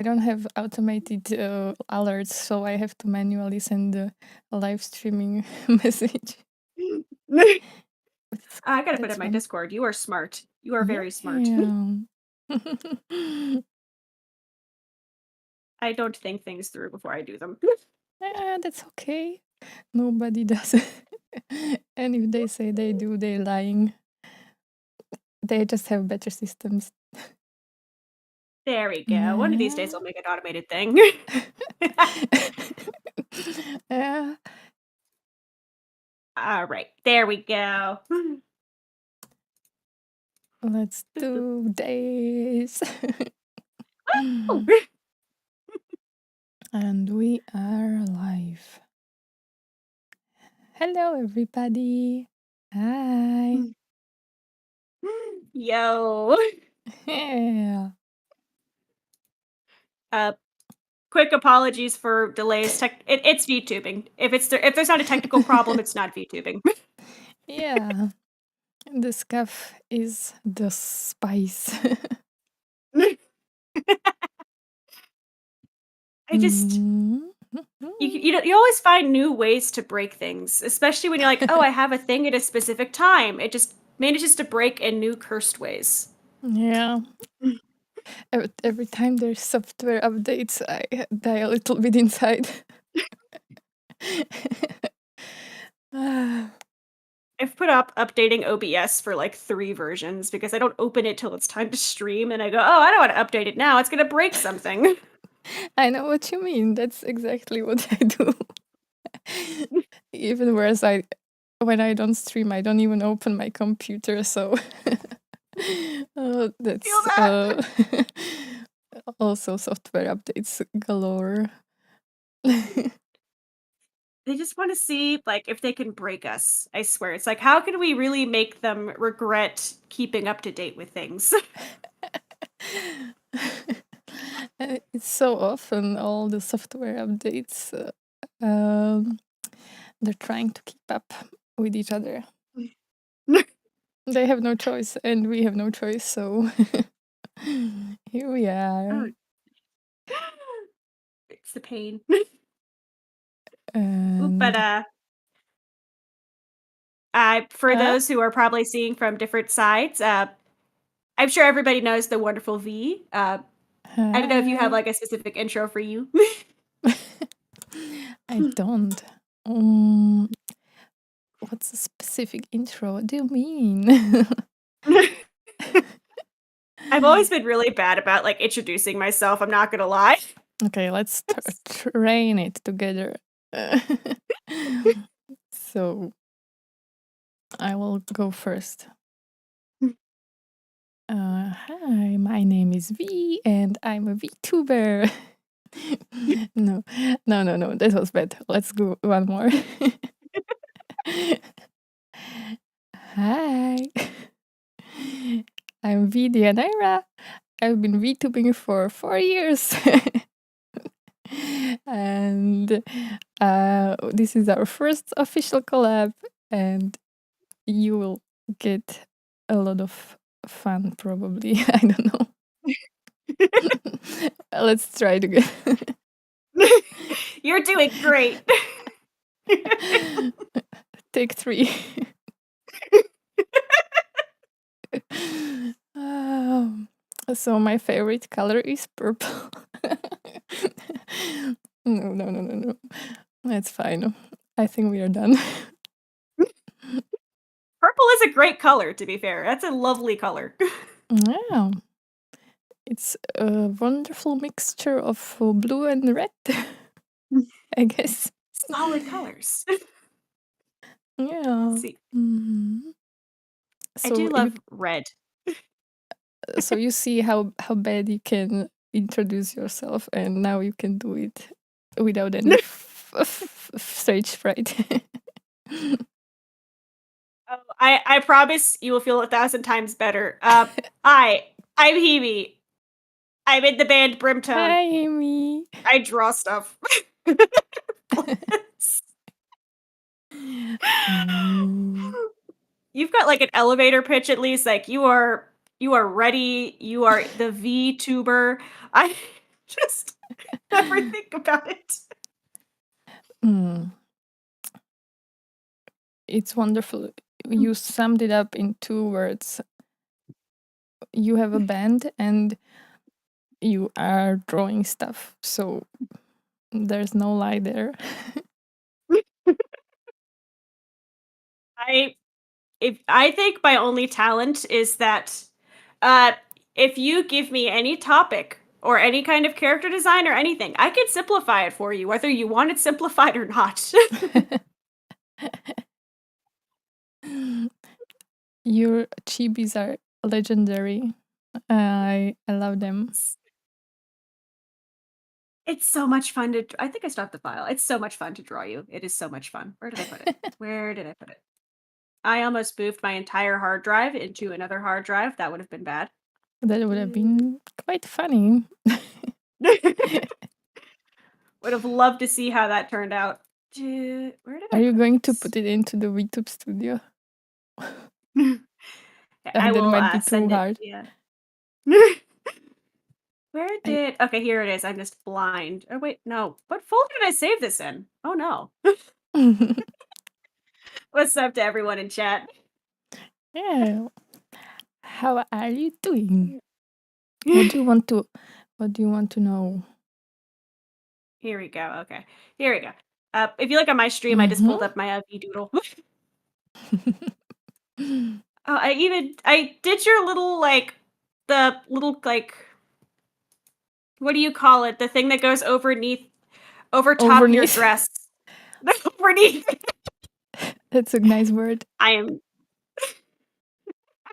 I don't have automated alerts, so I have to manually send the live streaming message. I gotta put That's in my fun. Discord. You are smart. You are very smart. Yeah. I don't think things through before I do them. That's okay. Nobody does. And if they say they do, they're lying. They just have better systems. There we go. One of these days I'll make an automated thing. Yeah. All right. There we go. Let's do this. And we are live. Hello, everybody. Hi. Yo. Yeah. Quick apologies for delays. It's VTubing. If there's not a technical problem, it's not VTubing. Yeah. The scuff is the spice. I just you always find new ways to break things, especially when you're like, oh, I have a thing at a specific time. It just manages to break in new cursed ways. Yeah. Every time there's software updates, I die a little bit inside. I've put up updating OBS for like 3 versions because I don't open it till it's time to stream and I go, oh, I don't want to update it now. It's going to break something. I know what you mean. That's exactly what I do. Even worse, when I don't stream, I don't even open my computer. So that's Feel that? also software updates galore. They just want to see like if they can break us. I swear. It's like how can we really make them regret keeping up to date with things? It's so often all the software updates they're trying to keep up with each other. They have no choice and we have no choice, so here we are. It's the pain. And But for those who are probably seeing from different sides, I'm sure everybody knows the wonderful V. I don't know if you have like a specific intro for you. I don't. What's a specific intro? What do you mean? I've always been really bad about like introducing myself. I'm not gonna lie. Okay, let's train it together. So I will go first. Hi, my name is V, and I'm a VTuber. No, that was bad. Let's go one more. Hi, I'm Deianira. I've been VTubing for 4 years. And this is our first official collab, and you will get a lot of fun, probably. I don't know. Let's try it again. You're doing great. Take 3. So my favorite color is purple. No. That's fine. I think we are done. Purple is a great color, to be fair. That's a lovely color. Yeah. It's a wonderful mixture of blue and red, I guess. Solid colors. Yeah. See, I So do love red. so you see how bad you can introduce yourself, and now you can do it without any stage fright. Oh, I promise you will feel 1,000 times better. I'm Hebe. I'm in the band Brimtone. Hi, Amy. I draw stuff. You've got like an elevator pitch at least. Like you are ready. You are the VTuber. Just never think about it. Mm. It's wonderful. You summed it up in 2 words. You have a band and you are drawing stuff. So there's no lie there. I think my only talent is that uh if you give me any topic or any kind of character design or anything, I can simplify it for you, whether you want it simplified or not. Your chibis are legendary. I love them. It's so much fun to I think I stopped the file. It's so much fun to draw you. It is so much fun. Where did I put it? Where did I put it? I almost moved my entire hard drive into another hard drive. That would have been bad. That would have been quite funny. Would have loved to see how that turned out. Where did Are I you put going to this? put it into the VTube studio? I That will might be too send it. hard. Yeah. Where I did okay, here it is. I'm just blind. Oh wait, no. What folder did I save this in? Oh no. What's up to everyone in chat? Yeah. How are you doing? What do you want to know? Here we go. Okay. Here we go. If you look at my stream, I just pulled up my Vdoodle. Oh, I did your little the little what do you call it? The thing that goes over top your Overneath. dress. Overneath. That's a nice word. I am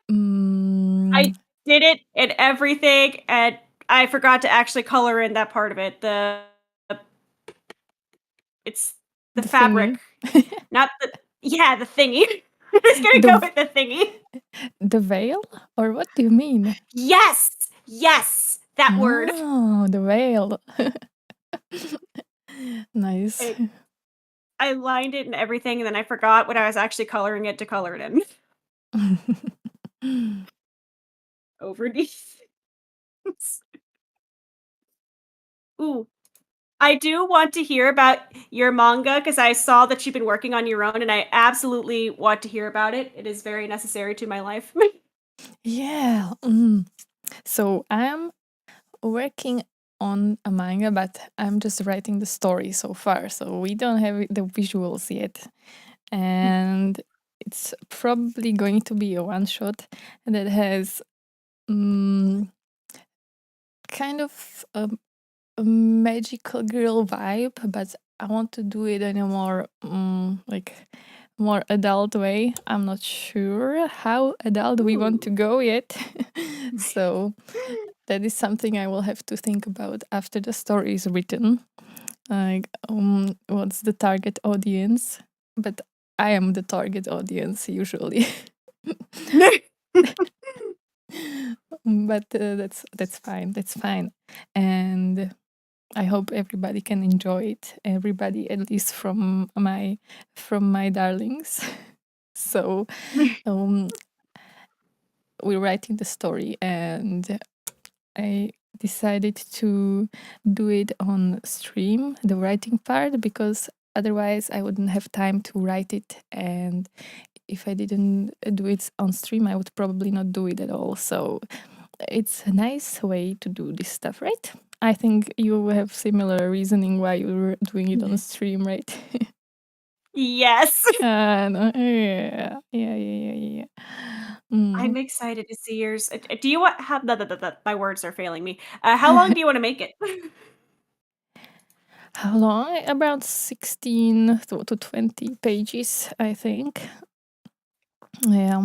Mm, I did it and everything, and I forgot to actually color in that part of it. It's the the thingy. fabric, not the yeah, the thingy. I'm just gonna The go v- with the thingy. the veil? Or what do you mean? Yes, yes, that word. Oh, the veil. Nice. I lined it and everything, and then I forgot when I was actually coloring it to color it in. Overneath. Ooh, I do want to hear about your manga because I saw that you've been working on your own, and I absolutely want to hear about it. It is very necessary to my life. Yeah. So I'm working on a manga, but I'm just writing the story so far. So we don't have the visuals yet. And it's probably going to be a one shot that has kind of a magical girl vibe, but I want to do it in a more more adult way. I'm not sure how adult we want to Ooh. go yet. So that is something I will have to think about after the story is written. Like, what's the target audience? But I am the target audience usually. But that's fine. That's fine, and I hope everybody can enjoy it. Everybody, at least from my darlings. So we're writing the story, and I decided to do it on stream, the writing part, because otherwise I wouldn't have time to write it. And if I didn't do it on stream, I would probably not do it at all. So it's a nice way to do this stuff, right? I think you have similar reasoning why you were doing it on stream, right? Yes. No, yeah. I'm excited to see yours. Do you want have my words are failing me. How long do you want to make it? How long? About 16 to 20 pages, I think. Yeah.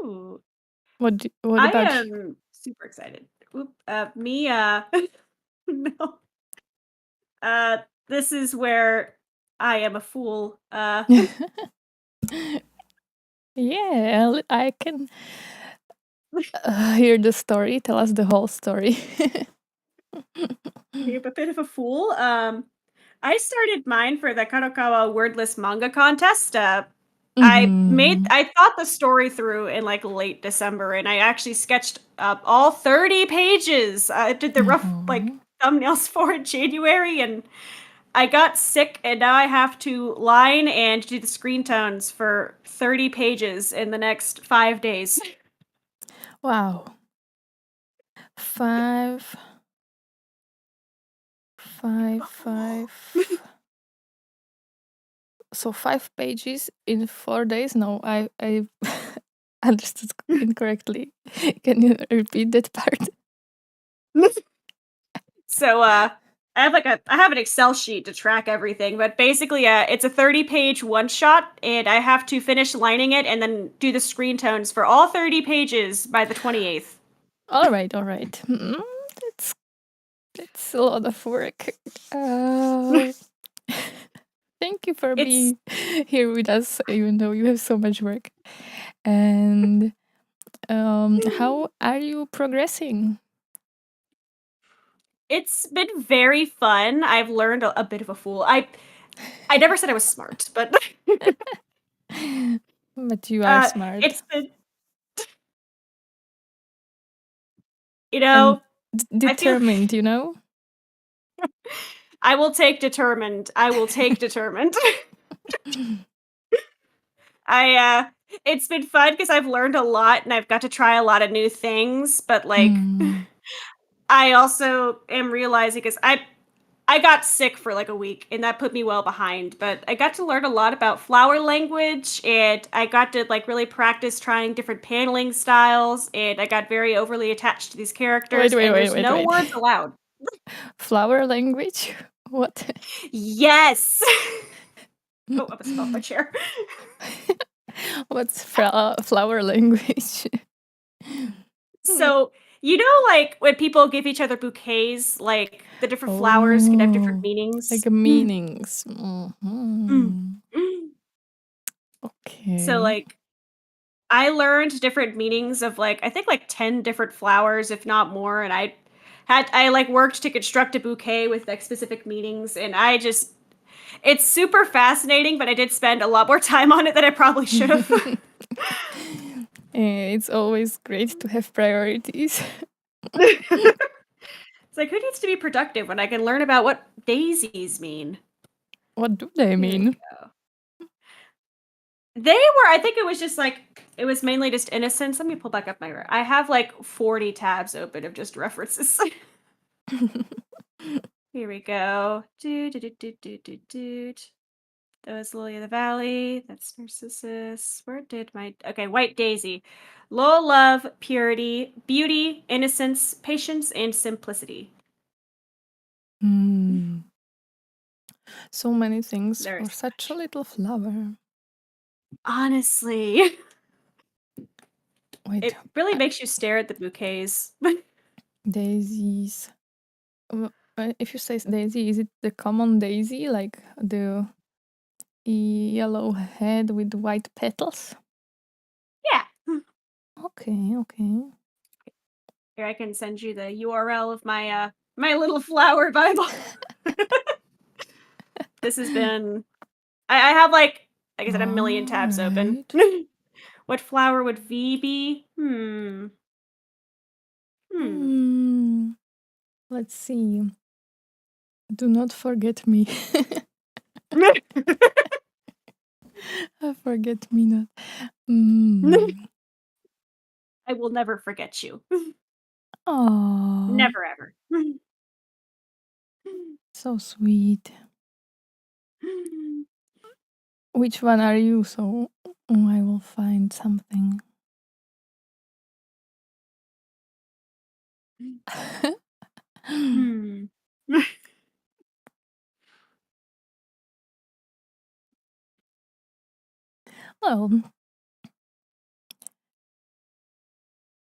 Ooh, What I about you? am super excited. Oop, me, no. Uh, this is where I am a fool. Yeah, I can hear the story. Tell us the whole story. I'm a bit of a fool. I started mine for the Kadokawa Wordless Manga Contest. Mhm. I thought the story through in, like, late December, and I actually sketched up all 30 pages. I did the rough, like, Mhm. thumbnails for it January, and I got sick, and now I have to line and do the screen tones for 30 pages in the next 5 days. Wow. 5, 5. So 5 pages in 4 days? No, I understood incorrectly. Can you repeat that part? So, I have an Excel sheet to track everything, but basically, it's a 30-page one shot, and I have to finish lining it and then do the screen tones for all 30 pages by the 28th. Alright, alright. That's that's a lot of work. Uh, Thank you for It's being here with us, even though you have so much work. And how are you progressing? it's been very fun. I've learned a bit of a fool. I never said I was smart, but But you are smart it's been, you and know, I feel determined, you know? I will take determined. I will take determined. I it's been fun because I've learned a lot and I've got to try a lot of new things, but like Mm, I also am realizing because I got sick for like a week and that put me well behind, but I got to learn a lot about flower language and I got to like really practice trying different paneling styles and I got very overly attached to these wait, characters wait, and wait, there's wait, no wait. words allowed. Flower language? What? Yes. Oh, I almost fell off my chair. What's flower language? Hmm. So, you know, like when people give each other bouquets, like the different flowers can have different Oh, meanings. like meanings. Mm. Mhm. Mm. So, Okay. like, I learned different meanings of like I think like 10 different flowers, if not more, and I like worked to construct a bouquet with like specific meanings, and I just it's super fascinating, but I did spend a lot more time on it than I probably should have. It's always great to have priorities. It's like who needs to be productive when I can learn about what daisies mean? What do they Here we mean? go. They were I think it was just like it was mainly just innocence. Let me pull back up I have like 40 tabs open of just references. Here we go. Do, do, do, do, do, do, do. That was Lily of the Valley. That's Narcissus. Where did my okay, White Daisy. Low love, purity, beauty, innocence, patience, and simplicity. Hmm. So many things There for is so such a much. little flower. Honestly, Wait, it really makes you stare at the bouquets. daisies. If you say daisy, is it the common daisy, like the yellow head with white petals? Yeah. Okay, okay. Here I can send you the URL of my my little flower bible. This has been I have like I said, a million All tabs open. right. What flower would V be? Hmm. Hmm. Let's see. Do not forget me. Forget me not. Hmm. I will never forget you. Oh, Never ever. so sweet. Which one are you? So I will find something. Hmm. Well,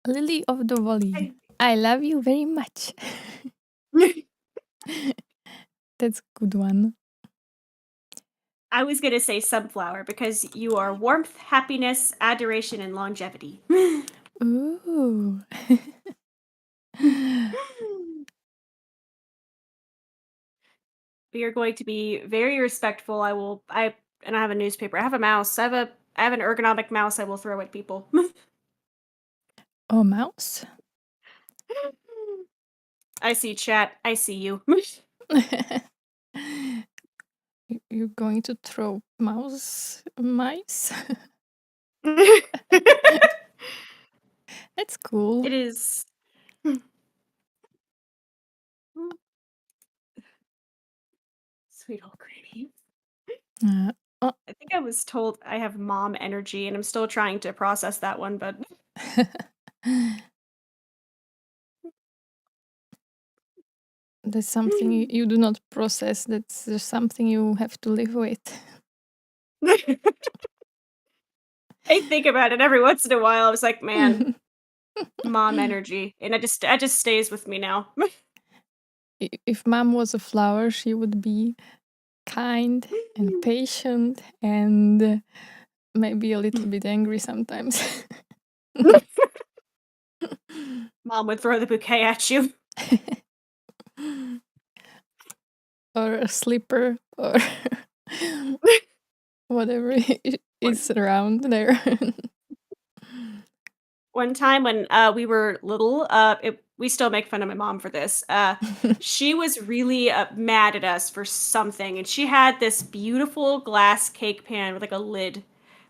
Lily of the Valley. I I love you very much. That's a good one. I was gonna say sunflower because you are warmth, happiness, adoration, and longevity. Ooh. We are going to be very respectful. I will I and I have a newspaper. I have a mouse. I have an ergonomic mouse I will throw at people. Oh, mouse? I see chat. I see you. You're going to throw mice? That's cool. It is. Sweet old granny. Uh, oh. I think I was told I have mom energy, and I'm still trying to process that one, but That's something you do not process. That's just something you have to live with. I think about it every once in a while. I was like, man, mom energy, and it just stays with me now. If mom was a flower, she would be kind and patient and maybe a little bit angry sometimes. Mom would throw the bouquet at you. Or a slipper or whatever is around there. One time when we were little, we still make fun of my mom for this. She was really mad at us for something, and she had this beautiful glass cake pan with like a lid,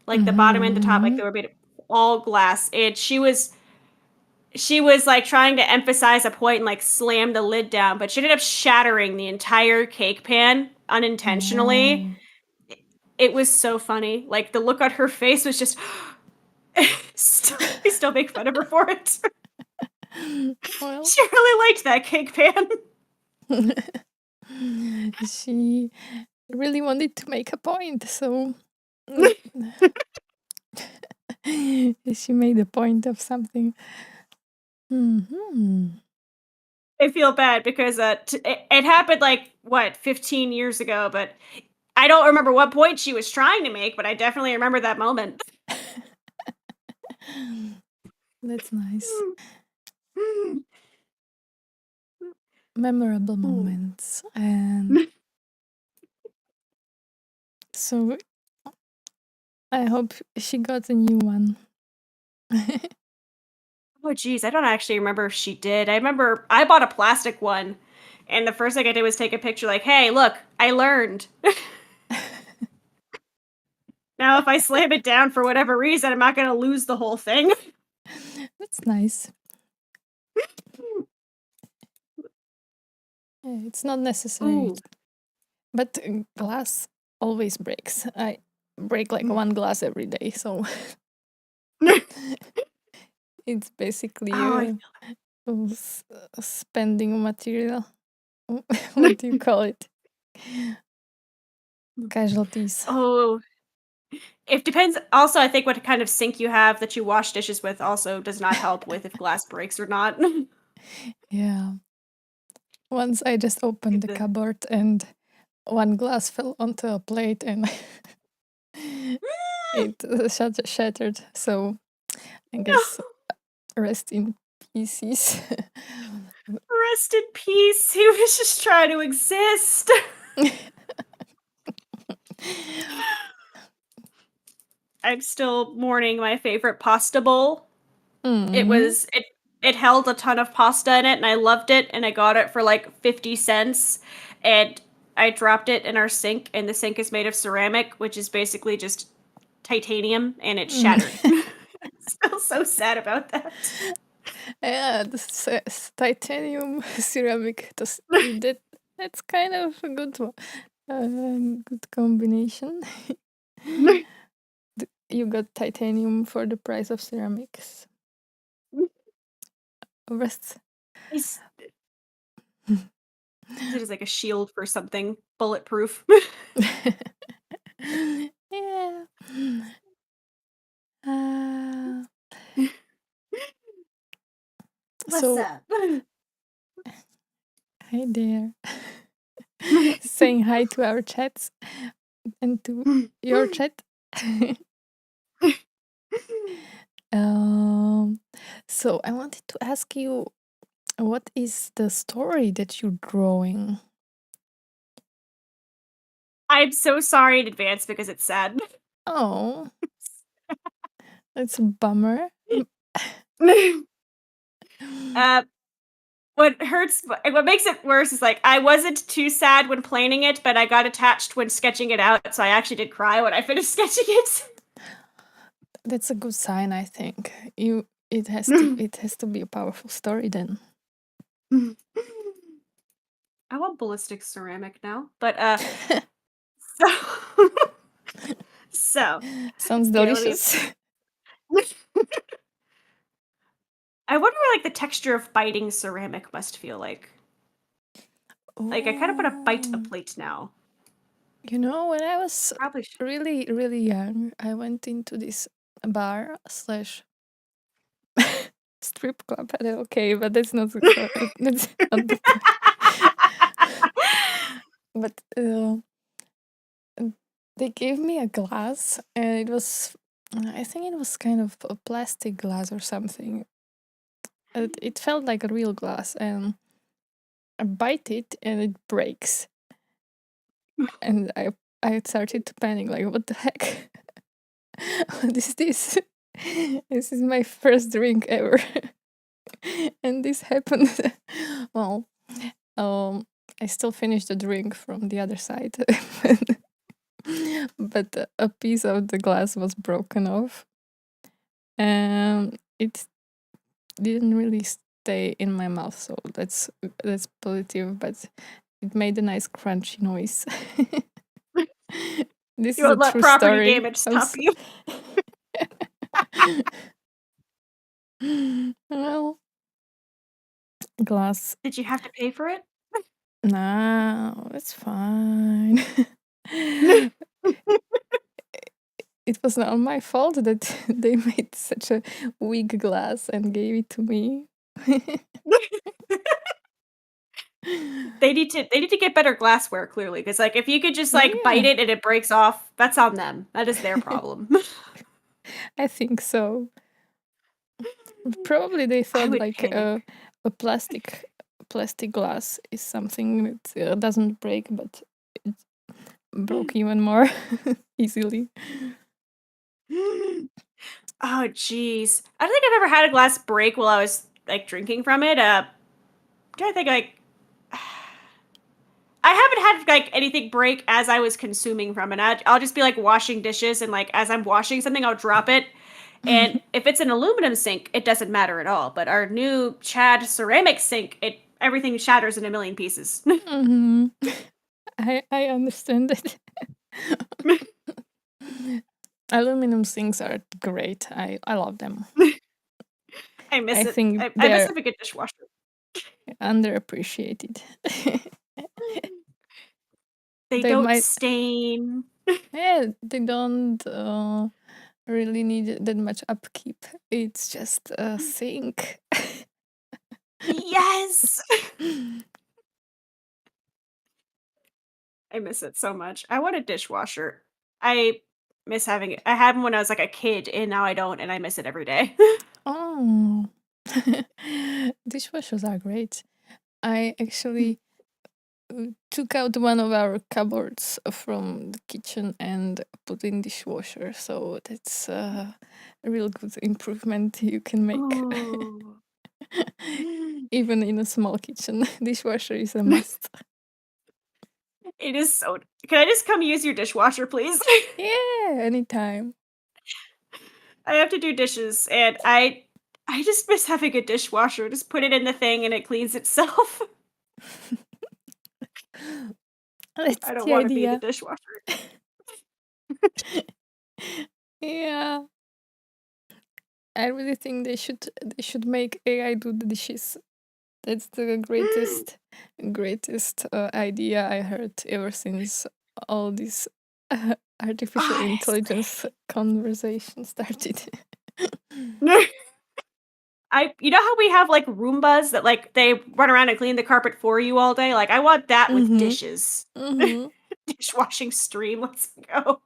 like the bottom and the top, like Mhm. they were made of all glass. And she was like trying to emphasize a point and like slam the lid down, but she ended up shattering the entire cake pan unintentionally. Oh. It was so funny. Like the look on her face was just. We still make fun of her for it. Well, She really liked that cake pan. she really wanted to make a point, so mm, she made a point of something. Mhm. I feel bad because it happened like what 15 years ago, but I don't remember what point she was trying to make, but I definitely remember that moment. That's nice. Memorable moments. And so I hope she got a new one. Oh geez, I don't actually remember if she did. I remember I bought a plastic one, and the first thing I did was take a picture like, "Hey, look, I learned." Now if I slam it down for whatever reason, I'm not gonna lose the whole thing. That's nice. Yeah, it's not necessary. Ooh. But glass always breaks. I break like one glass every day, so it's basically Oh, spending material. What do you call it? Casualties. oh, it depends. Also, I think what kind of sink you have that you wash dishes with also does not help with if glass breaks or not. Yeah. Once I just opened Get the the cupboard and one glass fell onto a plate and it shattered. So I no, guess rest in pieces. rest in peace. He was just trying to exist. I'm still mourning my favorite pasta bowl. It Mhm. was it held a ton of pasta in it, and I loved it, and I got it for like 50 cents, and I dropped it in our sink, and the sink is made of ceramic, which is basically just titanium, and it Mm. shattered. I'm still so sad about that. Yeah, titanium ceramic. That's kind of a good one. Good combination. You got titanium for the price of ceramics. Rest. Is it is like a shield for something bulletproof. Yeah. Uh, What's so, up? hi there. Saying hi to our chats and to your chat. um, so, I wanted to ask you, what is the story that you're drawing? I'm so sorry in advance because it's sad. Oh. It's a bummer. What makes it worse is like I wasn't too sad when planning it, but I got attached when sketching it out, so I actually did cry when I finished sketching it. That's a good sign, I think. It has to be a powerful story then. I want ballistic ceramic now, but so so Sounds here, let me. delicious. I wonder what like the texture of biting ceramic must feel like. Like I kind of want to bite a Oh. plate now. You know, when I was Probably should. really, really young, I went into this bar slash strip club. Okay, but that's not that's not the point. But they gave me a glass, and it was, I think it was kind of a plastic glass or something. It felt like a real glass, and I bite it, and it breaks. And I started to panic, like, what the heck? What is this? This is my first drink ever. And this happened. Well, I still finished the drink from the other side. But a piece of the glass was broken off. And it didn't really stay in my mouth, so that's positive, but it made a nice crunchy noise. This You is a won't let true property story. damage stop you. Well, glass. Did you have to pay for it? No, it's fine. It was not my fault that they made such a weak glass and gave it to me. They need to get better glassware clearly, because like if you could just like bite Yeah, it and it breaks off, that's on them. That is their problem. I think so. Probably they I thought would like panic. a plastic glass is something that doesn't break, but it broke even more easily. Oh jeez. I don't think I've ever had a glass break while I was like drinking from it. I think like I haven't had like anything break as I was consuming from it. I'll just be like washing dishes, and like as I'm washing something, I'll drop it. And if it's an aluminum sink, it doesn't matter at all. But our new Chad ceramic sink, it everything shatters in a million pieces. Hmm. I understand it. Aluminum sinks are great. I love them. I miss I it. think I miss they're having a dishwasher. underappreciated. They They don't might, stain. yeah, they don't really need that much upkeep. It's just a sink. Yes. I miss it so much. I want a dishwasher. I miss having it. I had one when I was like a kid, and now I don't, and I miss it every day. Oh, dishwashers are great. I actually took out one of our cupboards from the kitchen and put in dishwasher. So that's a real good improvement you can make. Oh. Even in a small kitchen, dishwasher is a must. It is so. Can I just come use your dishwasher, please? Yeah, anytime. I have to do dishes, and I just miss having a dishwasher. Just put it in the thing, and it cleans itself. That's I don't the want to be the idea. dishwasher. Yeah, I really think they should make AI do the dishes. That's the greatest idea I heard ever since all this artificial intelligence Honestly. conversation started. You know how we have like Roombas that like they run around and clean the carpet for you all day? Like I want that with Mm-hmm. dishes. Mm-hmm. Dishwashing stream, let's go.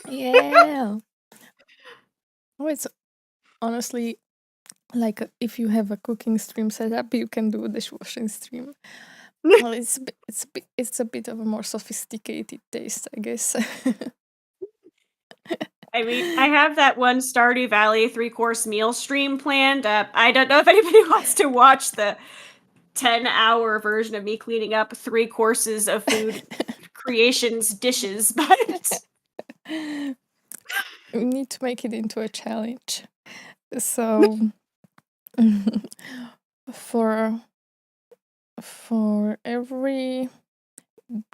Yeah. Oh, it's honestly like if you have a cooking stream setup, you can do a dishwashing stream. Well, it's a bit of a more sophisticated taste, I guess. I mean, I have that one Stardew Valley 3-course meal stream planned. I don't know if anybody wants to watch the 10-hour version of me cleaning up 3 courses of food creations dishes, but We need to make it into a challenge. So for every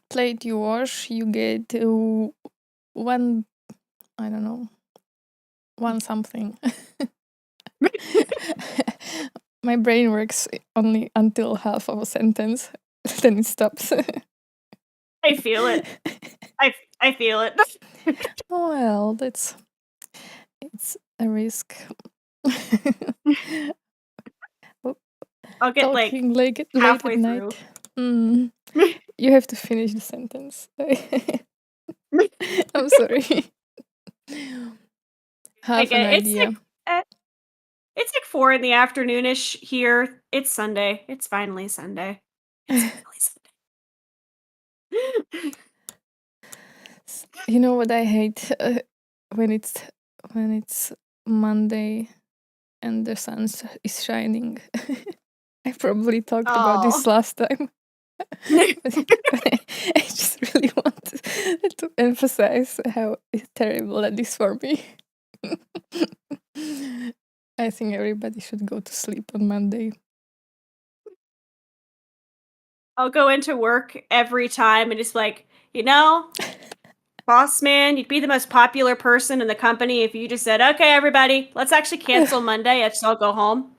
plate you wash, you get one, I don't know, one something. My brain works only until half of a sentence, then it stops. I feel it. I feel it. Well, it's a risk. I'll get like Talking late at halfway night. through. You have to finish the sentence. I'm sorry. I Half get an it. idea. It's like 4 in the afternoonish here. It's Sunday. It's finally Sunday. It's finally Sunday. You know what I hate when it's Monday and the sun is shining. I probably talked about this Oh. last time. But I just really want to emphasize how terrible that is for me. I think everybody should go to sleep on Monday. I'll go into work every time and just like, you know, boss man, you'd be the most popular person in the company if you just said, okay, everybody, let's actually cancel Monday. Let's all go home.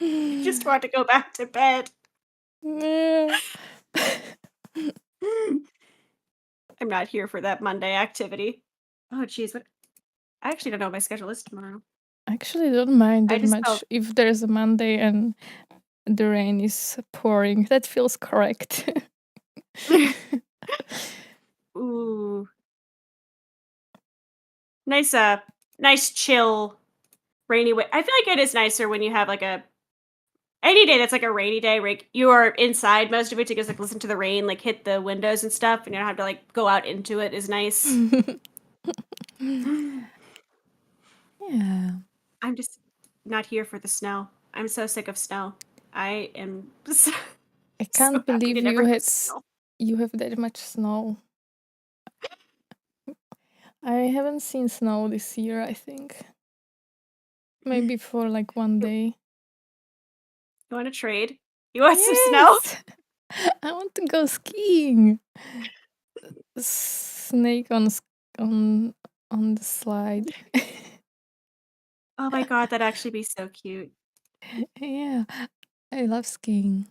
I just want to go back to bed. Yeah. I'm not here for that Monday activity. Oh, geez. What? I actually don't know what my schedule is tomorrow. I actually don't mind I that just much felt. if there's a Monday and the rain is pouring. That feels correct. Ooh. Nice, nice chill rainy way. I feel like it is nicer when you have like a any day that's like a rainy day, like you are inside most of it to just like listen to the rain, like hit the windows and stuff, and you don't have to like go out into it is nice. Yeah. I'm just not here for the snow. I'm so sick of snow. I am so, I so can't happy believe to never have snow. you have that much snow. I haven't seen snow this year, I think. Maybe for like one day. You want to trade? You want some snow? Yes! I want to go skiing. Snake on the slide. Oh my god, that'd actually be so cute. Yeah, I love skiing.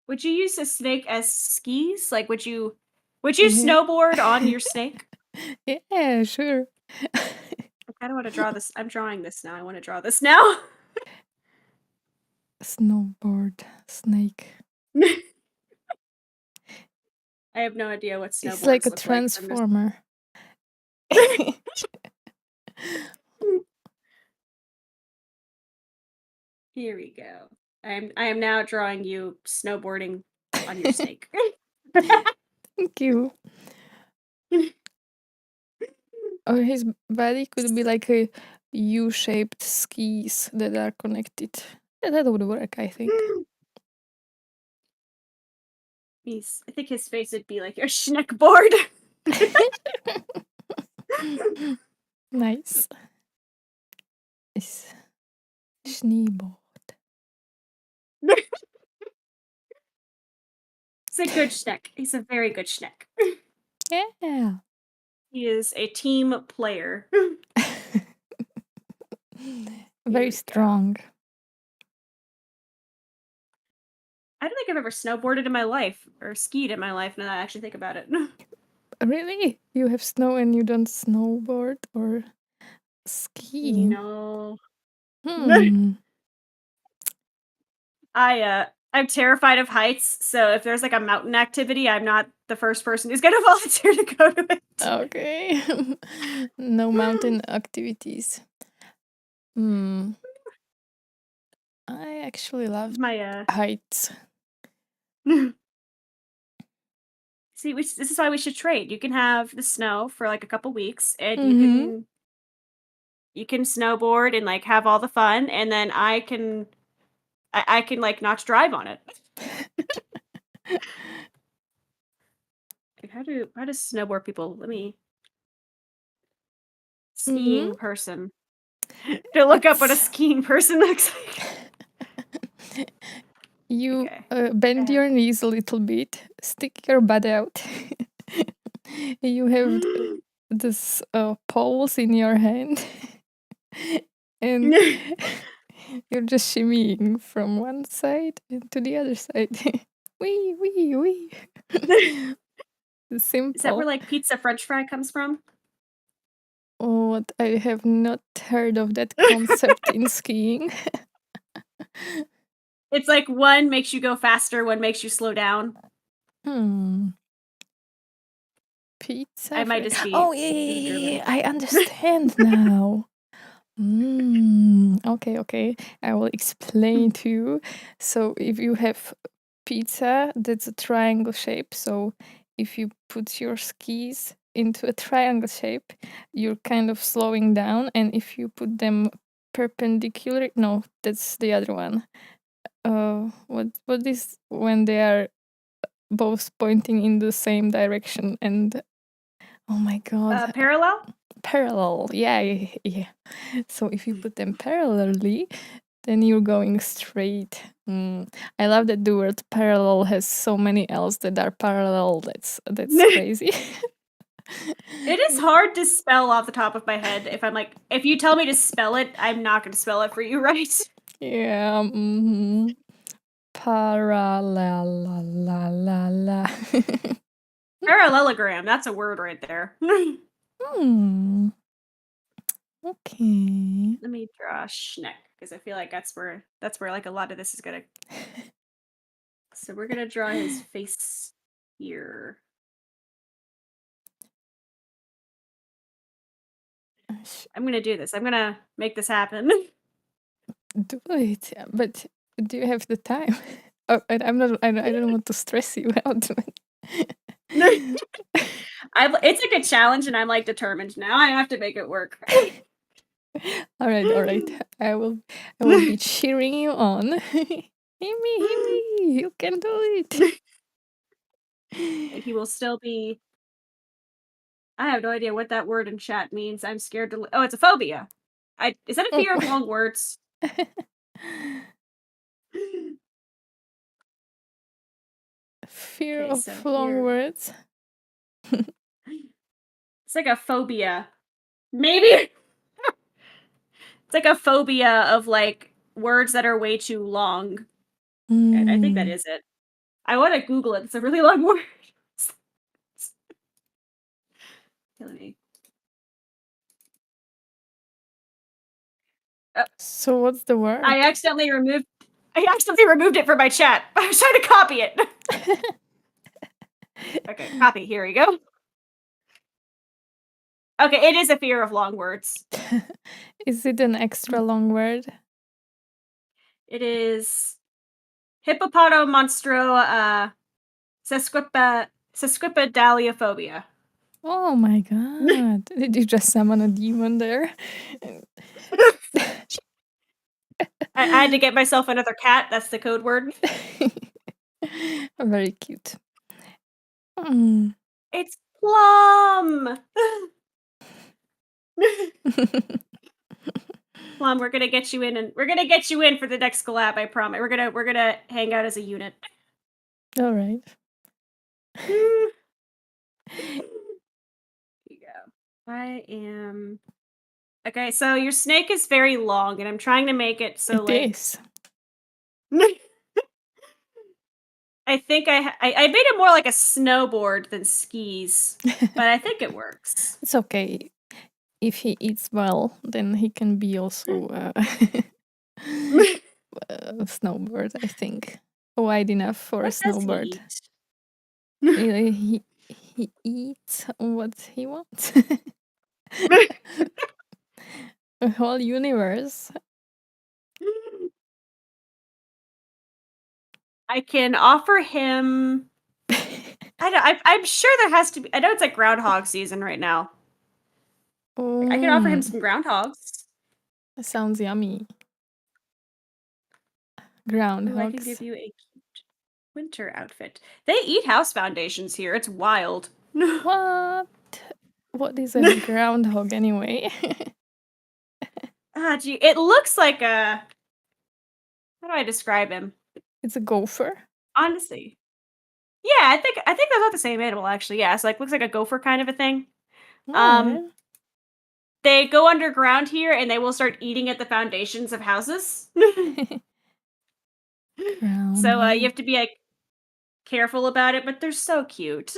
Would you use a snake as skis? Like, would you Yeah. snowboard on your snake? Yeah, sure. I kind of want to draw this. I'm drawing this now. I want to draw this now. Snowboard snake. I have no idea what It's like snowboards a look like. So I'm just. transformer. Here we go. I am now drawing you snowboarding on your snake. Thank you. Or his body could be like a U-shaped skis that are connected. Yeah, that would work, I think. I think his face would be like a schneck board. Nice. It's Schneebo. He's a good schneck. He's a very good schneck. Yeah. He is a team player. Very we go. strong. I don't think I've ever snowboarded in my life or skied in my life now that I actually think about it. Really? You have snow and you don't snowboard or ski? No. Hmm. I'm terrified of heights, so if there's like a mountain activity, I'm not the first person who's gonna volunteer to go to it. Okay. No mountain activities. Hmm. I actually love My heights. See, this is why we should trade. You can have the snow for like a couple weeks, and Mm-hmm. you can snowboard and like have all the fun, and then I can like not drive on it. Like, how does snowboard people? Let me Mm-hmm. skiing person to look up what a It's skiing person looks like. you Okay, go bend ahead. your knees a little bit, stick your butt out. You have this poles in your hand, and you're just shimmying from one side and to the other side. Wee wee wee. Is that where Simple. like pizza French fry comes from? What I have not heard of that concept in skiing. It's like one makes you go faster, one makes you slow down. Hmm. Pizza. I might just be Oh, yeah, yeah, being yeah, yeah, German. yeah, I understand now. Okay, okay. I will explain to you. So, if you have pizza that's a triangle shape, so if you put your skis into a triangle shape, you're kind of slowing down, and if you put them perpendicular, no, that's the other one. What is when they are both pointing in the same direction and oh my god, Parallel? parallel. Yeah, yeah, yeah. So if you put them parallelly, then you're going straight. I love that the word parallel has so many L's that are parallel. That's crazy. It is hard to spell off the top of my head. If you tell me to spell it, I'm not going to spell it for you, right? Yeah. Parallel. La, la, la, la. Parallelogram. That's a word right there. Hmm. Okay. Let me draw Schneck because I feel like that's where like a lot of this is gonna. So we're gonna draw his face here. I'm gonna do this. I'm gonna make this happen. Do it, but do you have the time? Oh, and I'm not. I don't want to stress you out. It's like a challenge, and I'm like determined now. I have to make it work. All right, all right. I will. I will be cheering you on. Himi, you can do it. And he will still be. I have no idea what that word in chat means. I'm scared to. Oh, it's a phobia. Is that a Oh. fear of long words? Fear Okay, of so long here words. it's like a phobia. Maybe it's like a phobia of like words that are way too long. I think that Mm. is it. I want to Google it. It's a really long word. Killing me. So what's the word? I accidentally removed. I accidentally removed it from my chat. I was trying to copy it. Okay, copy. Here we go. Okay, it is a fear of long words. Is it an extra long word? It is hippopotamonstro sesquipedaliophobia. Oh my god! Did you just summon a demon there? I had to get myself another cat. That's the code word. Very cute. Mm. It's Plum. Plum, we're gonna get you in, and we're gonna get you in for the next collab. I promise. We're gonna hang out as a unit. All right. Here you go. I am okay. So your snake is very long, and I'm trying to make it so It like. is. I think I made it more like a snowboard than skis, but I think it works. It's okay. If he eats well, then he can be also a snowbird, I think. Wide enough for a What does he snowbird. eat? He eats what he wants. A whole universe. I can offer him I'm sure there has to be. I know it's like groundhog season right now. I could offer him Mm, some groundhogs. that sounds yummy. Ooh, I can give Groundhogs. you a cute winter outfit. They eat house foundations here. It's wild. What? What is a groundhog anyway? Ah, gee, it looks like a. How do I describe him? It's a gopher. Honestly, yeah, I think they're not the same animal actually. Yeah, it's like looks like a gopher kind of a thing. Um, Alright. they go underground here and they will start eating at the foundations of houses. So you Groundhog. have to be like careful about it, but they're so cute.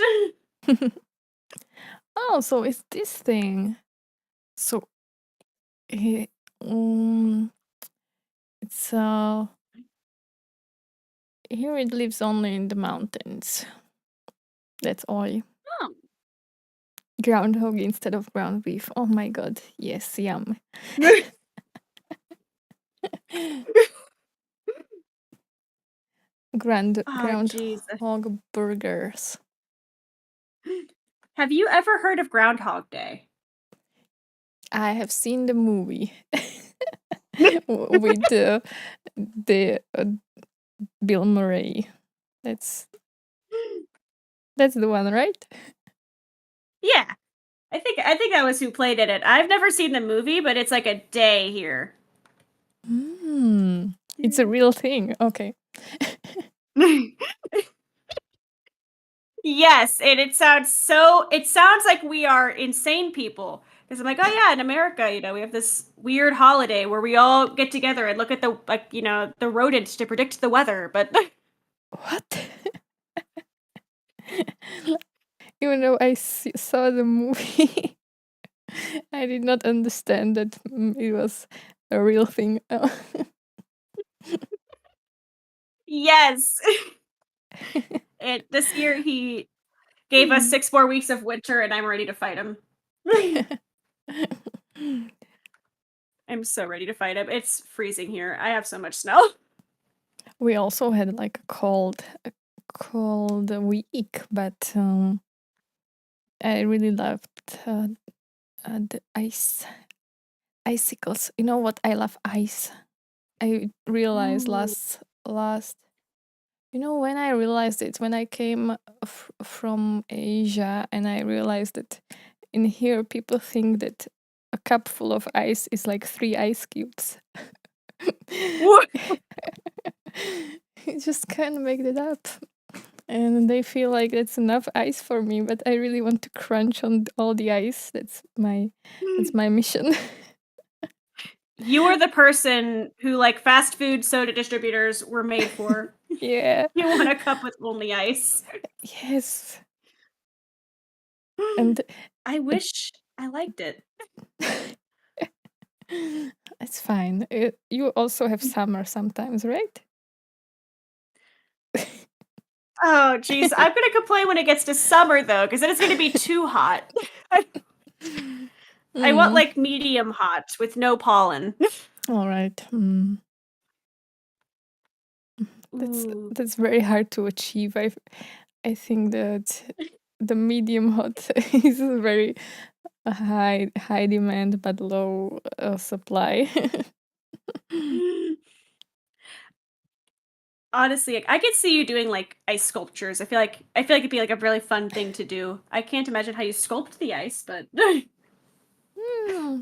Oh, so it's this thing. So eh, um, it's here it lives only in the mountains. That's all. Oh. Groundhog instead of ground beef. Oh my god. Yes, yum. Oh, jeez. Groundhog burgers. Have you ever heard of Groundhog Day? I have seen the movie with the Bill Murray. That's the one, right? Yeah, I think that was who played in it. I've never seen the movie, but it's like a day here. It's a real thing. Okay. Yes, and it sounds like we are insane people. Because I'm like, oh yeah, in America, we have this weird holiday where we all get together and look at the the rodents to predict the weather. But What? Even though I saw the movie, I did not understand that it was a real thing. yes, and this year he gave us 6 more weeks of winter, and I'm ready to fight him. I'm so ready to fight him. It's freezing here. I have so much snow. We also had like a cold week, but I really loved the icicles. You know what? I love ice. I realized Ooh. last. You know when I realized it when I came from Asia, and I realized that in here people think that a cup full of ice is like 3 ice cubes. What? You just can't make that up. And they feel like that's enough ice for me, but I really want to crunch on all the ice. That's my mission. You are the person who like fast food soda distributors were made for. Yeah. You want a cup with only ice. Yes. And I wish I liked it. it's fine. You also have summer sometimes, right? Oh, geez. I'm gonna complain when it gets to summer though, because then it's gonna be too hot. I want Mm, like medium hot with no pollen. all right. That's Ooh. that's very hard to achieve. I think that the medium hot is very high demand but low supply. Honestly, like, I could see you doing like ice sculptures. I feel like it'd be like a really fun thing to do. I can't imagine how you sculpt the ice, but Hmm,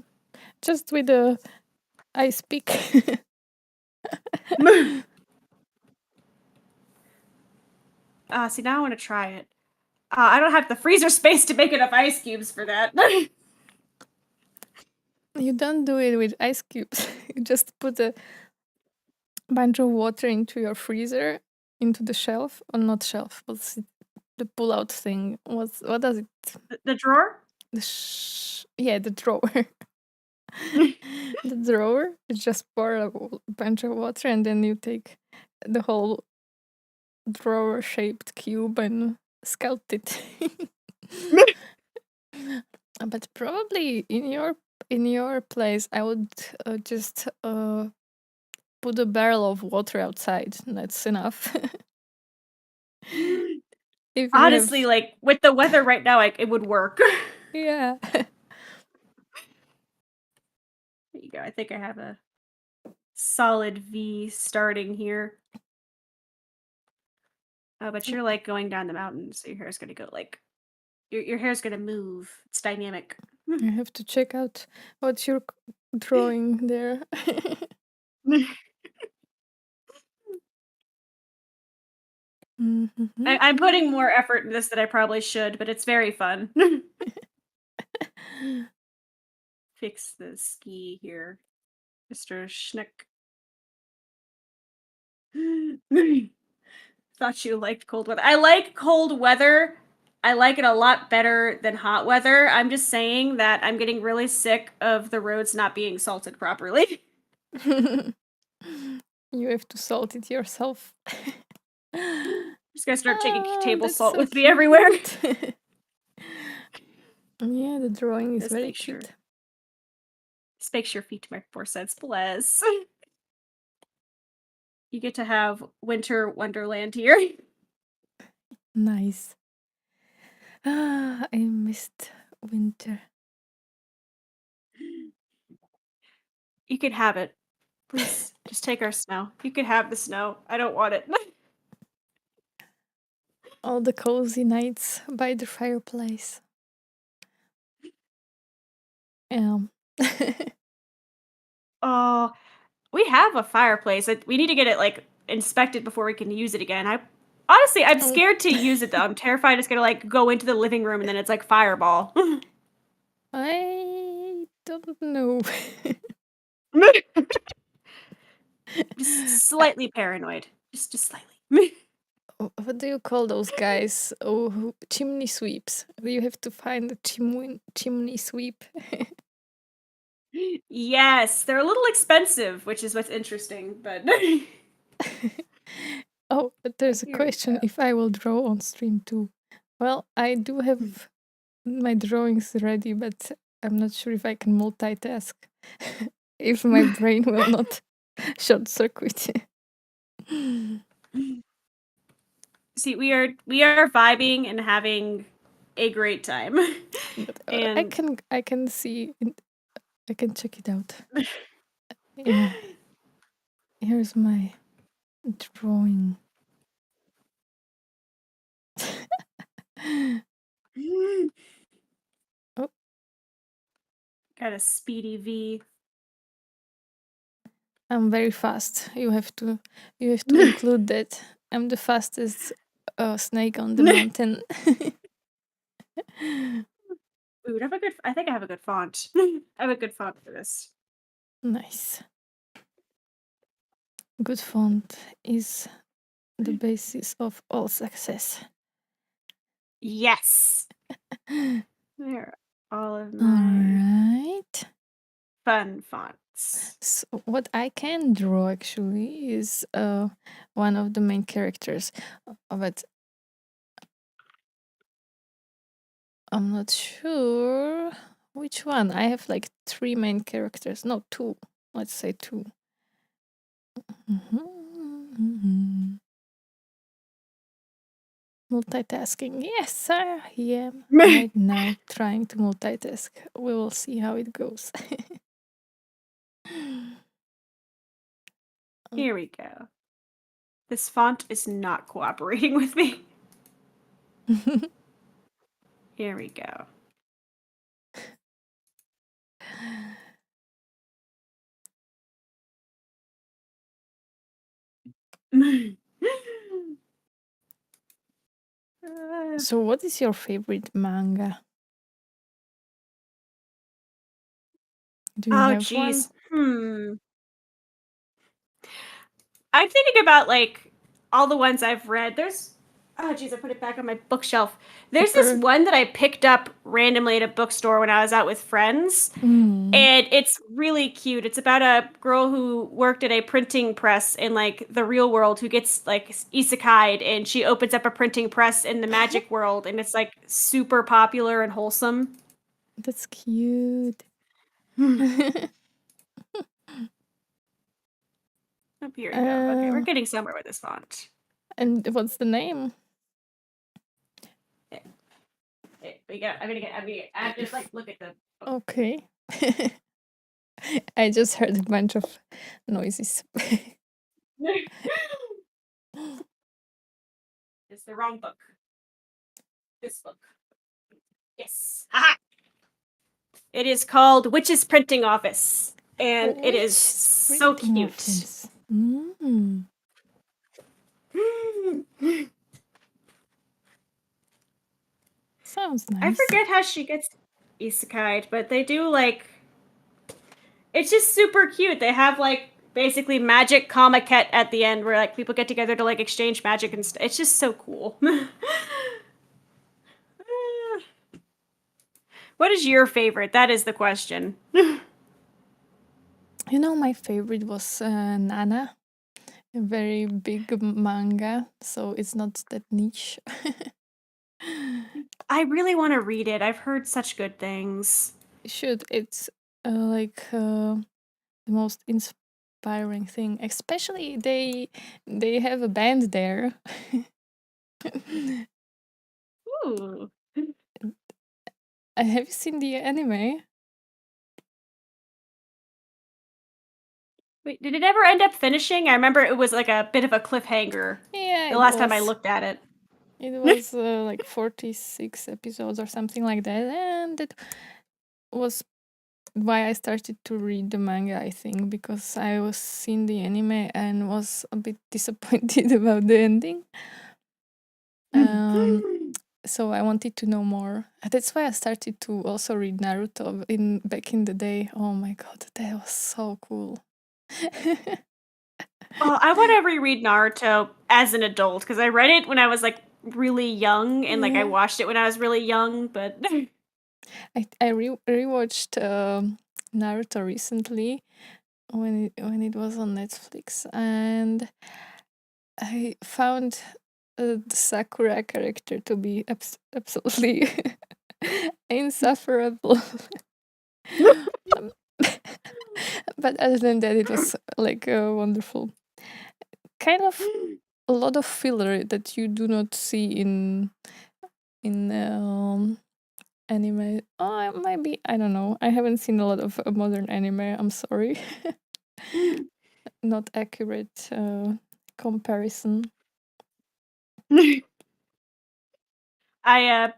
just with the ice pick. see now I want to try it. I don't have the freezer space to make enough ice cubes for that. You don't do it with ice cubes. You just put a bunch of water into your freezer, into the shelf, or not shelf, what's it, the pull-out thing. What does it? The drawer? Yeah, the drawer. The drawer. You just pour a bunch of water, and then you take the whole drawer-shaped cube and sculpt it. But probably in your place, I would just put a barrel of water outside. That's enough. If you Honestly, have, like, with the weather right now, it would work. yeah. There you go. I think I have a solid V starting here. Oh, but you're, like, going down the mountain, so your hair's gonna go, like your hair's gonna move. It's dynamic. I have to check out what you're drawing there. I'm putting more effort in this than I probably should, but it's very fun. Fix the ski here, Mr. Schneck. Thought you liked cold weather. I like cold weather. I like it a lot better than hot weather. I'm just saying that I'm getting really sick of the roads not being salted properly. You have to salt it yourself. Just gonna start taking table That's salt so with me everywhere. cute. Yeah, the drawing is This very makes sure. cute. This makes your feet make more sense. Bless. You get to have winter wonderland here. Nice. Ah, I missed winter. You can have it. Please, just take our snow. You can have the snow. I don't want it. All the cozy nights by the fireplace. Um, Oh, we have a fireplace. We need to get it like inspected before we can use it again. I'm oh, scared to use it though. I'm terrified it's gonna like go into the living room and then it's like fireball. I don't know. Just slightly paranoid. Just slightly. What do you call those guys? Oh, chimney sweeps. You have to find a chimney sweep. Yes, they're a little expensive, which is what's interesting, but Oh, but there's a here we question if I will draw on stream too. Well, I do go. have my drawings ready, but I'm not sure if I can multitask. If my brain will not short circuit. See, we are vibing and having a great time. But And I can see I can check it out. Yeah, here's my drawing. Oh, got a speedy V. I'm very fast. You have to include that. I'm the fastest snake on the mountain. Ooh, I think I have a good font. I have a good font for this. Nice. Good font is the basis of all success. Yes. There are all of All my right. fun fonts. So what I can draw actually is one of the main characters, but I'm not sure which one. I have like 3 main characters. No, 2. Let's say 2. Multitasking. Yes, I am right now trying to multitask. We will see how it goes. Here we go. This font is not cooperating with me. Here we go. So, what is your favorite manga? Do you Oh, have one? geez. I'm thinking about like all the ones I've read. Oh geez, I put it back on my bookshelf. There's this Burn. one that I picked up randomly at a bookstore when I was out with friends, Mm. and it's really cute. It's about a girl who worked at a printing press in like the real world who gets like isekai'd, and she opens up a printing press in the magic world, and it's like super popular and wholesome. That's cute. Oh, here you go. Okay, we're uh, getting somewhere with this font. and what's the name? I have to like look at them. Okay. I just heard a bunch of noises. It's the wrong book. This book. Yes. Aha! It is called Witch's Printing Office, and it is so cute. Mm. Sounds nice. I forget how she gets isekai'd, but they do like. It's just super cute. They have like basically magic comiket at the end where like people get together to like exchange magic and stuff. It's just so cool. What is your favorite? That is the question. You know, my favorite was Nana, a very big manga, so it's not that niche. I really want to read it. I've heard such good things. You should. It's like the most inspiring thing. Especially they have a band there. Ooh. Have you seen the anime? Wait, did it ever end up finishing? I remember it was like a bit of a cliffhanger Yeah, the it last time I was. looked at it. It was like 46 episodes or something like that, and it was why I started to read the manga, I think, because I was seeing the anime and was a bit disappointed about the ending. So I wanted to know more. That's why I started to also read Naruto back in the day. Oh my god, that was so cool. Oh, I want to reread Naruto as an adult because I read it when I was like really young and like I watched it when I was really young, but I rewatched Naruto recently when it was on Netflix, and I found the Sakura character to be absolutely insufferable. But other than that, it was like wonderful. Kind of a lot of filler that you do not see in anime. Oh, maybe I don't know. I haven't seen a lot of modern anime. I'm sorry. Not accurate comparison. I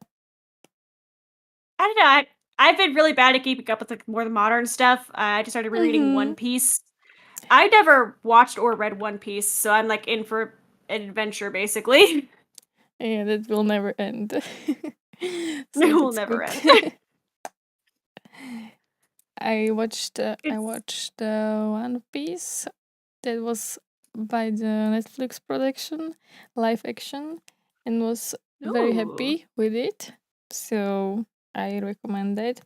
don't know. I've been really bad at keeping up with like more the modern stuff. I just started rereading One Piece. I never watched or read One Piece, so I'm like in for an adventure basically. Yeah, that will never end. So It will that's never good. end. I watched It's One Piece that was by the Netflix production, live action, and was very Ooh. happy with it. So I recommend it.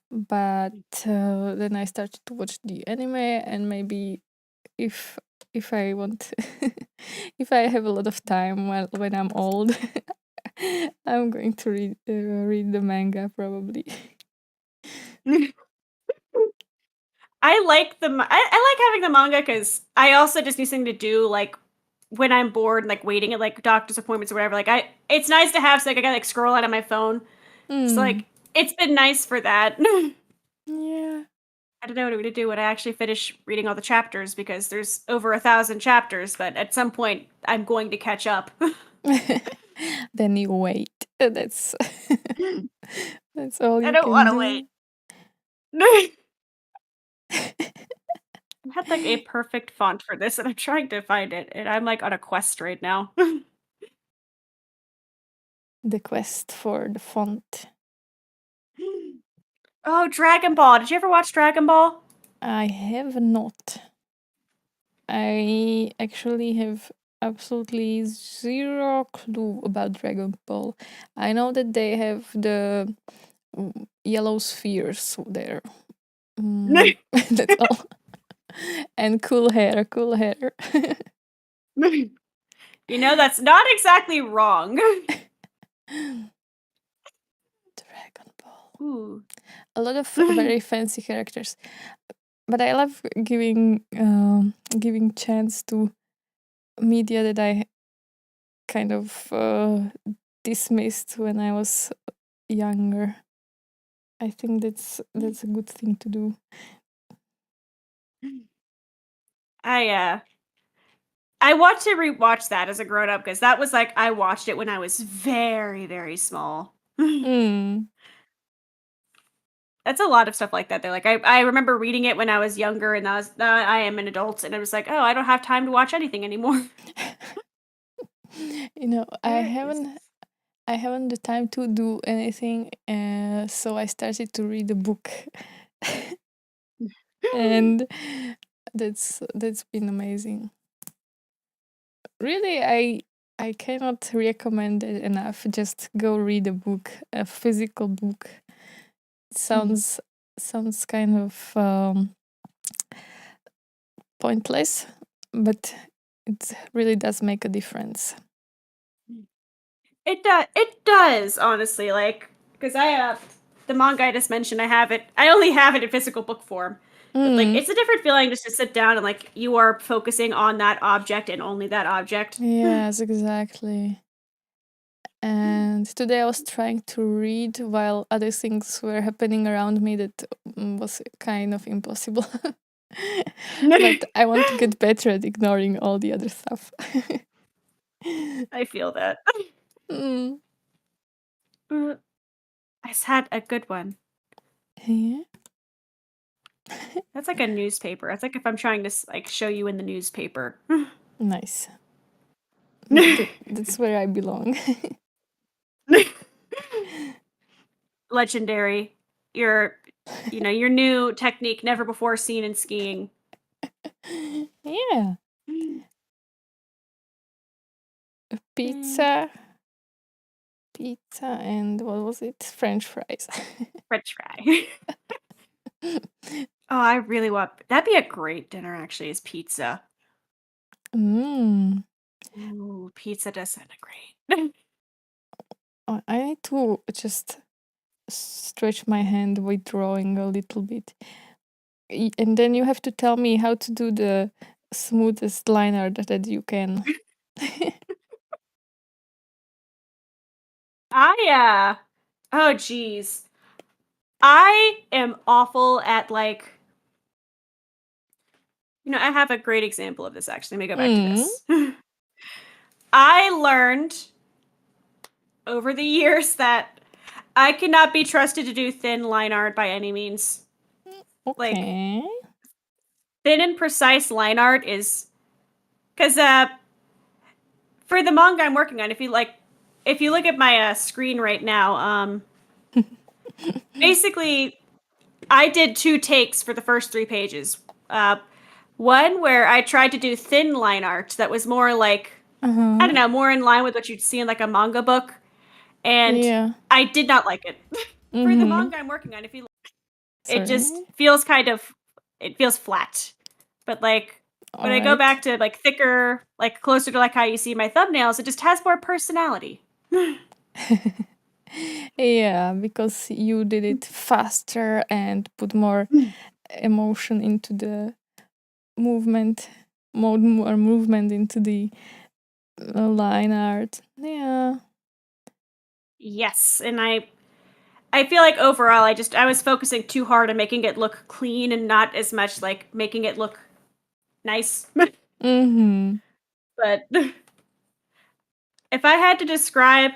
But then I started to watch the anime, and maybe if I want, if I have a lot of time when I'm old, I'm going to read the manga probably. I like I like having the manga because I also just need something to do like when I'm bored, like waiting at like doctor's appointments or whatever. Like it's nice to have so like I can like scroll out on my phone. So Hmm. like it's been nice for that. Yeah. I don't know what I'm gonna do when I actually finish reading all the chapters because there's over 1,000 chapters, but at some point I'm going to catch up. Then you wait. That's that's all I you don't can want to wait. do. I had like a perfect font for this, and I'm trying to find it, and I'm like on a quest right now. The quest for the font. Oh, Dragon Ball! Did you ever watch Dragon Ball? I have not. I actually have absolutely zero clue about Dragon Ball. I know that they have the yellow spheres there. That's all. And cool hair, cool hair. You know that's not exactly wrong. Dragon Ball. Ooh. A lot of very fancy characters. But I love giving chance to media that I kind of dismissed when I was younger. I think that's a good thing to do. I want to rewatch that as a grown up because that was like I watched it when I was very, very small. Mm. That's a lot of stuff like that. They're like, I remember reading it when I was younger, and now I am an adult, and I was like, oh, I don't have time to watch anything anymore. I Where is haven't the time to do anything, so I started to read a book, this? and that's been amazing. Really, I cannot recommend it enough. Just go read a book, a physical book. It sounds kind of pointless, but it really does make a difference. It does, honestly, like, because the manga I just mentioned, I only have it in physical book form. But like Mm. it's a different feeling just to sit down and like you are focusing on that object and only that object. Yes, exactly. And today I was trying to read while other things were happening around me that was kind of impossible. But I want to get better at ignoring all the other stuff. I feel that. Mm. I just had a good one. Yeah. That's like a newspaper. It's like if I'm trying to like show you in the newspaper. Nice. That's where I belong. Legendary. Your your new technique never before seen in skiing. Yeah. Pizza, and what was it? French fries. French fry. Oh, I really want that'd be a great dinner actually, is pizza. Mm. Ooh, pizza does sound great. I need to just stretch my hand with drawing a little bit. And then you have to tell me how to do the smoothest line art that you can. Oh geez. I am awful at like I have a great example of this actually. Let me go back to Mm. this. I learned over the years that I cannot be trusted to do thin line art by any means. Like Okay. thin and precise line art is because for the manga I'm working on, if you look at my screen right now, basically I did two takes for the first three pages. One where I tried to do thin line art that was more like I Uh-huh. don't know, more in line with what you'd see in like a manga book, and Yeah. I did not like it. For the Mm-hmm. manga I'm working on, if you it just Sorry. feels it feels flat. But like All when I go right. back to like thicker, like closer to like how you see my thumbnails, it just has more personality. Yeah, because you did it faster and put more emotion into the movement, more movement into the line art. Yeah. Yes, and I feel like overall I was focusing too hard on making it look clean and not as much like making it look nice. Mm-hmm. But if I had to describe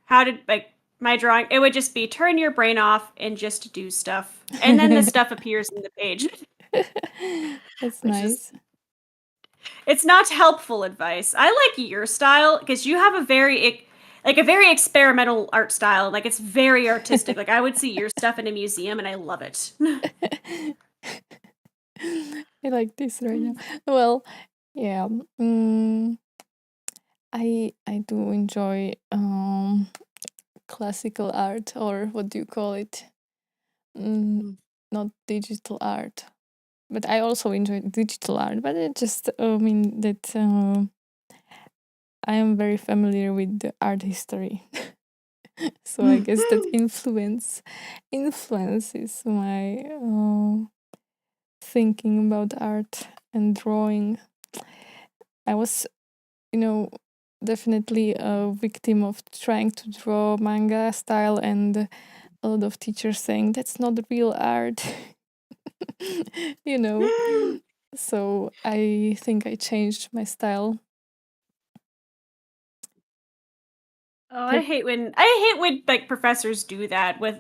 how to like my drawing, it would just be turn your brain off and just do stuff. And then the stuff appears in the page, That's which is nice. it's not helpful advice. I like your style because you have a very experimental art style. Like it's very artistic. Like I would see your stuff in a museum and I love it. I like this right now. Well, yeah. I do enjoy classical art, or what do you call it? Mm, not digital art, but I also enjoy digital art. But it just I mean that I am very familiar with the art history, so I guess that influences my thinking about art and drawing. I was, you know, definitely a victim of trying to draw manga style, and a lot of teachers saying that's not real art. you know. So I think I changed my style. Oh, Have, I hate when like professors do that with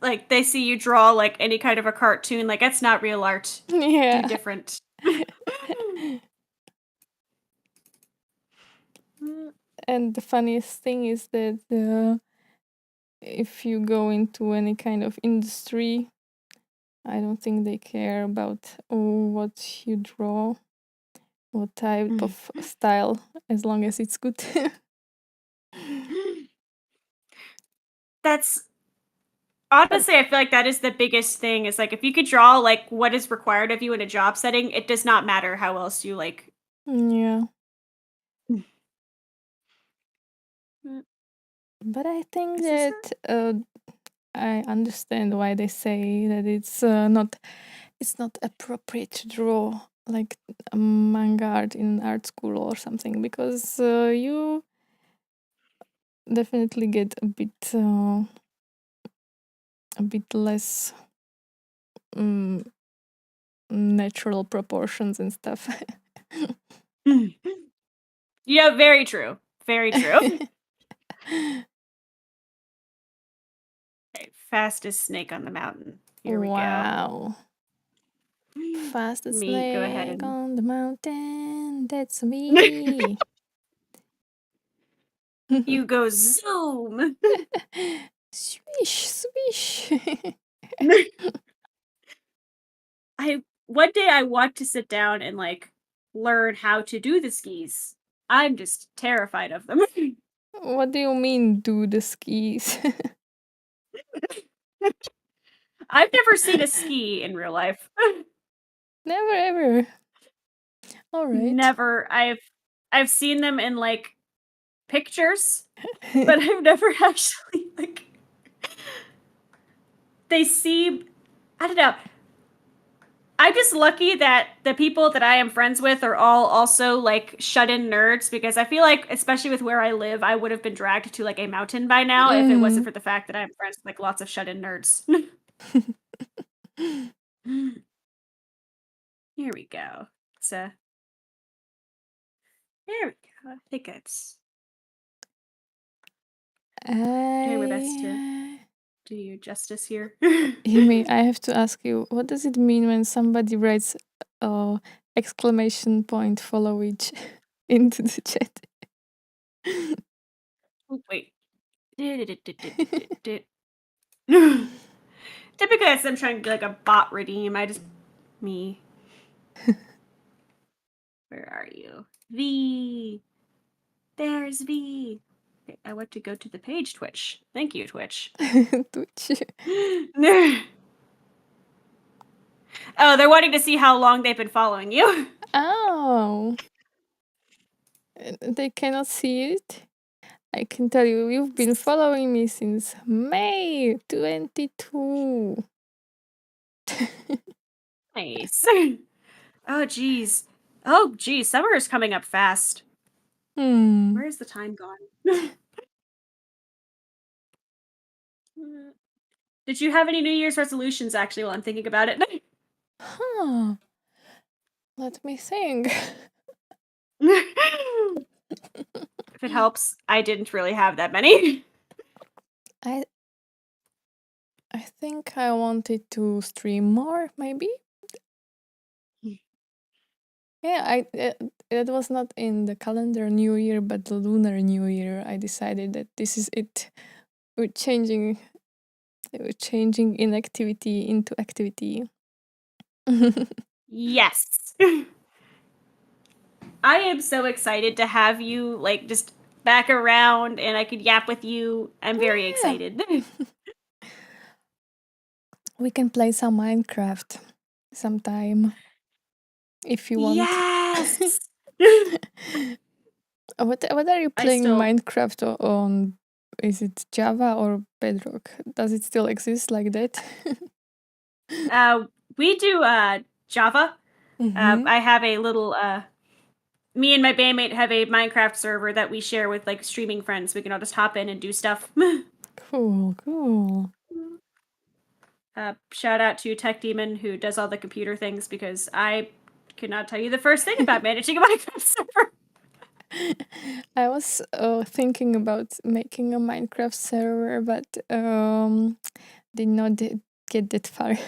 like they see you draw like any kind of a cartoon, like that's not real art. Do yeah. different. And the funniest thing is that if you go into any kind of industry, I don't think they care about what you draw, what type of style, as long as it's good. That's honestly, I feel like that is the biggest thing. Is like if you could draw like what is required of you in a job setting, it does not matter how else you like. Yeah. Mm. But I think This is that I understand why they say that it's not appropriate to draw like a manga art in art school or something, because you definitely get a bit less um, natural proportions and stuff. yeah, very true. Very true. Okay, fastest snake on the mountain. Here we go. Wow. Fastest Me, go ahead snake and on the mountain, that's me. you go zoom. Swish, swish. I one day I want to sit down and like learn how to do the skis. I'm just terrified of them. What do you mean, do the skis? I've never seen a ski in real life. Never ever. All right. Never. I've seen them in like pictures, but I've never actually like they seem I don't know. I'm just lucky that the people that I am friends with are all also like shut-in nerds because I feel like especially with where I live, I would have been dragged to like a mountain by now if it wasn't Mm. for the fact that I'm friends with like lots of shut-in nerds. Here we go. So there we go. I think it's doing my best to I do you justice here. Himi, I have to ask you, what does it mean when somebody writes exclamation point follow each into the chat? Oh, wait. Typically, as I'm trying to do like a bot redeem, I just me. Where are you? V. There's V. Okay, I want to go to the page Twitch. Thank you, Twitch. Twitch. Oh, they're wanting to see how long they've been following you. Oh. They cannot see it. I can tell you, you've been following me since May 22. Nice. Oh, geez. Oh, geez. Summer is coming up fast. Hmm. Where's the time gone? Did you have any New Year's resolutions, actually, while I'm thinking about it? Huh. Let me think. If it helps, I didn't really have that many. I I think I wanted to stream more, maybe. Yeah, it was not in the calendar New Year, but the lunar New Year. I decided that this is it. We're changing inactivity into activity. Yes. I am so excited to have you, like, just back around and I could yap with you. I'm very Yeah. excited. We can play some Minecraft sometime if you want. Yes. What are you I playing still Minecraft on? Is it Java or Bedrock? Does it still exist like that? uh we do Java. Mm-hmm. I have a little me and my bandmate have a Minecraft server that we share with like streaming friends. We can all just hop in and do stuff. Cool, cool. Shout out to Tech Demon who does all the computer things because I could not tell you the first thing about managing a Minecraft server. I was thinking about making a Minecraft server, but did not get that far.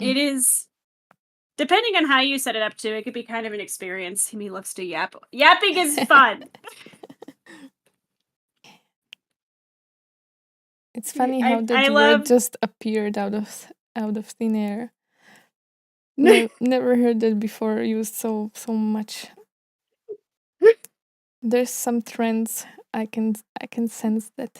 It is, depending on how you set it up too, it could be kind of an experience. He loves to yap. Yapping is fun. It's funny how that I word love just appeared out of thin air. Never heard that before used so much. There's some trends I can sense that.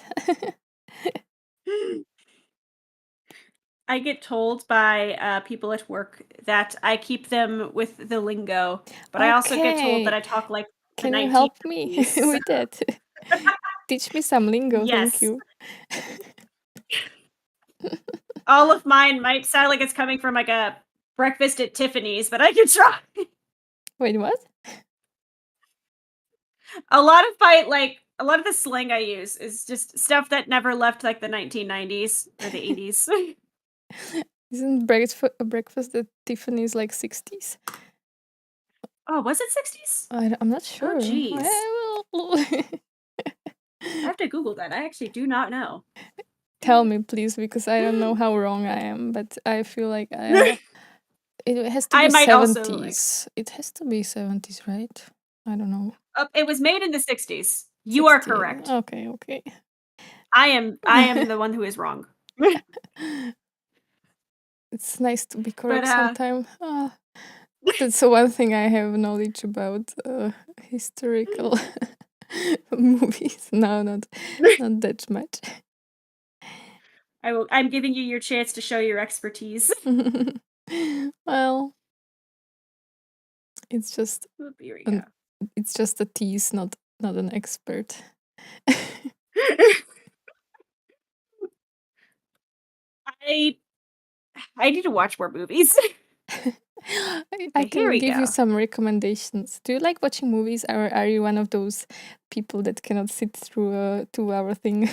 I get told by people at work that I keep them with the lingo, but I also get told that I talk like the Can you help 1950s. me with that? Teach me some lingo, thank Yes. you. All of mine might sound like it's coming from like a breakfast at Tiffany's, but I can try. Wait, what? A lot of the slang I use is just stuff that never left like the 1990s or the 80s. Isn't breakfast at Tiffany's like 60s? Oh, was it 60s? I'm not sure. Oh, jeez. I have to Google that. I actually do not know. Tell me, please, because I don't know how wrong I am, but I feel like it has to be 70s. It has to be 70s, right? I don't know. It was made in the 60s. You are correct. Okay. I am the one who is wrong. It's nice to be correct sometimes. That's the one thing I have knowledge about historical movies. No, not that much. I'm giving you your chance to show your expertise. Well, it's just Here we go. It's just a tease, not an expert. I need to watch more movies. I can give you some recommendations. Do you like watching movies, or are you one of those people that cannot sit through a 2-hour thing?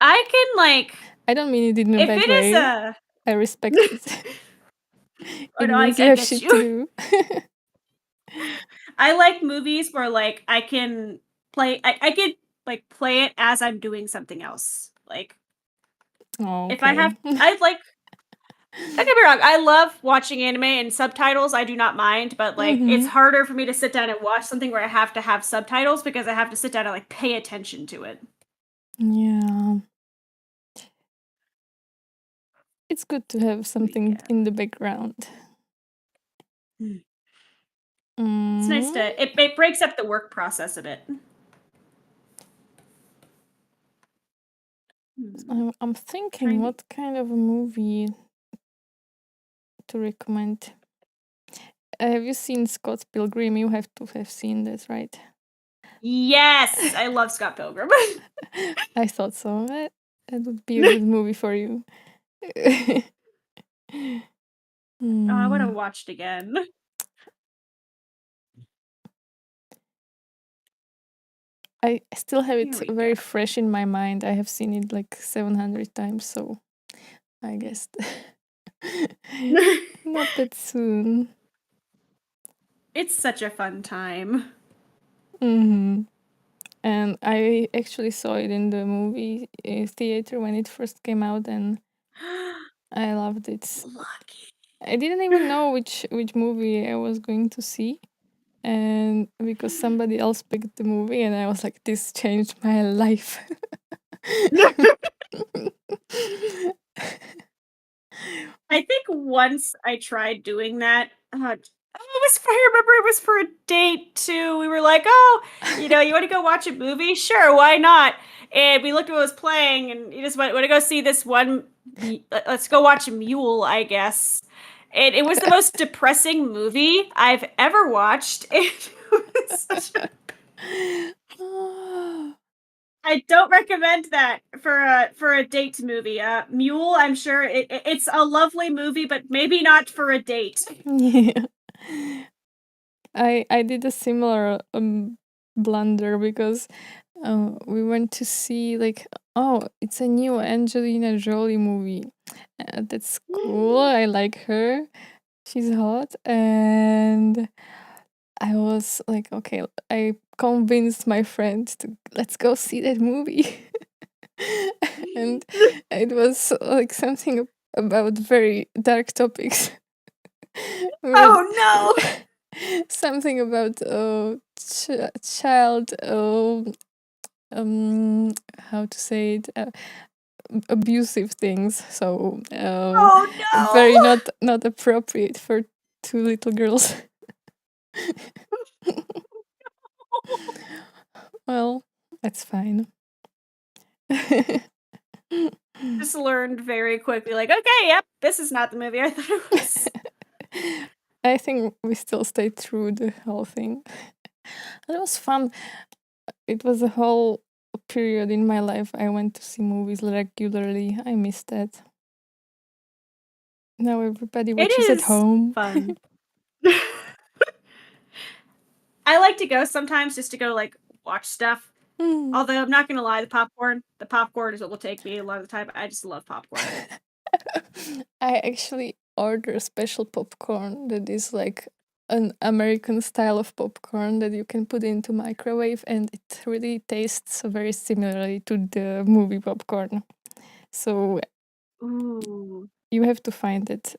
I can like. I don't mean it in a bad way. I respect it. It means you have shit to do. I like movies where like I can play. I can like play it as I'm doing something else. Like, if I have, I like. Don't get me wrong. I love watching anime and subtitles. I do not mind, but like it's harder for me to sit down and watch something where I have to have subtitles because I have to sit down and like pay attention to it. Yeah. It's good to have something in the background. It's nice to it breaks up the work process a bit. I'm thinking what kind of a movie to recommend. Have you seen Scott Pilgrim? You have to have seen this, right? Yes, I love Scott Pilgrim. I thought so. That would be a good movie for you. Oh, I want to watch it again. I still have it very fresh in my mind. I have seen it like 700 times, so I guess not that soon. It's such a fun time. And I actually saw it in the movie theater when it first came out, and I loved it. Lucky. I didn't even know which movie I was going to see, and because somebody else picked the movie, and I was like, this changed my life. I think once I tried doing that, I remember it was for a date too. We were like, oh, you want to go watch a movie? Sure, why not? And we looked at what was playing, and you just want to go see this one. Let's go watch Mule, I guess. And it was the most depressing movie I've ever watched. I I don't recommend that for a date movie. Mule, I'm sure it's a lovely movie, but maybe not for a date. Yeah. I did a similar blunder because we went to see like, oh, it's a new Angelina Jolie movie. That's cool. I like her. She's hot, and I was like, okay, I convinced my friend to let's go see that movie. And it was like something about very dark topics. Oh no! Something about child, how to say it, abusive things. So very Oh not appropriate for two little girls. Well, that's fine. Just learned very quickly, like, okay, yep, this is not the movie I thought it was. I think we still stayed through the whole thing. It was fun. It was a whole period in my life I went to see movies regularly. I miss that. Now everybody It watches at is home. fun. I like to go sometimes just to go like watch stuff. Mm. Although I'm not gonna lie, the popcorn is what will take me a lot of the time. I just love popcorn. I actually order a special popcorn that is like an American style of popcorn that you can put into microwave, and it really tastes very similarly to the movie popcorn. So Ooh. you have to find it.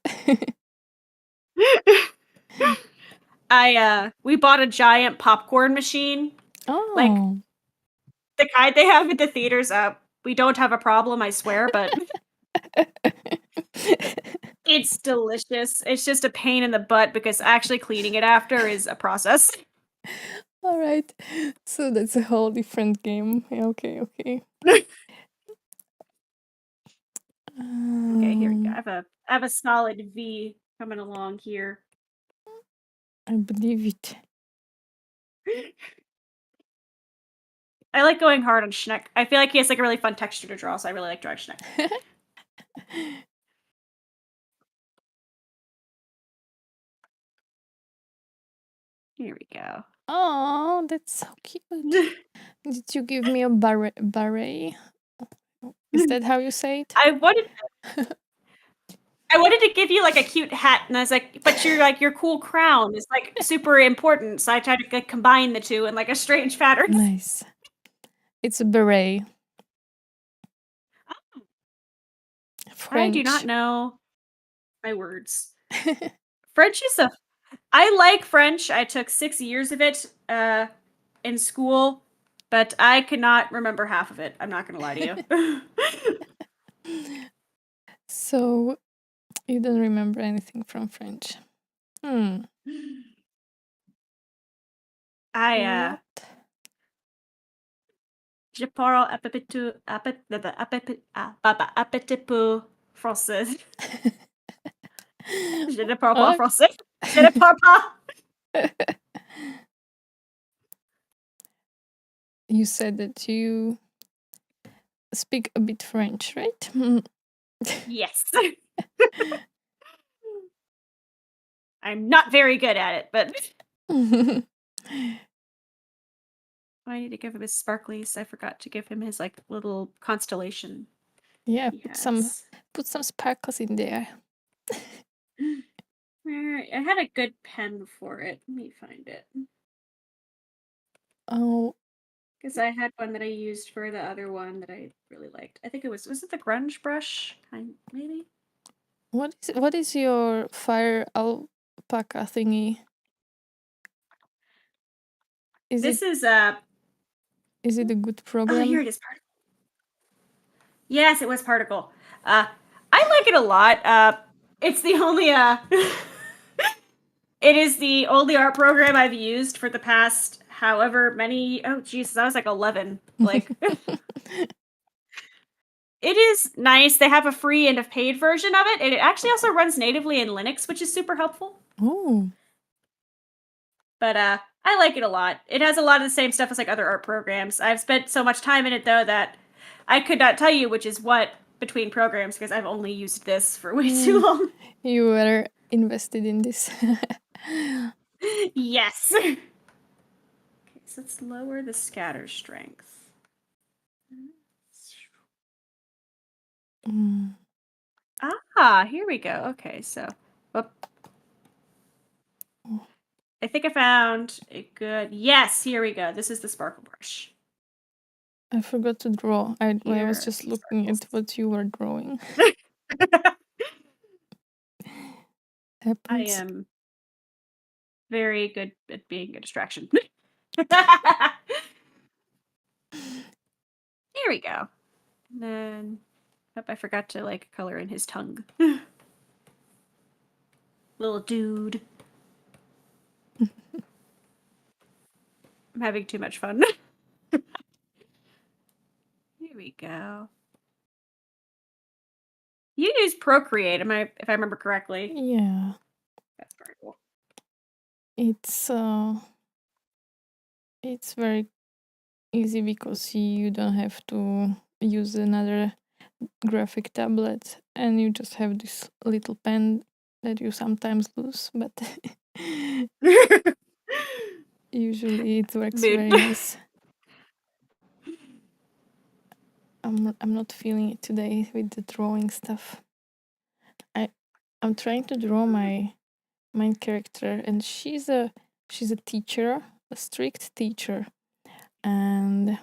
We bought a giant popcorn machine, like Oh. the kind they have at the theaters. We don't have a problem, I swear, but it's delicious. It's just a pain in the butt because actually cleaning it after is a process. All right. So that's a whole different game. Yeah, okay, okay. Okay, here we go. Um, I have a solid V coming along here. I believe it. I like going hard on Schneck. I feel like he has like a really fun texture to draw, so I really like drawing Schneck. Here we go. Oh, that's so cute. Did you give me a beret? Is that how you say it? I wanted to give you like a cute hat, and I was like, but your cool crown is like super important. So I tried to like, combine the two in like a strange pattern. Nice. It's a beret. I do not French. know my words. French is a. I like French. I took 6 years of it in school, but I cannot remember half of it. I'm not gonna lie to you. So you don't remember anything from French. Hmm. I What? je parle un petit peu français. Je ne parle pas Oh. français. Je ne parle pas. You said that you speak a bit French, right? Yes. I'm not very good at it, but I need to give him his sparklies. I forgot to give him his like little constellation. Yeah, He put has. some sparkles in there. I had a good pen for it. Let me find it. Oh, Because I had one that I used for the other one that I really liked. I think it was it the grunge brush? Maybe? what is your fire alpaca thingy? Is This it is is it a good oh, here program? it is. Particle. Yes, it was Particle. I like it a lot. It's the only it is the only art program I've used for the past however many. Oh Jesus, I was like 11. Like it is nice. They have a free and a paid version of it, and it actually also runs natively in Linux, which is super helpful. Oh, But I like it a lot. It has a lot of the same stuff as like other art programs. I've spent so much time in it though that I could not tell you which is what between programs because I've only used this for way too Mm, long. you were invested in this. Yes. Okay, so let's lower the scatter strength. Mm. Ah, here we go. Okay, so whoop. I think I found a good. Yes, here we go. This is the sparkle brush. I forgot to draw. I Here was are just some looking sparkles. at what you were drawing. I Happens. am very good at being a distraction. Here we go. And then, oh, I forgot to like color in his tongue. Little dude. I'm having too much fun. Here we go. You use Procreate, if I remember correctly. Yeah, That's very cool. it's very easy because you don't have to use another graphic tablet, and you just have this little pen that you sometimes lose, but usually it works Mood. very nice. I'm not feeling it today with the drawing stuff. I'm trying to draw my main character, and she's a teacher, a strict teacher, and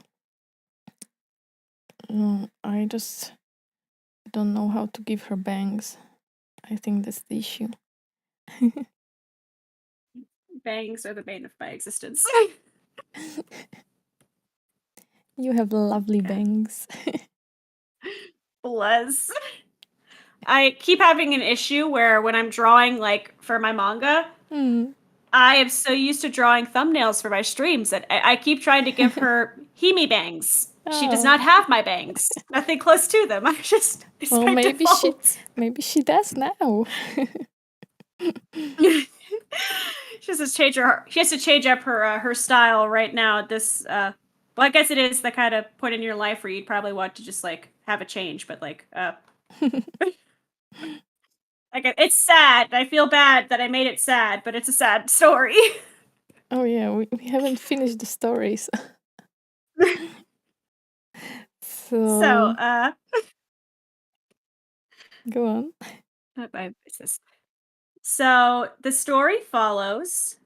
I just don't know how to give her bangs. I think that's the issue. Bangs are the bane of my existence. You have lovely Okay. bangs. Bless. I keep having an issue where when I'm drawing, like, for my manga, Hmm. I am so used to drawing thumbnails for my streams that I keep trying to give her himi bangs. She does Oh, not have my bangs. Nothing close to them. It's well, by default. maybe she does now. She has to change up her style right now at this well, I guess it is the kind of point in your life where you'd probably want to just like have a change, but like it's sad. I feel bad that I made it sad, but it's a sad story. Oh yeah, we haven't finished the stories. So, So go on. my business. So the story follows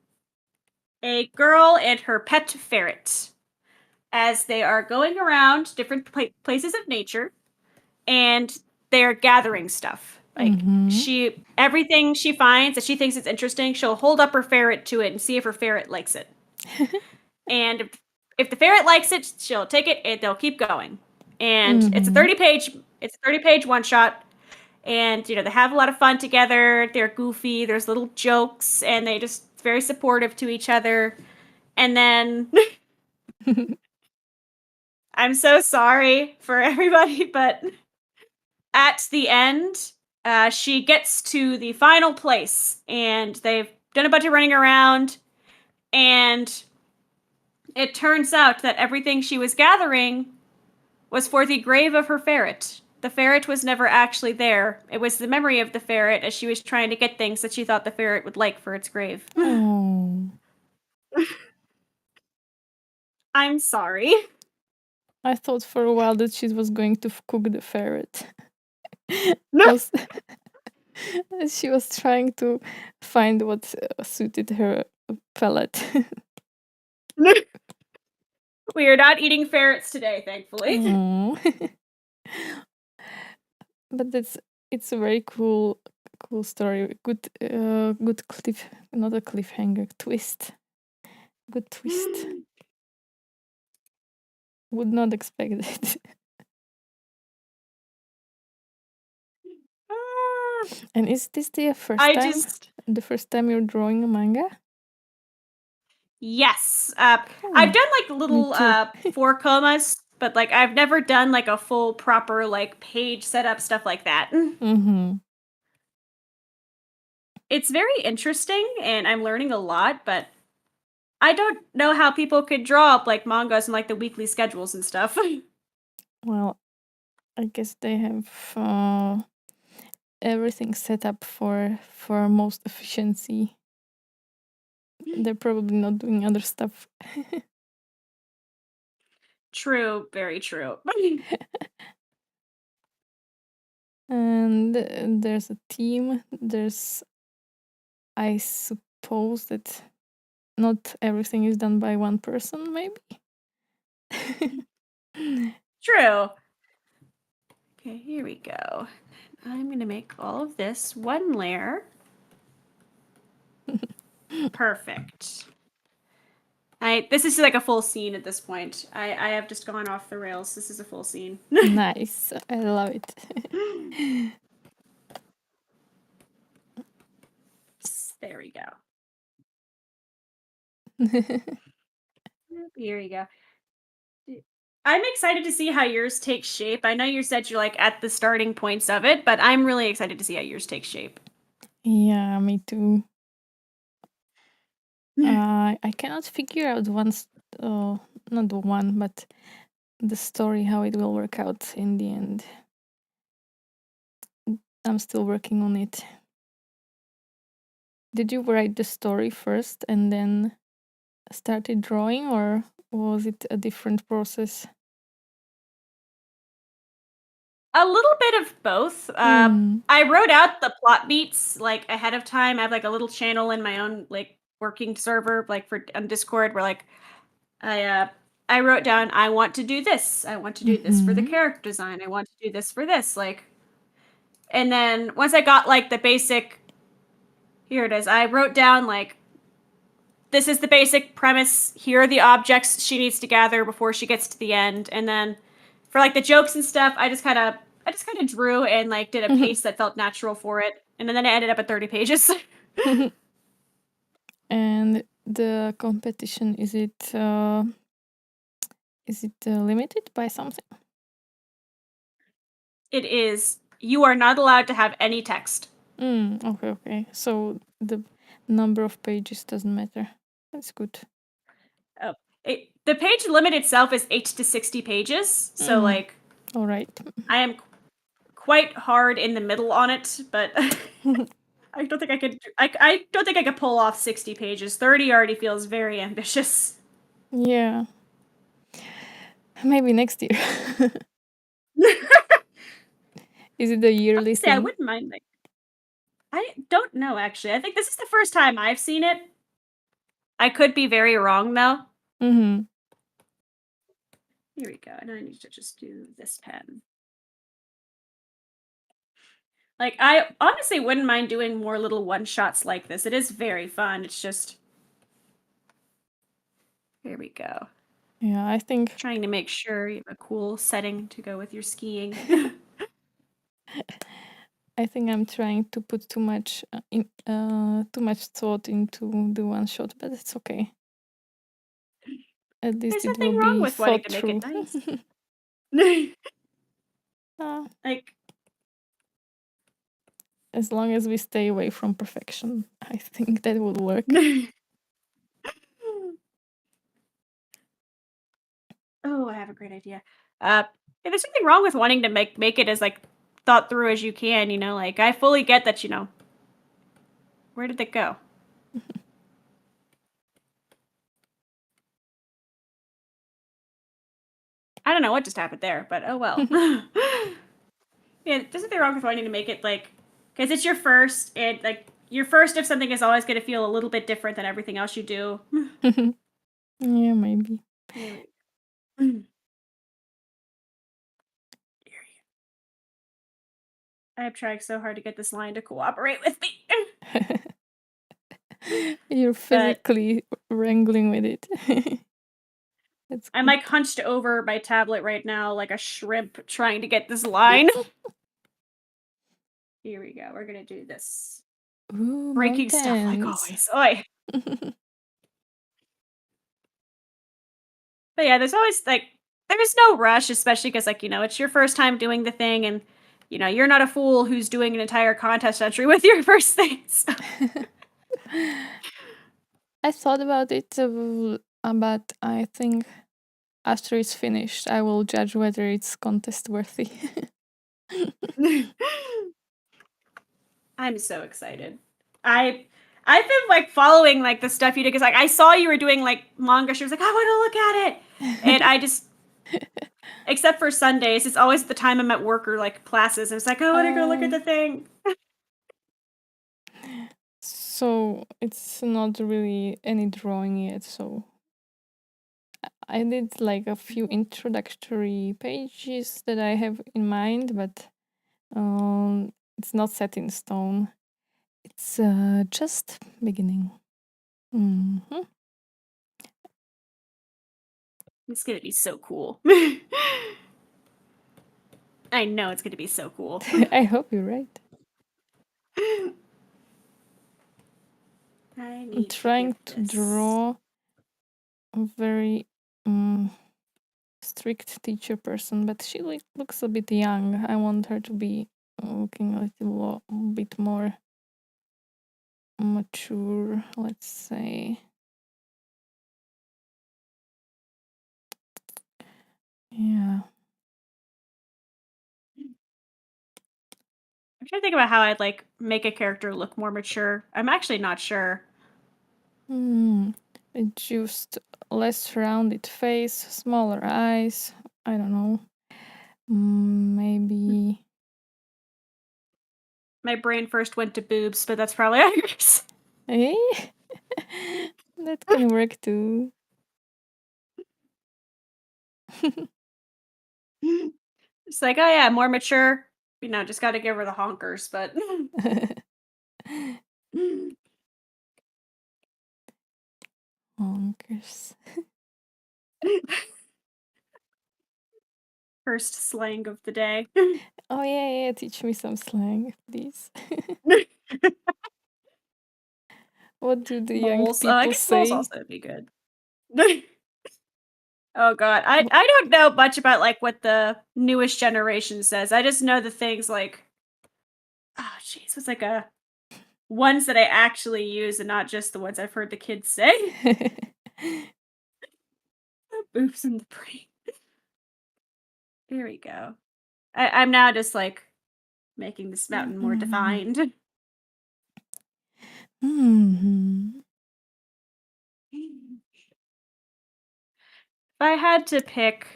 a girl and her pet ferret as they are going around different places of nature and they're gathering stuff. Like Mm-hmm. everything she finds that she thinks is interesting, she'll hold up her ferret to it and see if her ferret likes it. And if the ferret likes it, she'll take it and they'll keep going. And Mm-hmm. it's a 30-page one shot. And they have a lot of fun together. They're goofy. There's little jokes, and they just very supportive to each other. And then I'm so sorry for everybody, but at the end, she gets to the final place, and they've done a bunch of running around, and it turns out that everything she was gathering was for the grave of her ferret. The ferret was never actually there. It was the memory of the ferret as she was trying to get things that she thought the ferret would like for its grave. Oh, I'm sorry. I thought for a while that she was going to cook the ferret. No. Was she was trying to find what suited her palate. We are not eating ferrets today, thankfully. Oh. But it's a very cool story. Good not a cliffhanger, twist. Good twist. Would not expect it. And is this the I just the first time you're drawing a manga? yes. I've Oh, done like me little too. 4 comas, but like I've never done like a full proper like page setup stuff like that. Mm-hmm. It's very interesting and I'm learning a lot, but I don't know how people could draw up like mangas and like the weekly schedules and stuff. Well, I guess they have everything set up for most efficiency. They're probably not doing other stuff. True, very true. And there's a team. I suppose that not everything is done by one person, maybe. True. Okay, here we go. I'm going to make all of this one layer. Perfect. This is like a full scene at this point. I have just gone off the rails. This is a full scene. Nice. I love it. There we go. Here we go. I'm excited to see how yours takes shape. I know you said you're like at the starting points of it, but I'm really excited to see how yours takes shape. Yeah, me too. I cannot figure out not the one, but the story, how it will work out in the end. I'm still working on it. Did you write the story first and then started drawing, or was it a different process? A little bit of both. I wrote out the plot beats like ahead of time. I have like a little channel in my own like working server, like for on Discord, where like I wrote down I want to do this. I want to do this for the character design. I want to do this for this. Like, and then once I got like the basic, here it is. I wrote down like this is the basic premise. Here are the objects she needs to gather before she gets to the end. And then for like the jokes and stuff, I just kind of drew and like did a pace that felt natural for it. And then I ended up at 30 pages. And the competition, is it limited by something? It is. You are not allowed to have any text. Okay. So the number of pages doesn't matter. That's good. Oh, the page limit itself is 8 to 60 pages. So like, all right. I am quite hard in the middle on it, but I don't think I could. I don't think I could pull off 60 pages. 30 already feels very ambitious. Yeah. Maybe next year. Is it a yearly Honestly, I thing? wouldn't mind. Like, I don't know actually. I think this is the first time I've seen it. I could be very wrong though. Mm-hmm. Here we go. Now I need to just do this pen. Like, I honestly wouldn't mind doing more little one-shots like this. It is very fun. It's just... Here we go. Yeah, I think... Trying to make sure you have a cool setting to go with your skiing. I think I'm trying to put too much thought into the one shot, but it's okay. At least There's it will nothing wrong be with wanting thought to make through. it nice. Like, as long as we stay away from perfection, I think that would work. Oh, I have a great idea. There's nothing wrong with wanting to make it as like thought through as you can. You know, like I fully get that. You know, where did it go? I don't know what just happened there, but oh well. Yeah, there's nothing wrong with wanting to make it like, because it's your first, and like your first of something is always going to feel a little bit different than everything else you do. Yeah, maybe. I'm trying so hard to get this line to cooperate with me. You're physically wrangling with it. I'm like hunched over my tablet right now like a shrimp trying to get this line. Here we go. We're going to do this. Ooh, Breaking stuff like mountains. always. Oi. But yeah, there's always like, there's no rush, especially because like, you know, it's your first time doing the thing and, you know, you're not a fool who's doing an entire contest entry with your first thing. So. I thought about it, but I think after it's finished, I will judge whether it's contest worthy. I'm so excited. I've been like following like the stuff you did because like I saw you were doing like manga. She was like, I want to look at it, and I just, except for Sundays, it's always the time I'm at work or like classes, and it's like I want to go look at the thing. So it's not really any drawing yet. So I did like a few introductory pages that I have in mind, but it's not set in stone. It's just beginning. Mm-hmm. It's gonna be so cool. I know it's gonna be so cool. I hope you're right. I I'm need to trying give to this. draw a very strict teacher person, but she looks a bit young. I want her to be looking a little bit more mature, let's say. Yeah. I'm trying to think about how I'd like make a character look more mature. I'm actually not sure. It's just less rounded face, smaller eyes. I don't know. Maybe. My brain first went to boobs, but that's probably yours. Eh? That can work too. It's like, oh yeah, more mature. You know, just got to give her the honkers, but Honkers. first slang of the day. Oh yeah, teach me some slang, please. What do the young Moles. I people guess moles say? also would be good. Oh god, I don't know much about like what the newest generation says. I just know the things like, oh jeez, what's like a ones that I actually use and not just the ones I've heard the kids say. Boobs in the brain. There we go. I'm now just like making this mountain more defined. If Hmm. I had to pick,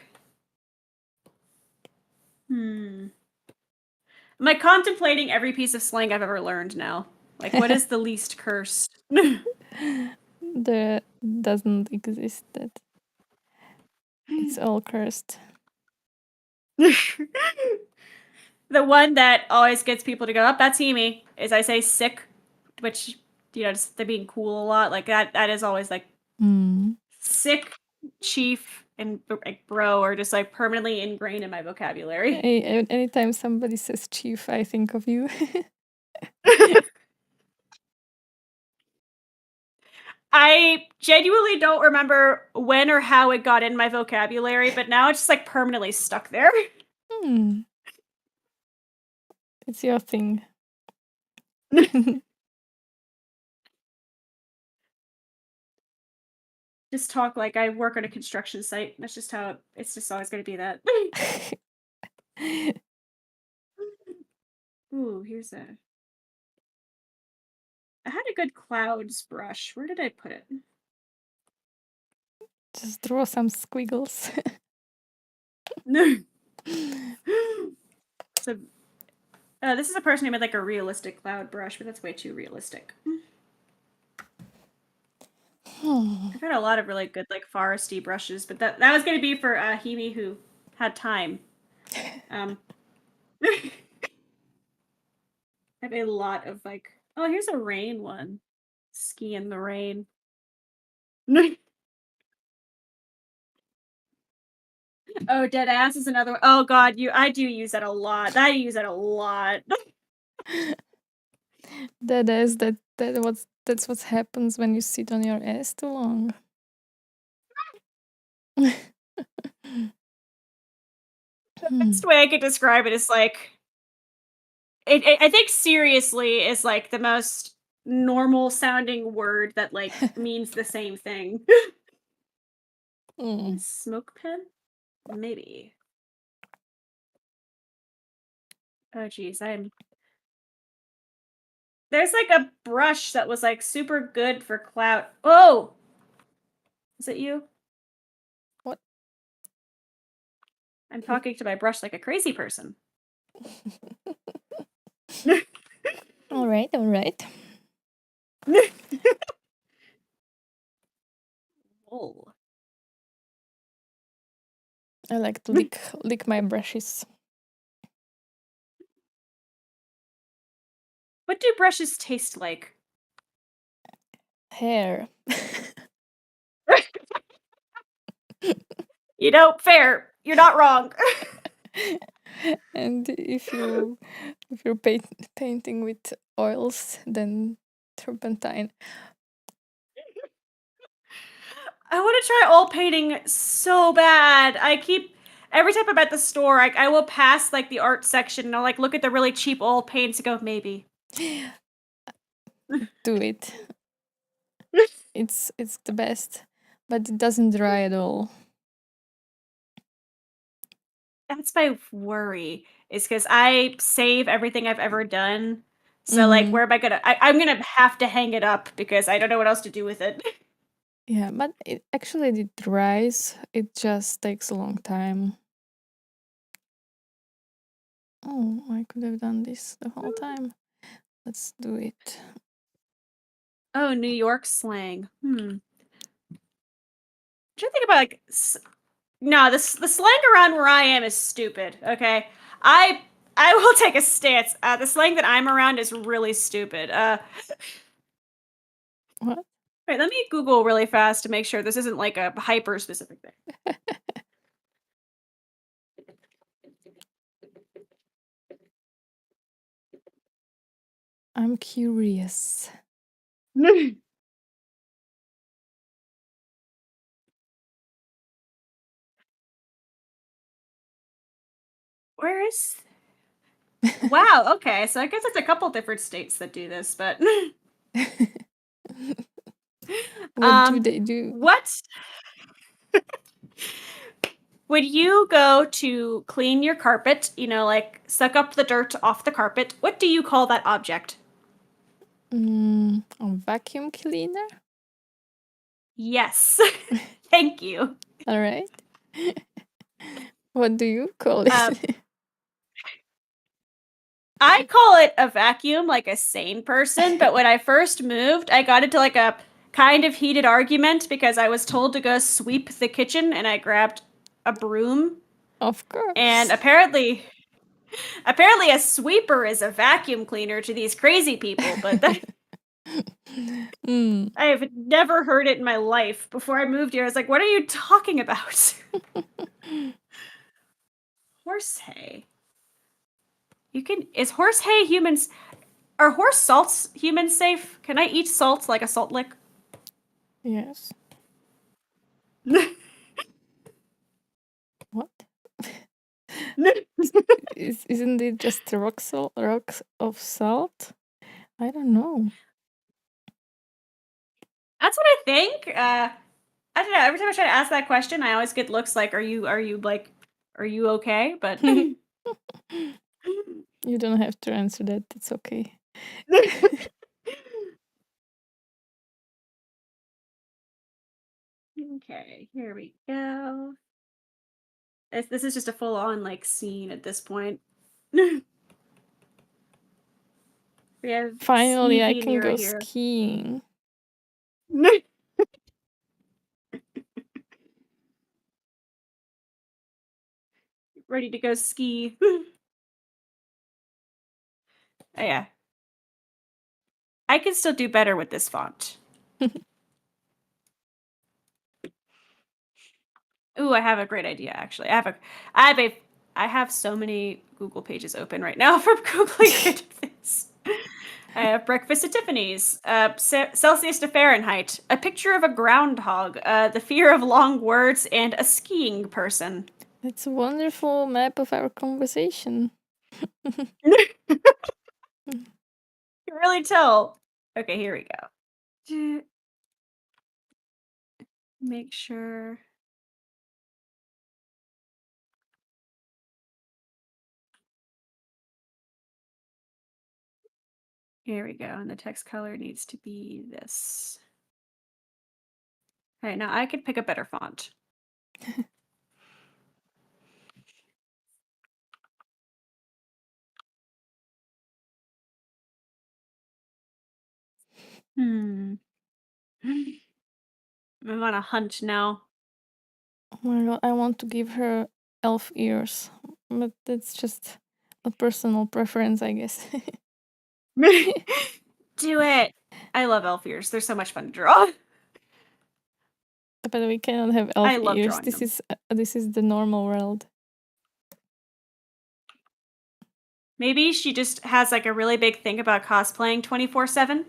hmm, am I contemplating every piece of slang I've ever learned now? Like, what is the least cursed? There doesn't exist that. It's all cursed. The one that always gets people to go up, that's Himi, is I say sick, which, you know, just they're being cool a lot. Like that is always like sick, chief, and like bro are just like permanently ingrained in my vocabulary. Anytime somebody says chief, I think of you. I genuinely don't remember when or how it got in my vocabulary, but now it's just like permanently stuck there. Hmm. It's your thing. Just talk like I work on a construction site. That's just how it's just always going to be that. Ooh, here's a. I had a good clouds brush. Where did I put it? Just draw some squiggles. No. So, this is a person who made like a realistic cloud brush, but that's way too realistic. I've had a lot of really good like foresty brushes, but that was going to be for Himi who had time. I have a lot of like, oh, here's a rain one. Ski in the rain. Oh, dead ass is another one. Oh god, I do use that a lot. I use that a lot. That's what happens when you sit on your ass too long. The best way I could describe it is like I think seriously is like the most normal sounding word that like means the same thing. Mm. Smoke pen? Maybe. Oh geez, there's like a brush that was like super good for cloud. Oh! Is it you? What? I'm talking to my brush like a crazy person. All right, all right. Oh. I like to lick my brushes. What do brushes taste like? Hair. You know, fair. You're not wrong. And if you're painting with oils, then turpentine. I want to try oil painting so bad. Every time I'm at the store, I will pass like the art section and I'll like look at the really cheap oil paints and go, maybe. Do it. It's the best, but it doesn't dry at all. That's my worry, is because I save everything I've ever done. So like, where am I gonna? I'm gonna have to hang it up because I don't know what else to do with it. Yeah, but it dries. It just takes a long time. Oh, I could have done this the whole time. Let's do it. Oh, New York slang. I'm trying to think about like. No, the slang around where I am is stupid. Okay, I I will take a stance. The slang that I'm around is really stupid. What? Wait, let me Google really fast to make sure this isn't like a hyper specific thing. I'm curious. Where is? Wow. Okay, so I guess it's a couple different states that do this, but What do they do? what would you go to clean your carpet? You know, like suck up the dirt off the carpet. What do you call that object? A vacuum cleaner? Yes. Thank you. All right. What do you call it? I call it a vacuum like a sane person, but when I first moved, I got into like a kind of heated argument because I was told to go sweep the kitchen and I grabbed a broom. Of course. And apparently a sweeper is a vacuum cleaner to these crazy people, but I have never heard it in my life. Before I moved here, I was like, what are you talking about? Horse hay. Is horse hay humans are horse salts humans safe? Can I eat salt like a salt lick? Yes. What? Isn't it just rocks of salt? I don't know. That's what I think. I don't know. Every time I try to ask that question, I always get looks like, are you okay?" But You don't have to answer that. It's okay. okay, here we go. This is just a full on like scene at this point. we have Finally, I sneaky can Nira go here. skiing. Ready to go ski. Oh, yeah. I can still do better with this font. Ooh, I have a great idea actually. I have so many Google pages open right now for Googling random things. I have breakfast at Tiffany's, Celsius to Fahrenheit, a picture of a groundhog, the fear of long words, and a skiing person. It's a wonderful map of our conversation. You can really tell. Okay, here we go. Make sure. Here we go. And the text color needs to be this. All right, now I could pick a better font. Hmm. I'm on a hunt now. Oh my god, I want to give her elf ears, but that's just a personal preference, I guess. Do it. I love elf ears. They're so much fun to draw. But we cannot have elf I love ears. drawing them. This is the normal world. Maybe she just has like a really big thing about cosplaying 24/7.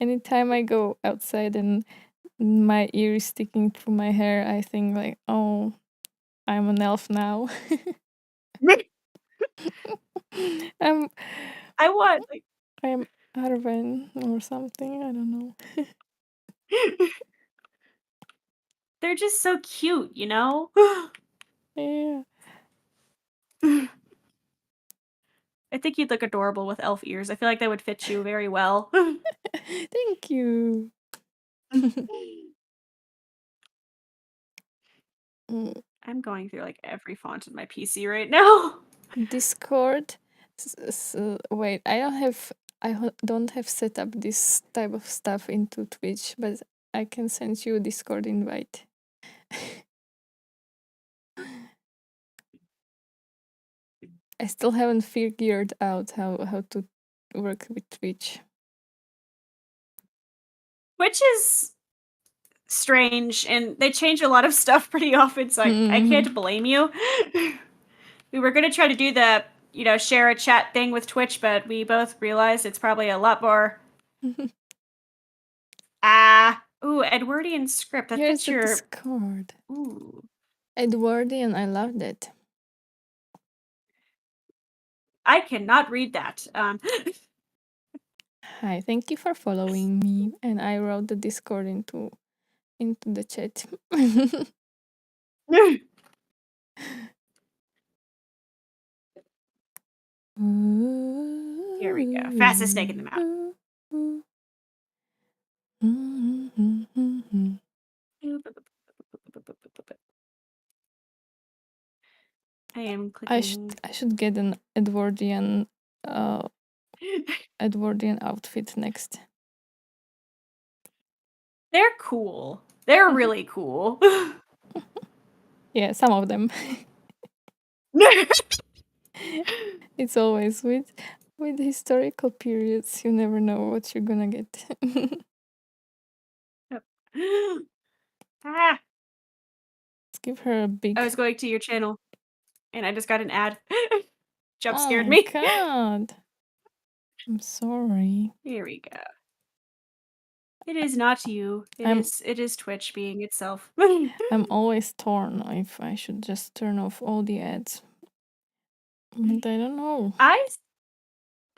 Anytime I go outside and my ear is sticking through my hair, I think like, oh, I'm an elf now. I'm I want like I'm Arwen or something. I don't know. they're just so cute, you know? Yeah. I think you'd look adorable with elf ears. I feel like that would fit you very well. Thank you. Mm, I'm going through like every font in my PC right now. Discord. Wait, don't have set up this type of stuff into Twitch, but I can send you a Discord invite. I still haven't figured out how to work with Twitch. Which is strange, and they change a lot of stuff pretty often, so I Mhm. can't blame you. We were gonna try to do the, share a chat thing with Twitch, but we both realized it's probably a lot more ooh, Edwardian script. That Here's fits the your Discord. ooh. Edwardian, I loved it. I cannot read that. Hi, thank you for following me. And I wrote the Discord into the chat. Here we go. Fastest snake in the map. I am clicking. I should get an uh Edwardian outfit next. They're cool. They're really cool. Yeah, some of them. It's always with historical periods, you never know what you're gonna get. Ah, Let's give her a I big. was going to your channel and I just got an ad. Jump Oh scared my me. god! I'm sorry. Here we go. It is not you. I'm It is Twitch being itself. I'm always torn if I should just turn off all the ads. But I don't know. I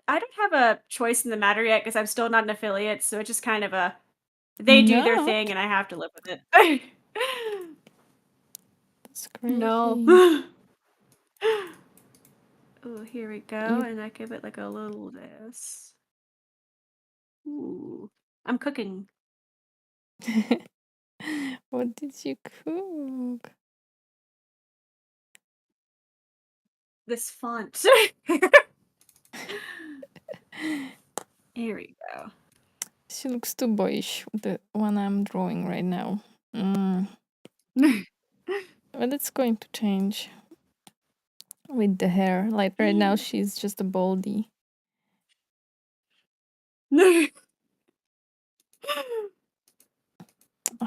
I don't have a choice in the matter yet because I'm still not an affiliate, so it's just kind of a they do their thing Not. and I have to live with it. That's No. crazy. Oh, here we go, You and I give it like a little this. Ooh, I'm cooking What did you cook? this font. Here we go. She looks too boyish, the one I'm drawing right now. But it's going to change with the hair. Like right now, she's just a baldy.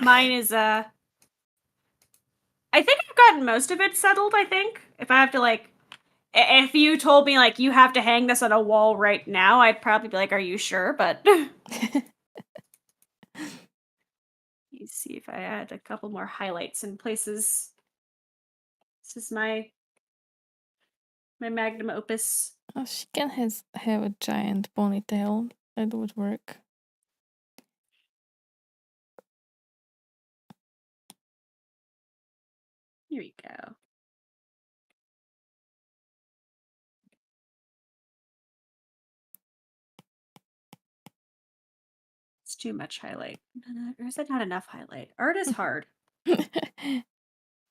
Mine is I think I've gotten most of it settled, I think. If I have to like if you told me like you have to hang this on a wall right now, I'd probably be like, "Are you sure?" But let's see if I add a couple more highlights in places. This is my magnum opus. Oh, she can have a giant ponytail. That would work. Here we go. It's too much highlight. Or is that not enough highlight? Art is hard.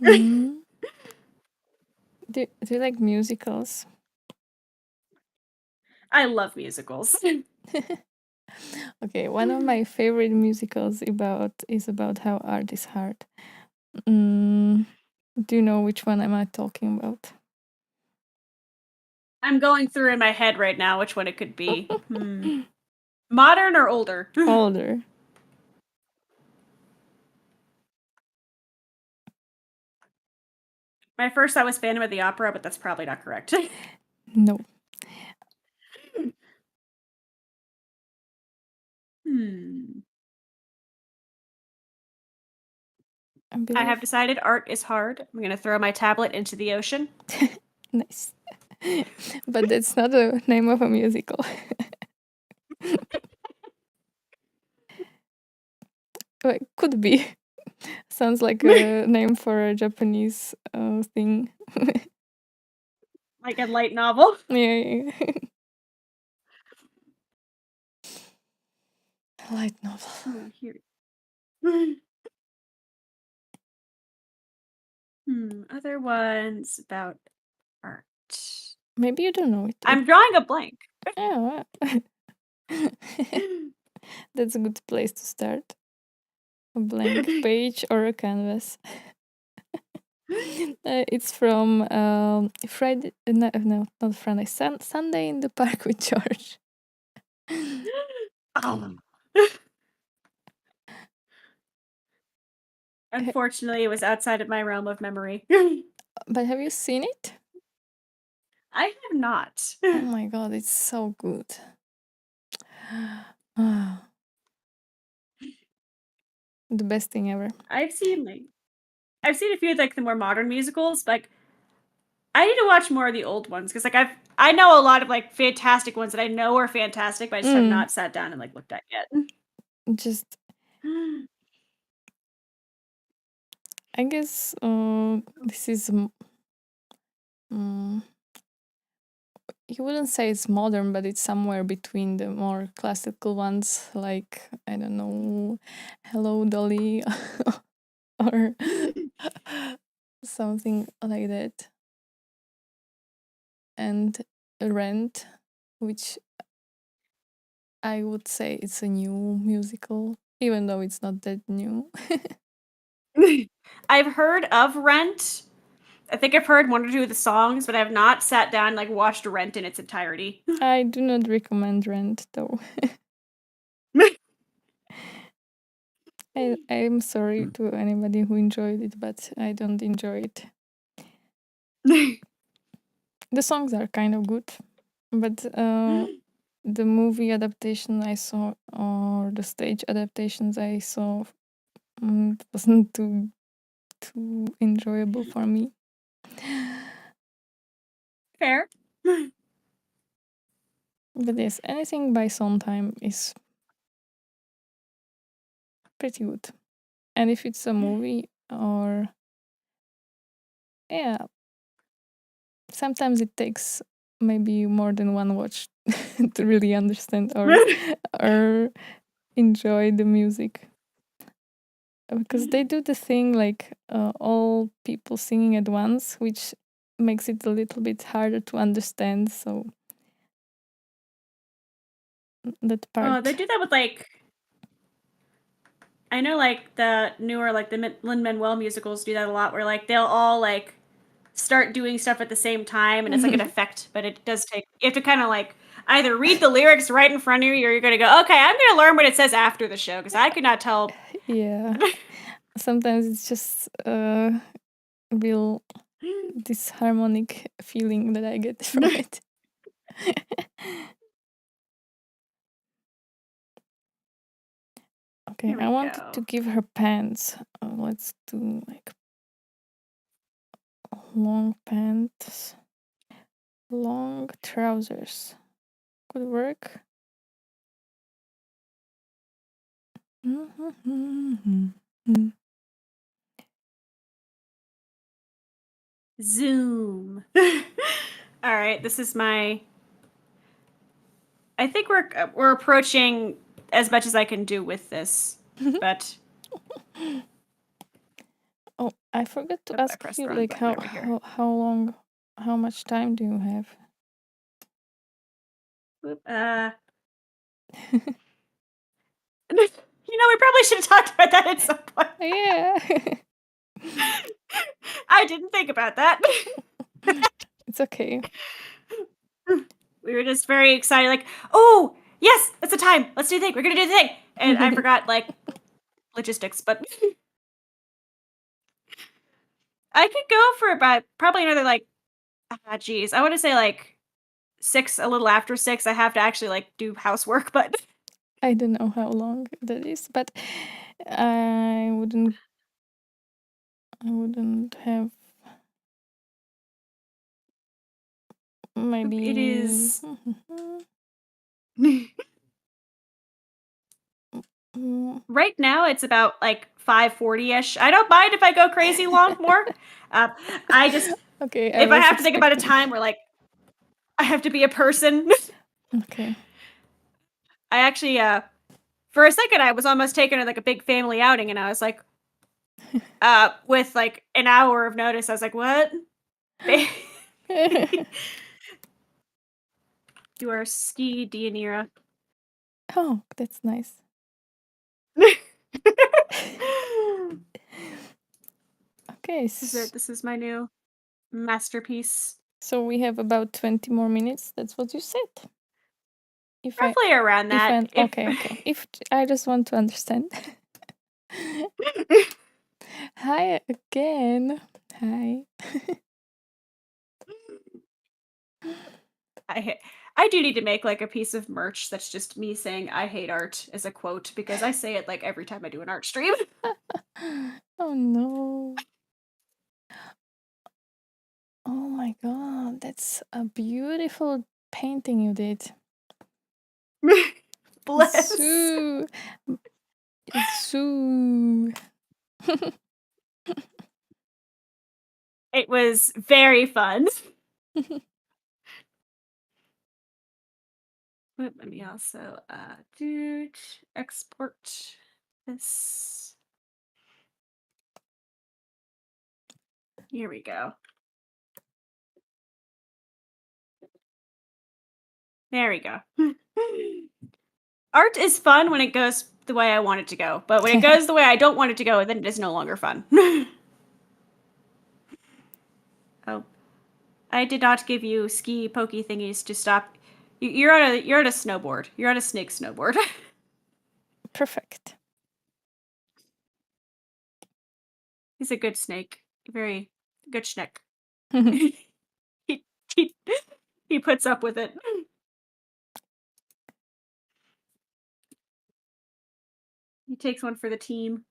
Mm. Do you like musicals? I love musicals. Okay, one of my favorite musicals is about how art is hard. Do you know which one am I talking about? I'm going through in my head right now which one it could be. Modern or older? Older. My first thought was Phantom of the Opera, but that's probably not correct. No. Hmm. I I believe. have decided art is hard. I'm going to throw my tablet into the ocean. Nice. But that's not the name of a musical. Well, it could be. Sounds like a name for a Japanese thing. Like a light novel. Yeah. Light novel. Oh, here. Other ones about art. Maybe you don't know it. I'm drawing a blank. Yeah. That's a good place to start. A blank page or a canvas. It's from Friday. No, not Friday. Sunday in the Park with George. Oh. Unfortunately, it was outside of my realm of memory. But have you seen it? I have not. Oh my god, it's so good. The best thing ever. I've seen a few of, like, the more modern musicals. Like, I need to watch more of the old ones because, like, I know a lot of, like, fantastic ones that I know are fantastic, but I just have Mm, not sat down and, like, looked at yet. just, I guess this is. Mm, you wouldn't say it's modern, but it's somewhere between the more classical ones, like, I don't know, Hello Dolly or something like that. And Rent, which I would say it's a new musical, even though it's not that new. I've heard of Rent. I think I've heard one or two of the songs, but I have not sat down and, like, watched Rent in its entirety. I do not recommend Rent, though. I'm sorry to anybody who enjoyed it, but I don't enjoy it. The songs are kind of good, but the movie adaptation I saw or the stage adaptations I saw it wasn't too enjoyable for me. Fair. But yes, anything by Sondheim is pretty good. And if it's a movie or yeah, sometimes it takes maybe more than one watch to really understand or enjoy the music. Because they do the thing like all people singing at once, which makes it a little bit harder to understand. So that Oh, they part, do that with, like, I know, like, the newer, like, the Lin-Manuel musicals do that a lot, where, like, they'll all, like, start doing stuff at the same time, and it's like an effect, but it does take you have to kinda, like, either read the lyrics right in front of you, or you're gonna go, "Okay, I'm gonna learn what it says after the show because I could not tell." yeah. Sometimes it's just real disharmonic feeling that I get from it. Okay, Here I we wanted to go. give her pants. Let's do like long pants. Long trousers. Good work. Zoom. All right, this is my. I think we're approaching as much as I can do with this, but. Oh, I forgot to I ask pressed you, the wrong like, button over here. how long, how much time do you have? Whoop, we probably should have talked about that at some point. Yeah. I didn't think about that. It's okay. We were just very excited, like, oh, yes, that's the time. Let's do the thing. We're going to do the thing. And I forgot, like, logistics, but I could go for about probably another, like, geez, I want to say, like, 6, a little after 6. I have to actually, like, do housework, but I don't know how long that is, but I wouldn't have maybe it is. Right now, it's about like 5:40ish. I don't mind if I go crazy long more. I just okay, I if I was have to think about a expecting. time where like I have to be a person. Okay. I actually for a second I was almost taken to like a big family outing, and I was like with like an hour of notice. I was like, what? You are ski Deianira. Oh, that's nice. Okay. This is my new masterpiece. So we have about 20 more minutes. That's what you said. If I Roughly around if that. I okay, okay. If I just want to understand. Hi again. Hi. I do need to make like a piece of merch that's just me saying I hate art as a quote, because I say it like every time I do an art stream. Oh no. Oh my god, that's a beautiful painting you did. Bless. Zoo. Zoo. It was very fun. Let me also do export this. Here we go. There we go. Art is fun when it goes the way I want it to go, but when it goes the way I don't want it to go, then it is no longer fun. Oh, I did not give you ski pokey thingies to stop. You're on a snowboard. You're on a snake snowboard. Perfect. He's a good snake. Very good schneck. he, he he puts up with it. He takes one for the team.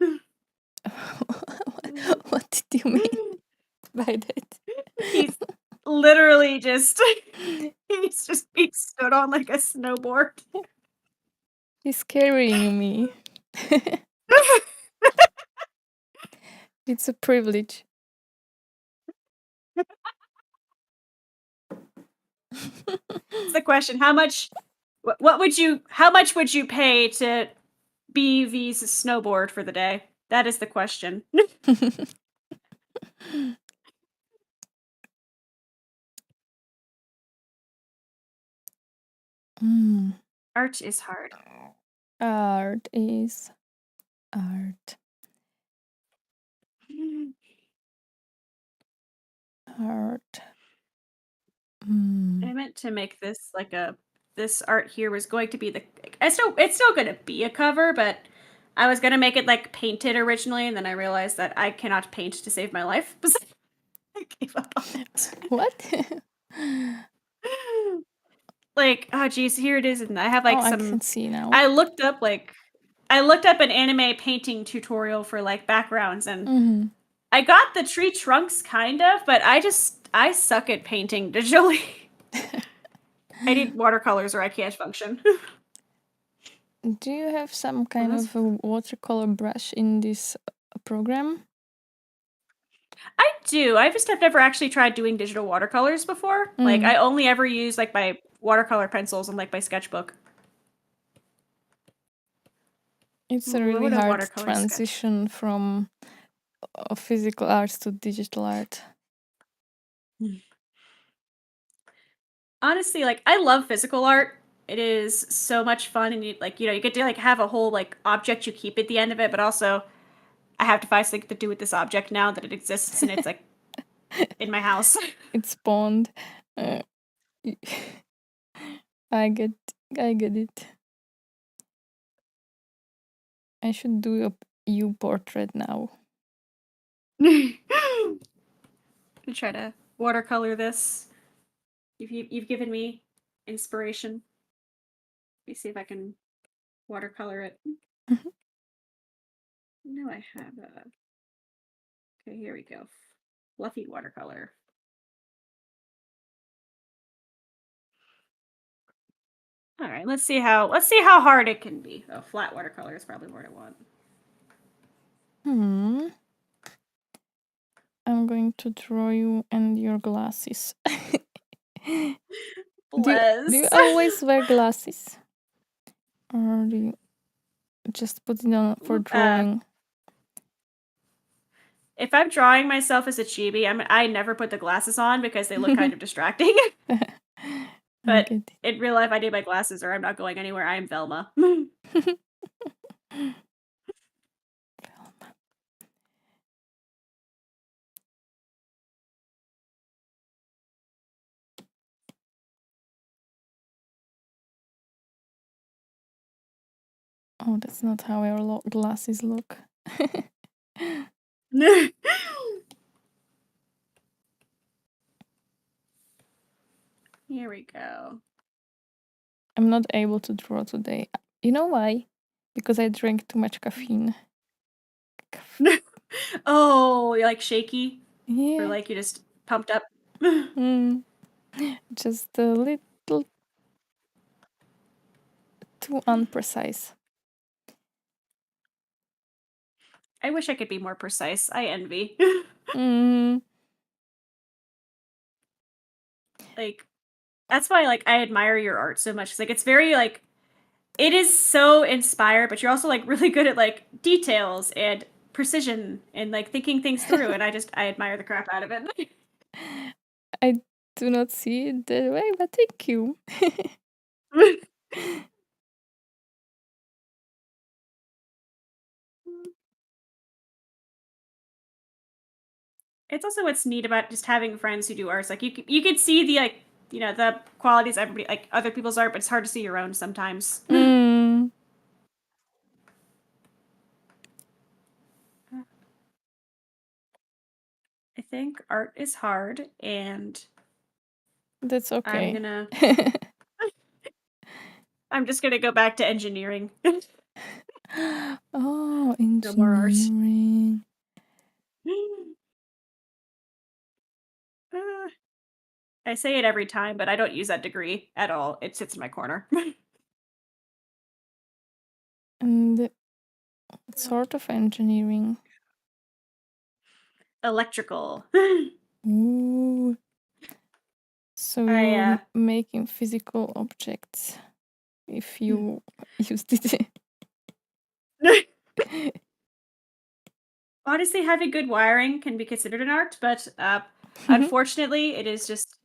What did you mean by that? He's literally just he's being stood on like a snowboard. He's carrying me. It's a privilege. It's the question. How much would you pay to be V's snowboard for the day? That is the question. Art is hard. Art is art. Art. I meant to make this like this art here was going to be it's still going to be a cover, but I was going to make it like painted originally, and then I realized that I cannot paint to save my life. I gave up on it. What? Like, oh geez, here it is, and I have like I can see now. I looked up an anime painting tutorial for like backgrounds, and I got the tree trunks kind of, but I suck at painting digitally. I need watercolors or I can't function. Do you have some Oh, kind that's of a watercolor brush in this program? I do. I just have never actually tried doing digital watercolors before. Like Mm, I only ever use like my watercolor pencils and like my sketchbook. it's a Ooh, what really would a hard watercolor sketch? transition from physical arts to digital art. Hmm. Honestly, like I love physical art. It is so much fun and you get to like have a whole like object you keep at the end of it, but also I have to find something to do with this object now that it exists and it's like in my house. It's Bond. Uh, I get, I get it. I should do a you portrait now. To try to watercolor this. You've given me inspiration. Let me see if I can watercolor it. No, I have a. Okay, here we go. Fluffy watercolor. All right, let's see how hard it can be. Oh, flat watercolor is probably what I want. Hmm. I'm going to draw you and your glasses. Do you Bless. always wear glasses? Or do you just put it on for uh, drawing? if I'm drawing myself as a chibi, I never put the glasses on because they look kind of distracting. I But get in real life, I need my glasses or I'm not going anywhere. I am Velma. it. Oh, that's not how our glasses look. Here we go. I'm not able to draw today. You know why? Because I drank too much caffeine. Oh, you're like shaky? Or Yeah. like you just pumped up? Mm, just a little too unprecise. I wish I could be more precise. I envy. Mm, Like that's why like I admire your art so much. Like it's very like it is so inspired, but you're also like really good at like details and precision and like thinking things through and I admire the crap out of it. I do not see it that way, but thank you. It's also what's neat about just having friends who do arts. Like you could see the like the qualities everybody like other people's art, but it's hard to see your own sometimes. Mm, I think art is hard, and that's I'm okay. gonna I'm just gonna go back to engineering. Oh, No more art. engineering. Uh, I say it every time, but I don't use that degree at all. It sits in my corner. And what sort of engineering? Electrical. Ooh. So I you're making physical objects if you used it. honestly having good wiring can be considered an art, but unfortunately, it is just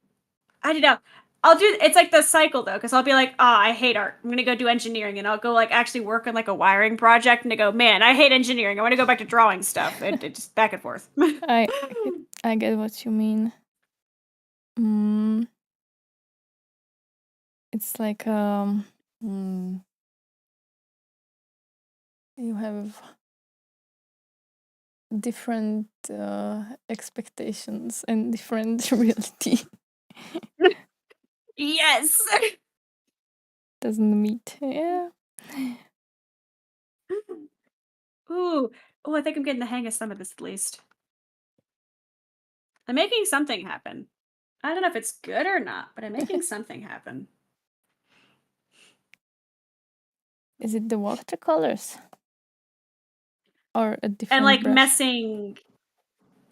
I don't know. It's like the cycle though, because I'll be like, oh, I hate art. I'm gonna go do engineering, and I'll go like actually work on like a wiring project, and I go, man, I hate engineering. I want to go back to drawing stuff. It's just back and forth. I get what you mean. Mm, it's like you have different expectations and different reality yes. doesn't meet. Yeah. Ooh. Oh, I think I'm getting the hang of some of this at least. I'm making something happen. I don't know if it's good or not, but I'm making something happen. Is it the watercolors? Or a I'm different like brush? messing.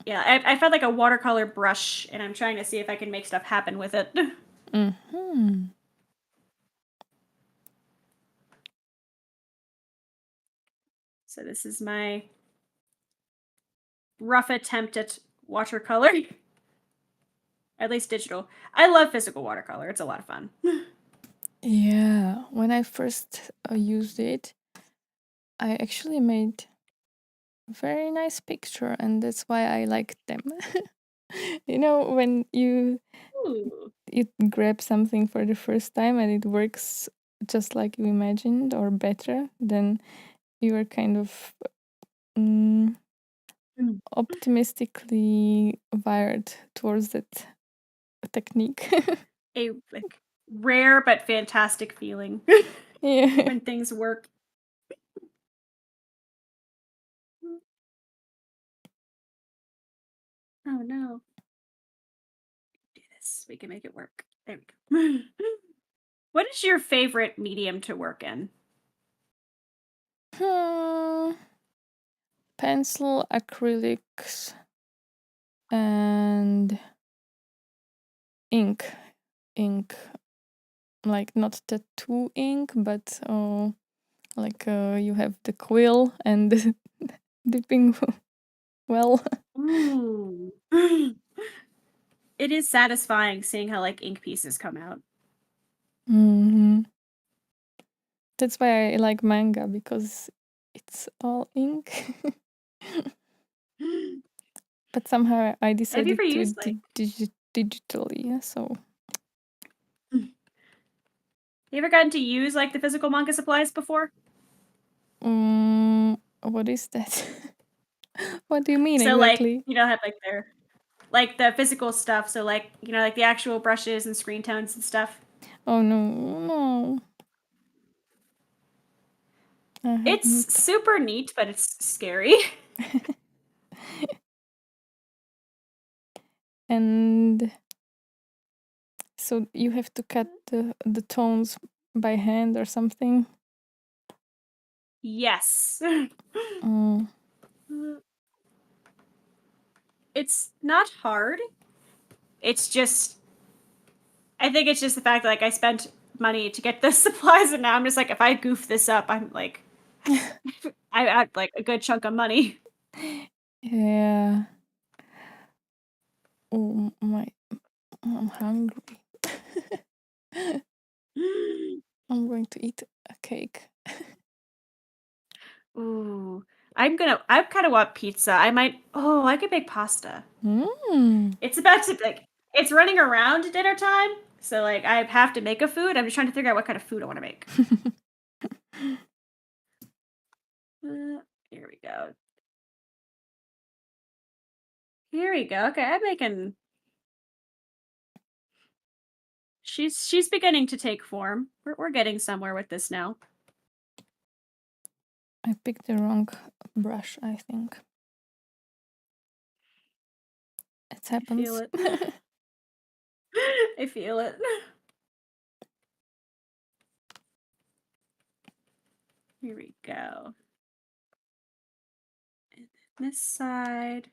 Yeah, I found like a watercolor brush, and I'm trying to see if I can make stuff happen with it. Mm-hmm. So this is my rough attempt at watercolor. At least digital. I love physical watercolor. It's a lot of fun. Yeah, when I first used it, I actually made a very nice picture, and that's why I like them. You know, when Ooh. you grab something for the first time and it works just like you imagined or better, then you are kind of mm, Mm. optimistically wired towards that technique. A like rare but fantastic feeling Yeah. when things work. Oh no. Do this. We can make it work. There we go. What is your favorite medium to work in? Hmm. Pencil, acrylics, and ink. Ink. Like not tattoo ink, but like you have the quill and the dipping well. Ooh. It is satisfying seeing how like ink pieces come out. Hmm. That's why I like manga because it's all ink. But somehow I Have you decided ever to used like digitally. Yeah, so you ever gotten to use like the physical manga supplies before? what is that? What do you mean So like, exactly? have like the physical stuff, so like, like the actual brushes and screen tones and stuff. Oh no, no, I It's haven't. super neat, but it's scary. And so you have to cut the tones by hand or something. Yes. Mm, It's not hard. It's just I think it's just the fact that like I spent money to get the supplies and now I'm just like if I goof this up, I'm like I add like a good chunk of money. yeah. Oh my, I'm hungry. I'm going to eat a cake. Ooh. I kind of want pizza. I could make pasta. Mm. It's about to like it's running around dinner time, so like I have to make a food. I'm just trying to figure out what kind of food I want to make. Here we go. Here we go. Okay, I'm making. She's beginning to take form. We're getting somewhere with this now. I picked the wrong brush, I think. It I feel happens. it. I feel it. Here we go. And then this side.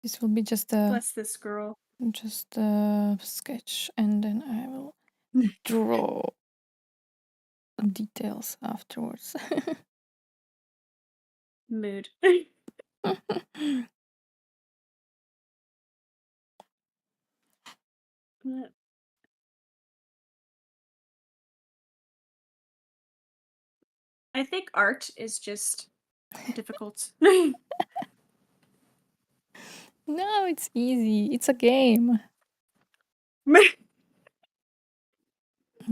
This will be Bless this girl. just a sketch, and then I will draw details afterwards. Mood. I think art is just difficult. No, it's easy. It's a game. You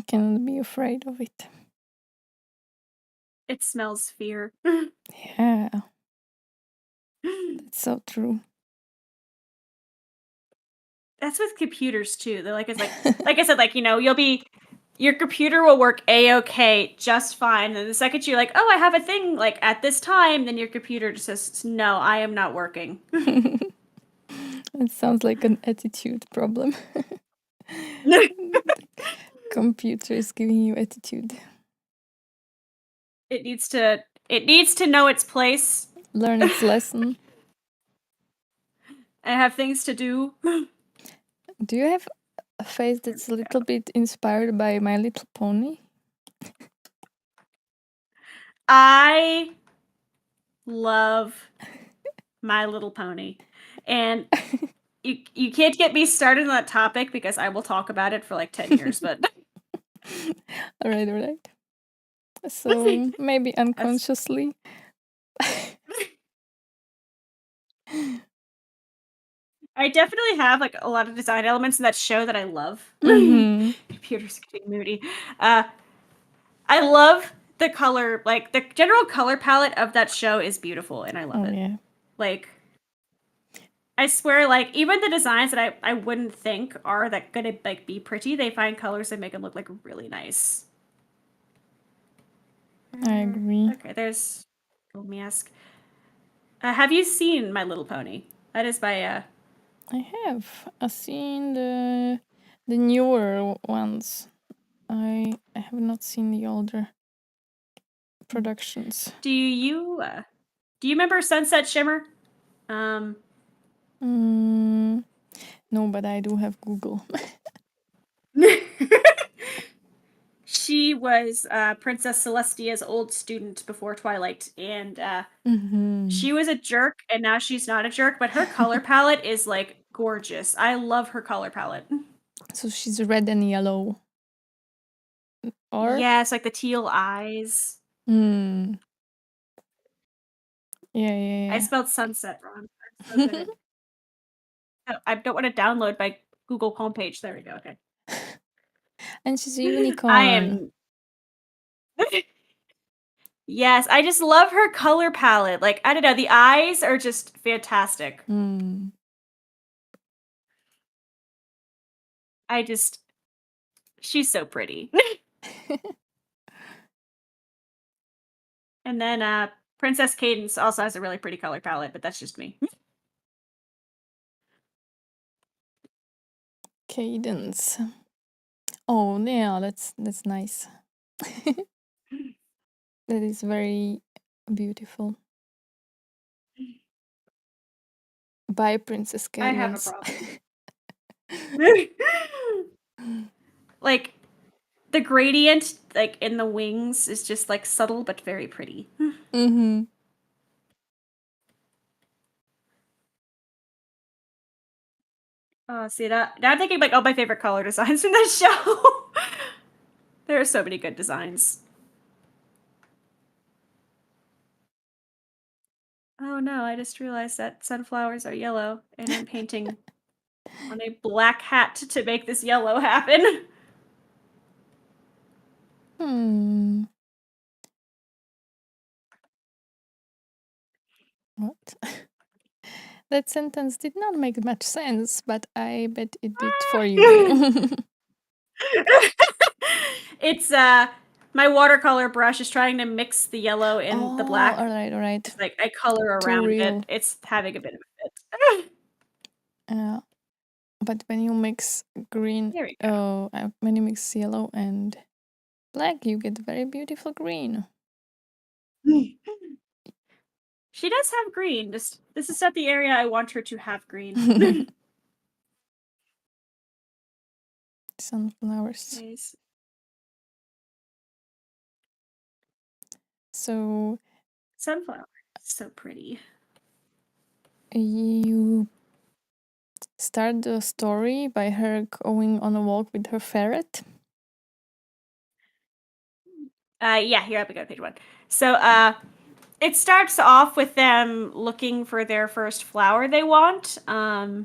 cannot be afraid of it. It smells fear. Yeah, that's so true. That's with computers too. They're like it's like I said, like, you'll be your computer will work a-okay just fine. And the second you're like, oh, I have a thing like at this time, then your computer just says, no, I am not working. It sounds like an attitude problem. Computer is giving you attitude. It needs to know its place. Learn its lesson. And have things to do. Do you have a face that's a little bit inspired by My Little Pony? I love My Little Pony. And you can't get me started on that topic because I will talk about it for like 10 years, but All right. So maybe unconsciously. I definitely have like a lot of design elements in that show that I love. Mhm. Computer's getting moody. I love the color, like the general color palette of that show is beautiful, and I love Oh it. yeah. Like, I swear, like even the designs that I wouldn't think are that gonna like be pretty, they find colors that make them look like really nice. I agree. Okay, there's. Let me ask. Have you seen My Little Pony? That is by I have. I've seen the newer ones. I have not seen the older productions. Do you remember Sunset Shimmer? No, but I do have Google. She was Princess Celestia's old student before Twilight, and she was a jerk, and now she's not a jerk. But her color palette is like gorgeous. I love her color palette. So she's red and yellow. Or? Yes, like the teal eyes. Hmm. Yeah. I spelled sunset wrong. I'm so good. I don't want to download my Google homepage. There we go. Okay. And she's a unicorn. I am. Yes, I just love her color palette. Like, I don't know, the eyes are just fantastic. She's so pretty. And then Princess Cadence also has a really pretty color palette, but that's just me. Cadence. Oh yeah, that's nice. That is very beautiful. By Princess Cadence. I have a problem. Like, the gradient, like, in the wings is just, like, subtle but very pretty. Mm-hmm. Oh, see that? Now I'm thinking, like, all my favorite color designs from that show. There are so many good designs. Oh no, I just realized that sunflowers are yellow, and I'm painting on a black hat to make this yellow happen. What? That sentence did not make much sense, but I bet it did for you. It's my watercolor brush is trying to mix the yellow and the black. All right. It's like I color Too around real. it. It's having a bit of a fit. But when you mix green, There we go. when you mix yellow and black, you get very beautiful green. She does have green. Just this is not the area I want her to have green. Sunflowers. Nice. So Sunflower. So pretty. you start the story by her going on a walk with her ferret. Yeah, here we go, page 1. So it starts off with them looking for their first flower they want. So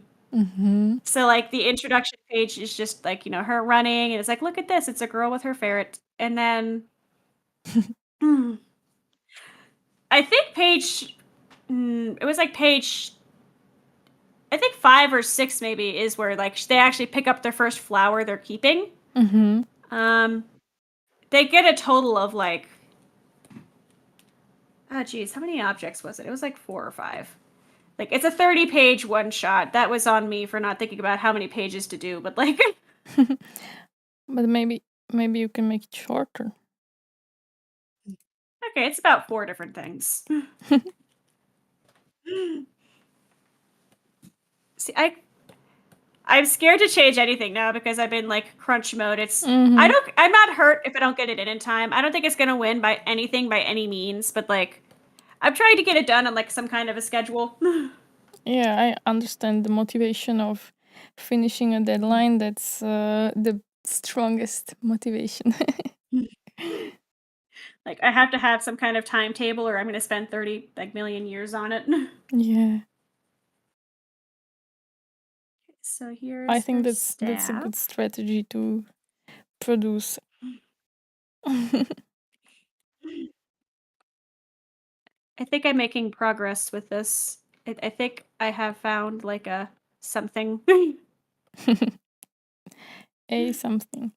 like the introduction page is just like, her running, and it's like, look at this, it's a girl with her ferret. And then I think it was like page, I think 5 or 6 maybe, is where like they actually pick up their first flower they're keeping. They get a total of like, oh geez, how many objects was it? It was like 4 or 5. Like it's a 30-page one shot. That was on me for not thinking about how many pages to do, but like But maybe you can make it shorter. okay, it's about 4 different things. See, I'm scared to change anything now because I'm in like crunch mode. I'm not hurt if I don't get it in time. I don't think it's gonna win by anything by any means, but like I'm trying to get it done on like some kind of a schedule. Yeah, I understand the motivation of finishing a deadline. That's the strongest motivation. Like I have to have some kind of timetable or I'm gonna spend 30 like million years on it. Yeah. So here's I think her that's a staff. good strategy to produce. I think I'm making progress with this. I think I have found like a something. A something.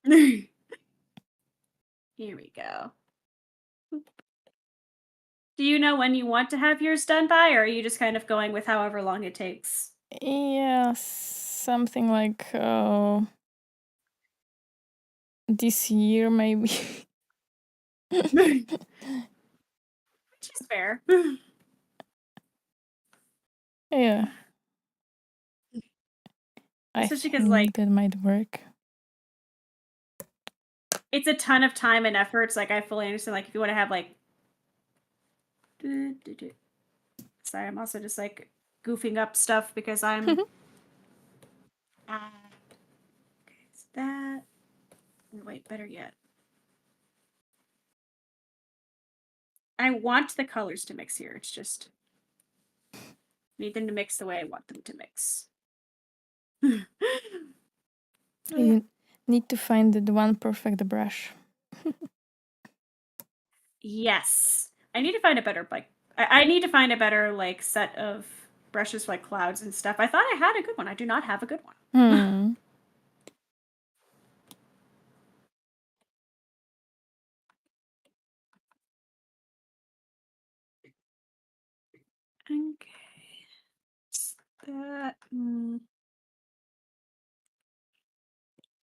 Here we go. Do you know when you want to have yours done by, or are you just kind of going with however long it takes? Yeah, something like this year maybe. Which is fair. Yeah, I Especially because, think like, that might work. it's a ton of time and effort. It's like, I fully understand, like, if you want to have, like, sorry, I'm also just, like, goofing up stuff because I'm, okay, it's that. Wait, better yet. I want the colors to mix here. It's just, need them to mix the way I want them to mix. You need to find the one perfect brush. Yes. I need to find a better like I need to find a better like set of brushes for like clouds and stuff. I thought I had a good one. I do not have a good one. Hmm. Okay. That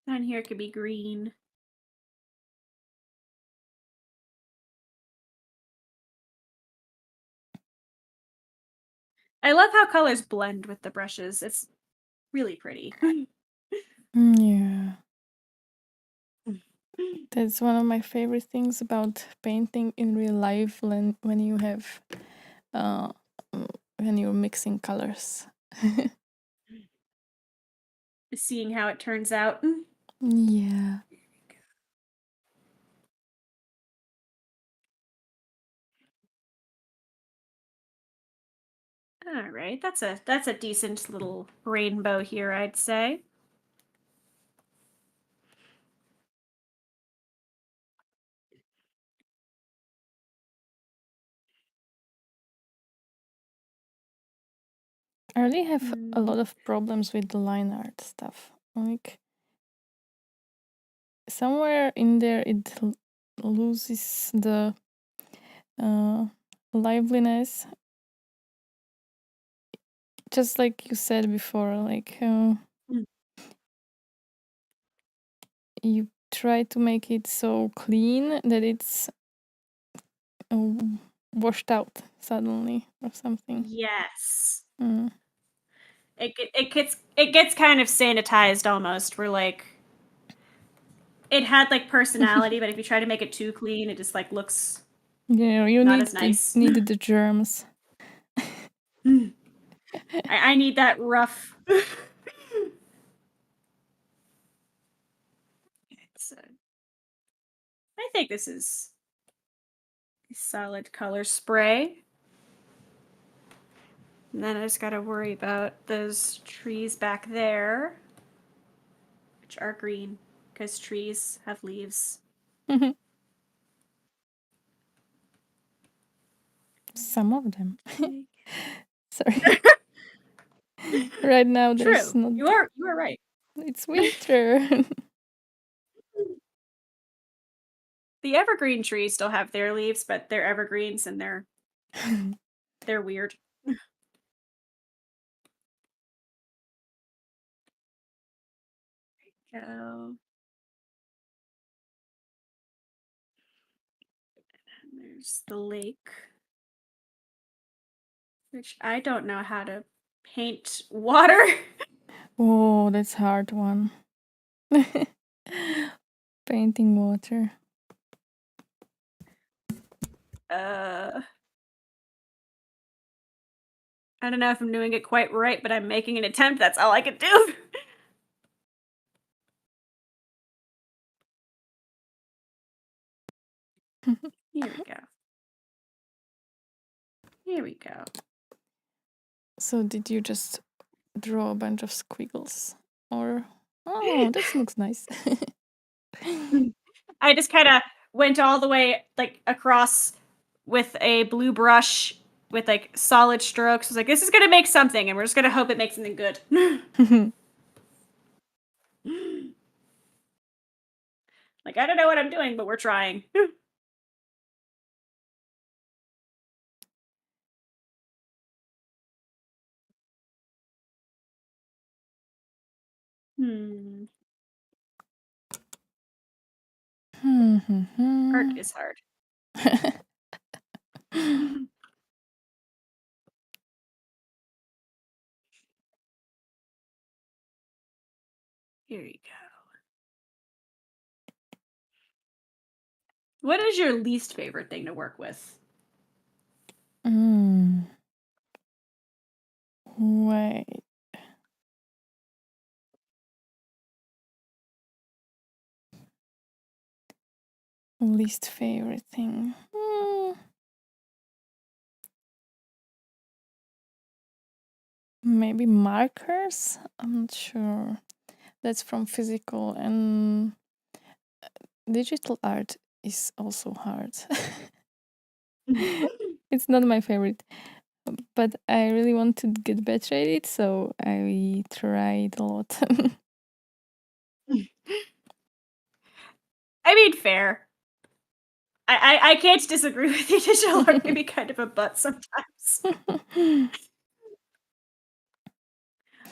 down here could be green. I love how colors blend with the brushes. It's really pretty. Yeah. That's one of my favorite things about painting in real life when you have uh when you're mixing colors. Seeing how it turns out. Yeah. All right, that's a decent little rainbow here, I'd say. I really have a Mm. lot of problems with the line art stuff. Like somewhere in there it loses the uh, liveliness. Just like you said before, like Mm. you try to make it so clean that it's uh, washed out suddenly or something. Yes. Mm. It gets kind of sanitized almost. Where like it had like personality, but if you try to make it too clean, it just like looks You know, not as nice. need the germs. I need that rough. So, I think this is a solid color spray. And then I just gotta worry about those trees back there, which are green, because trees have leaves. Some of them. Sorry. Right now there's True. not. You are right. It's winter. The evergreen trees still have their leaves, but they're evergreens and they're weird. Go. And there's the lake, which I don't know how to paint water. Oh, that's hard one. Painting water. I don't know if I'm doing it quite right, but I'm making an attempt. That's all I can do. Here we go. Here we go. So did you just draw a bunch of squiggles? Or oh, this looks nice. I just kind of went all the way like across with a blue brush with like solid strokes. I was like, this is gonna make something, and we're just gonna hope it makes something good. Like I don't know what I'm doing, but we're trying. Hmm. Art is hard. Here you go. What is your least favorite thing to work with? Wait. Least favorite thing. Maybe markers? I'm not sure. That's from physical, and digital art is also hard. It's not my favorite, but I really want to get better at it, so I tried a lot. I mean, fair. I can't disagree with you. Digital art can be kind of a butt sometimes.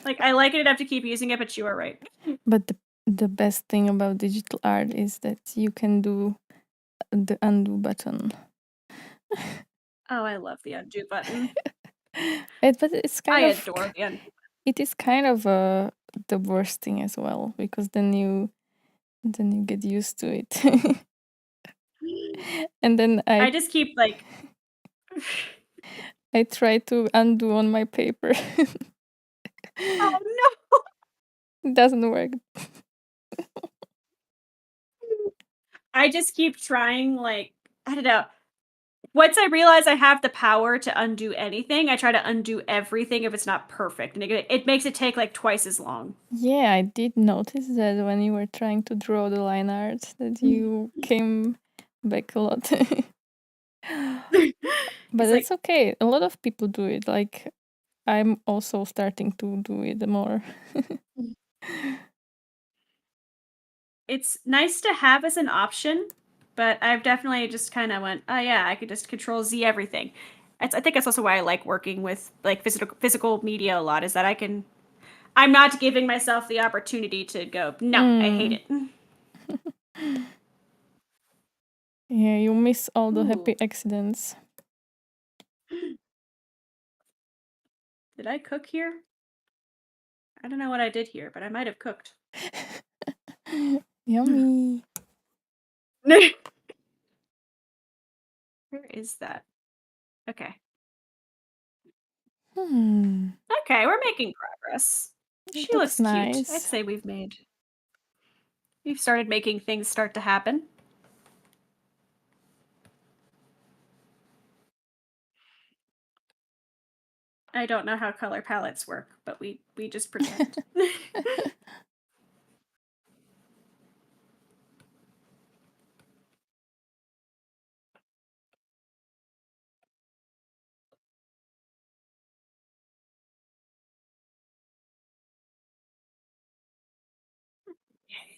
Like I like it enough to keep using it, but you are right. But the best thing about digital art is that you can do the undo button. Oh, I love the undo button. But it's I kind of adore the undo. it is kind of the worst thing as well, because then you get used to it. And then I just keep like I try to undo on my paper. oh no. It doesn't work. I just keep trying like I don't know. Once I realize I have the power to undo anything, I try to undo everything if it's not perfect, and it makes it take like twice as long. Yeah, I did notice that when you were trying to draw the line art that you came back a lot. But It's it's like okay. A lot of people do it. Like I'm also starting to do it more. it's nice to have as an option, but I've definitely just kind of went, oh yeah, I could just control Z everything. I think that's also why I like working with like physical media a lot. Is that I'm not giving myself the opportunity to go. No, I hate Mm. it. Yeah, you miss all the Ooh, happy accidents. did I cook here? I don't know what I did here, but I might have cooked. Yummy. Where is that? Okay. Hmm. Okay, we're making progress. It She looks looks cute. I'd nice. say we've started making things start to happen. I don't know how color palettes work, but we just pretend. Okay,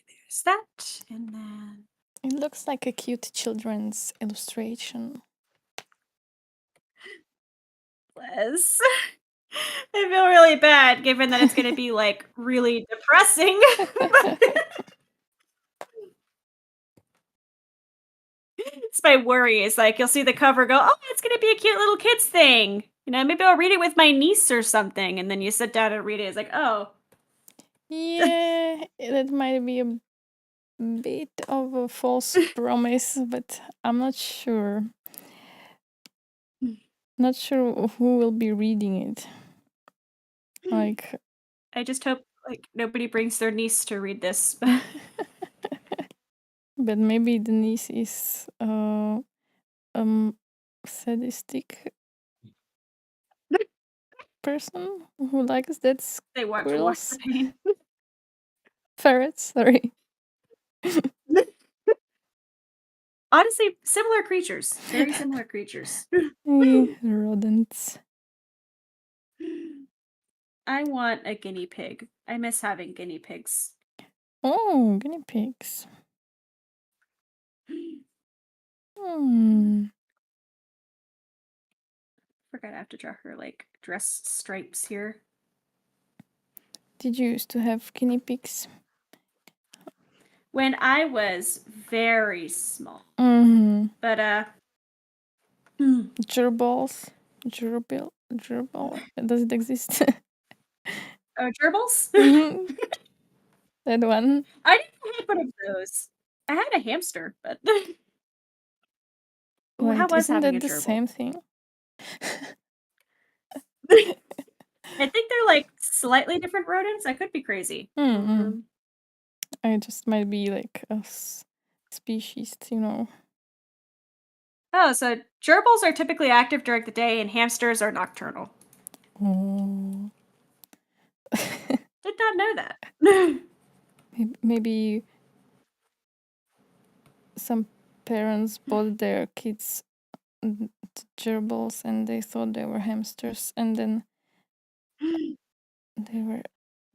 there's that. And then It looks like a cute children's illustration. Bless. I feel really bad given that it's gonna be, like, really depressing. It's my worry, is, like, you'll see the cover, go, "Oh, it's gonna be a cute little kids thing. You know, maybe I'll read it with my niece or something," and then you sit down and read it, it's like, "Oh." Yeah, that might be a bit of a false promise, but I'm not sure. Not sure who will be reading it. Like, I just hope, like, nobody brings their niece to read this. but maybe the niece is sadistic person who likes that They want to watch the squirrels, pain. ferrets. Sorry, Honestly, similar creatures, very similar creatures. rodents. I want a guinea pig. I miss having guinea pigs. Oh, guinea pigs. Hmm. Forgot I have to draw her, like, dress stripes here. Did you used to have guinea pigs? When I was very small. Mm-hmm. But, Gerbils. Gerbil. Does it exist? oh, gerbils? Mhm. That one. I didn't have one of those. I had a hamster, but ooh, how Wait, was isn't having that a the gerbil? same thing? I think they're, like, slightly different rodents. I could be crazy. Mm-hmm. I just might be like a species, you know. Oh, so gerbils are typically active during the day and hamsters are nocturnal. Oh. Did not know that. Maybe some parents bought their kids gerbils and they thought they were hamsters, and then they were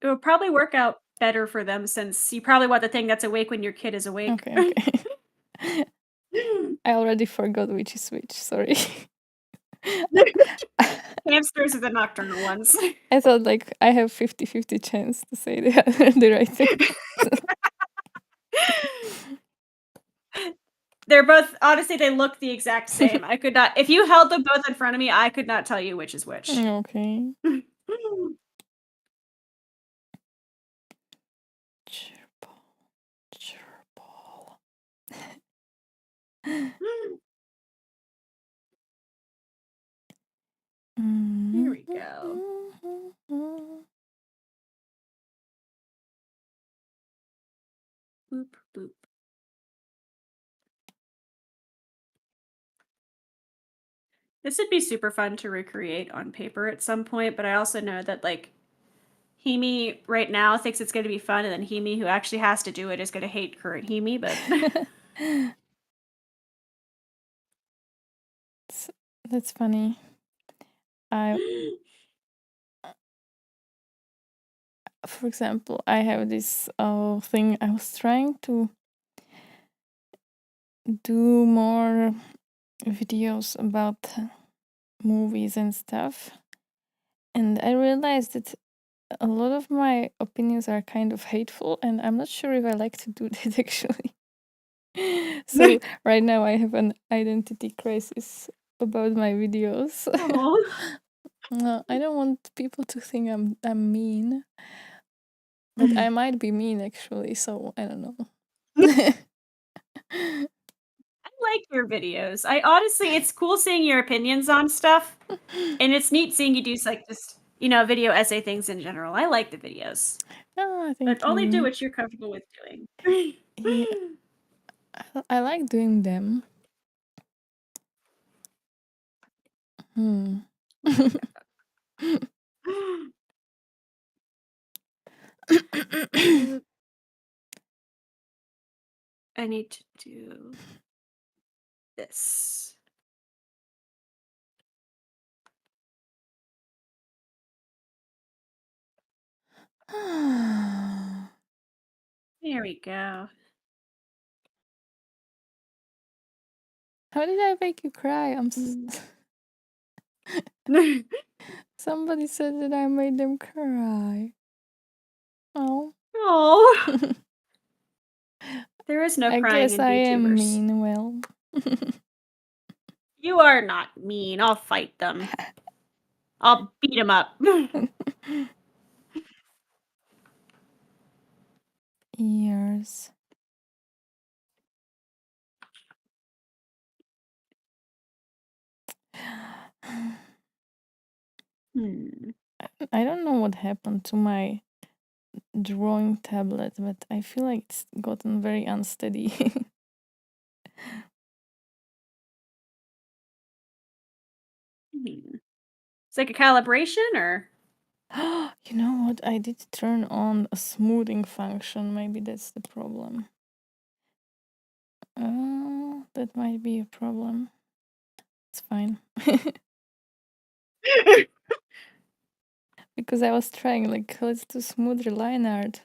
It would probably work out better for them since you probably want the thing that's awake when your kid is awake. okay. I already forgot which is which. Sorry. Hamsters are the nocturnal ones. I thought like I have 50-50 chance to say the right thing. They're both honestly, they look the exact same. I could not if you held them both in front of me, I could not tell you which is which. Okay. Gerbil. Gerbil. Here we go. Boop, boop. This would be super fun to recreate on paper at some point, but I also know that, like, Himi right now thinks it's gonna be fun, and then Himi, who actually has to do it, is gonna hate current Himi, but That's funny. I, for example, I have this thing. I was trying to do more videos about movies and stuff, and I realized that a lot of my opinions are kind of hateful, and I'm not sure if I like to do that actually. So right now I have an identity crisis about my videos. Aw. No, I don't want people to think I'm mean, but I might be mean actually, so I don't know. I like your videos. I honestly it's cool seeing your opinions on stuff, and it's neat seeing you do like just, video essay things in general. I like the videos, Oh, but thank only do you. what you're comfortable with doing. Yeah, I like doing them. Hmm. Oh my god. I need to do this. There we go. How did I make you cry? Somebody said that I made them cry. Oh. Oh. There is no I crying guess in I am VTubers. mean. Well. You are not mean. I'll fight them. I'll beat them up. Ears. Hmm. I don't know what happened to my drawing tablet, but I feel like it's gotten very unsteady. It's like a calibration, or You know what? I did turn on a smoothing function. Maybe that's the problem. That might be a problem. It's fine. Because I was trying, like, let's do smoother line art.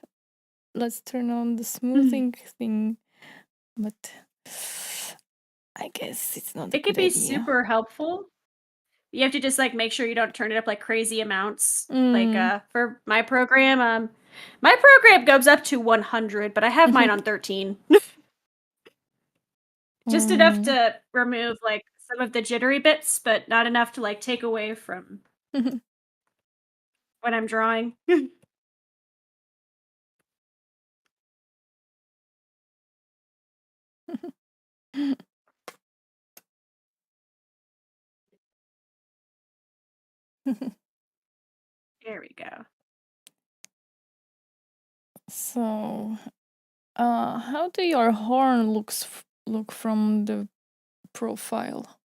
Let's turn on the smoothing thing. But I guess it's not a it could good be idea. super helpful. You have to just like make sure you don't turn it up like crazy amounts. Like Mm. for my program, my program goes up to 100, but I have mine on 13. Just enough Mm. to remove like some of the jittery bits, but not enough to like take away from when I'm drawing. There we go. So, how do your horn look from the profile?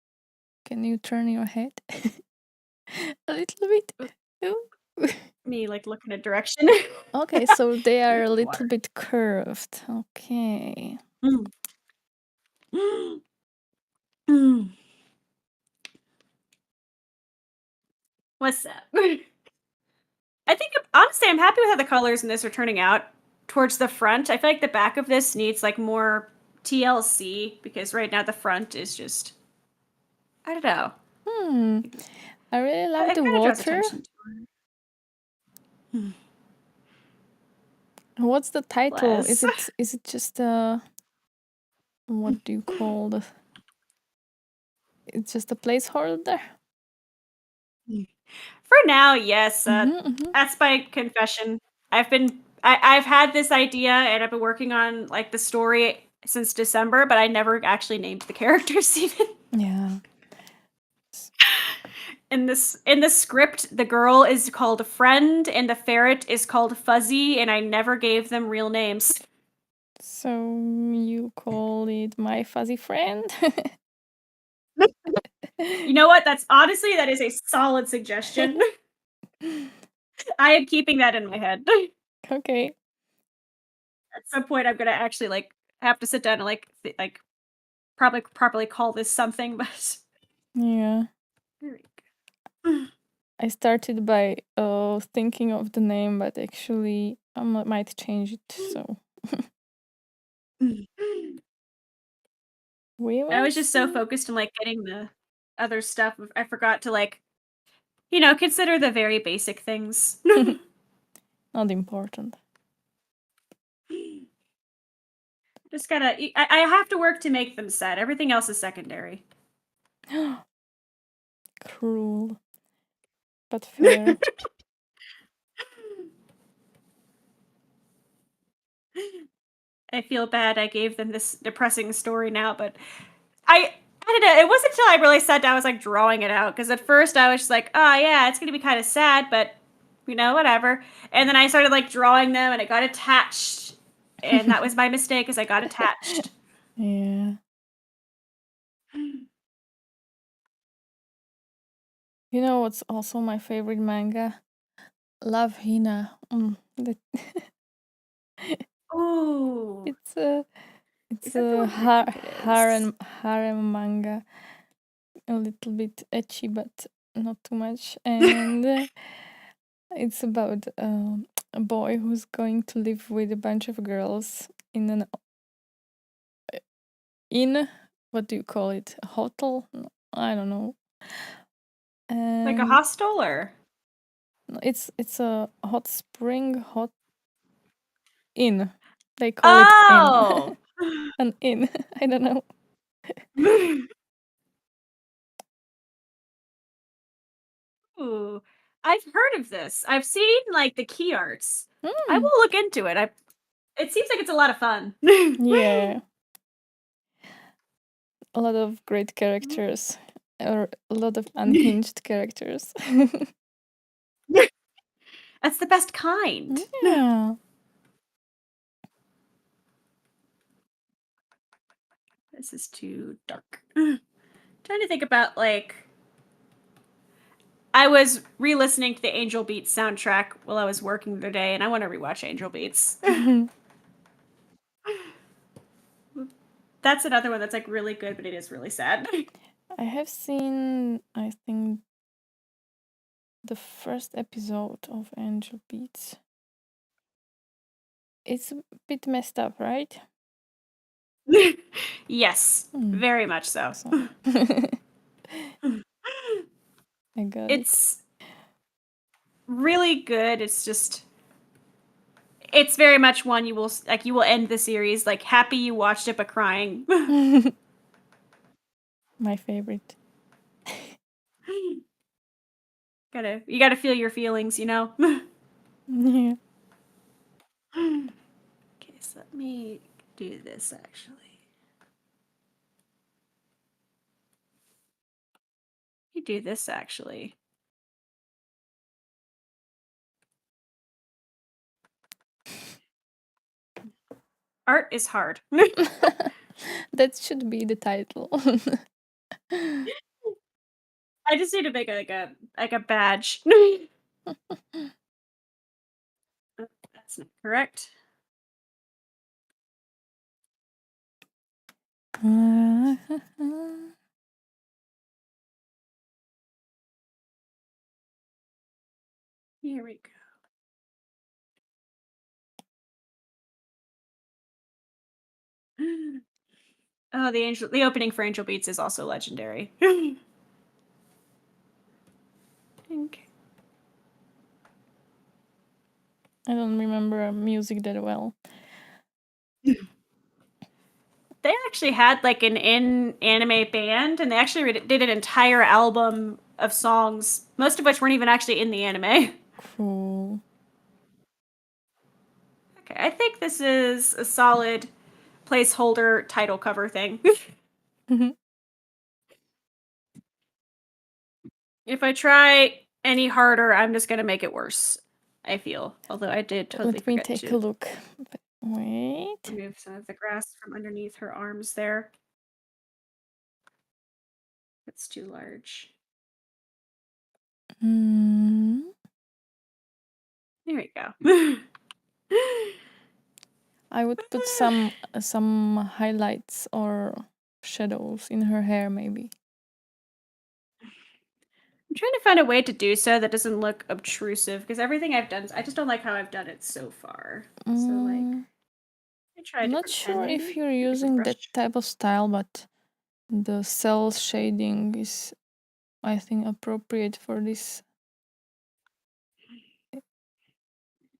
Can you turn your head a little bit? Ooh. Me like looking a direction. Okay, so they are a Drink little water. bit curved. Okay. Mm. Mm. What's up? I think honestly, I'm happy with how the colors in this are turning out towards the front. I feel like the back of this needs like more TLC because right now the front is just I don't know. Hmm. I really love It the kind of draws water. attention to it. What's the title? Bless. Is it just what do you call the? It's just a placeholder. For now, yes. Mm-hmm. That's my confession. I've had this idea and I've been working on like the story since December, but I never actually named the characters even. Yeah. In the script, the girl is called Friend and the ferret is called Fuzzy, and I never gave them real names. So you call it my fuzzy friend? You know what? That's honestly that is a solid suggestion. I am keeping that in my head. Okay. At some point, I'm gonna actually like have to sit down and like probably properly call this something, but Yeah. there we go. I started by thinking of the name, but actually might change it. So we I will was just so see. focused on like getting the other stuff. I forgot to like, consider the very basic things. Not important. Just gotta, I have to work to make them sad. Everything else is secondary. Cruel, but fair. I feel bad I gave them this depressing story now, but I don't know. It wasn't until I really sat down, I was like drawing it out. Because at first I was just like, oh yeah, it's gonna be kind of sad, but whatever. And then I started like drawing them, and it got attached, and that was my mistake, because I got attached. Yeah. You know what's also my favorite manga? Love Hina. Ooh, It's a is that the one? I think it is. harem manga. A little bit ecchi, but not too much. And it's about a boy who's going to live with a bunch of girls in an inn what do you call it? A hotel? No, I don't know. Like a And hostel or? it's a hot spring, hot inn. They call it inn. Oh! An inn. I don't know. Ooh, I've heard of this. I've seen, like, the key arts. I Mm, will look into it. It seems like it's a lot of fun. yeah, a lot of great characters, or a lot of unhinged characters. That's the best kind. Yeah. This is too dark. Trying to think about, like, I was re-listening to the Angel Beats soundtrack while I was working the other day, and I want to rewatch Angel Beats. That's another one that's like really good, but it is really sad. I have seen, I think, the first episode of Angel Beats. It's a bit messed up, right? Yes, very much so. So. I got it. It's really good. It's very much one you will end the series like happy you watched it but crying. My favorite. You gotta feel your feelings, you know? Yeah. Okay, so let me do this actually. You do this actually. Art is hard. That should be the title. I just need to make like a badge. Oh, that's not correct. Here we go. Oh, the opening for Angel Beats is also legendary. Okay. I don't remember music that well. They actually had like an in-anime band, and they actually did an entire album of songs, most of which weren't even actually in the anime. Cool. Okay, I think this is a solid placeholder title cover thing. If I try any harder, I'm just gonna make it worse. I feel. Although I did totally Let me forget take a to look. Wait. remove some of the grass from underneath her arms there. It's too large. Mm. There we go. I would put some highlights or shadows in her hair, maybe. I'm trying to find a way to do so that doesn't look obtrusive because everything I've done, I just don't like how I've done it so far. So like, I try a I'm not different pen sure if maybe, you're a different using that brush. type of style, but the cell shading is, I think, appropriate for this.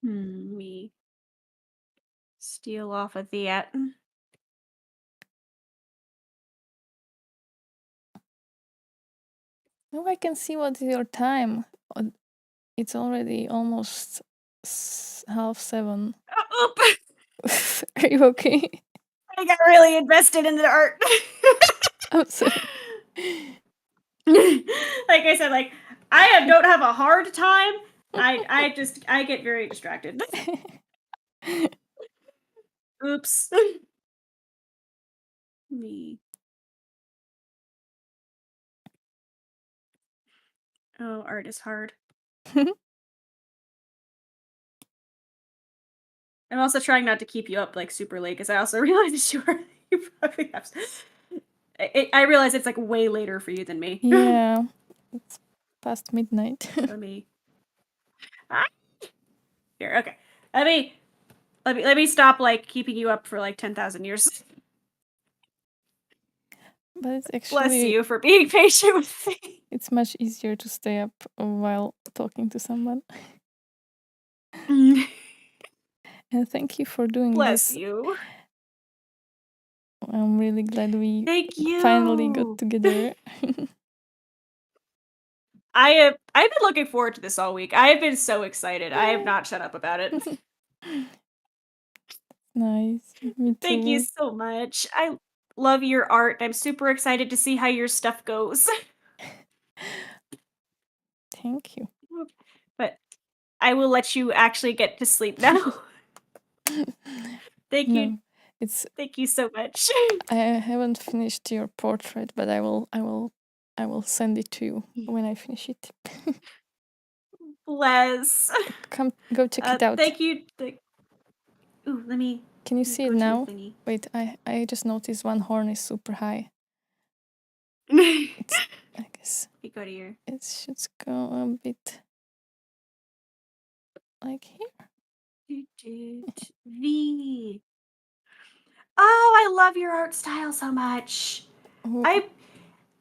Me steal off of that. Now I can see what is your time. It's already almost 7:30. Oh, oop! Are you okay? I got really invested in the art. I'm sorry. Like I said, like don't have a hard time. I get very distracted. Oops. Me. Oh, art is hard. I'm also trying not to keep you up like super late because I also realize that you probably have. I realize it's like way later for you than me. Yeah, it's past midnight. Let me. Ah, here, okay. Let me stop like keeping you up for like 10,000 years. But it's Bless actually you for being patient with me. it's much easier to stay up while talking to someone. And thank you for doing Bless this. you. I'm really glad we Thank finally got you. together. I've been looking forward to this all week. I have been so excited. I have not shut up about it. Nice. Me Thank you too. so much. I love your art. I'm super excited to see how your stuff goes. Thank you. But I will let you actually get to sleep now. Thank you. No, it's Thank you so much. I haven't finished your portrait, but I will send it to you when I finish it. Bless. Come go check it out. Thank you. Ooh, let me Can you see go it to the now? thingy. Wait, I just noticed one horn is super high. It's I guess You go to your. it should go a bit like here. V. Oh, I love your art style so much. Oh,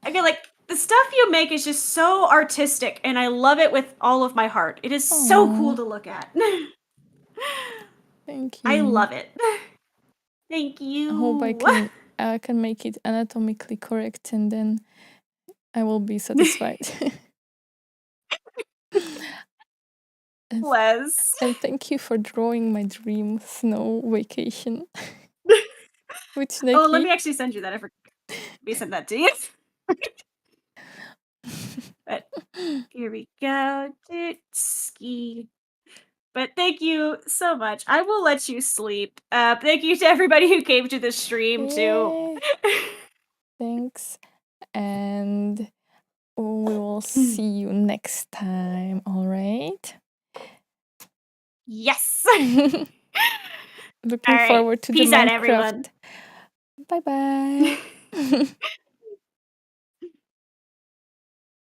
Again, like the stuff you make is just so artistic, and I love it with all of my heart. It is so cool aw, to look at. thank I you. love it. Thank I hope you. I can make it anatomically correct, and then I will be satisfied. and, Bless. and thank you for drawing my dream snow vacation with Oh, let Neki. me actually send you that. I forgot. Let me send that to you. But here we go. Ski. But thank you so much. I will let you sleep. Thank you to everybody who came to the stream too. Yay! Thanks, and we will see you next time. All right. Yes. Looking All right. forward to the Peace out, everyone. Minecraft. Bye bye.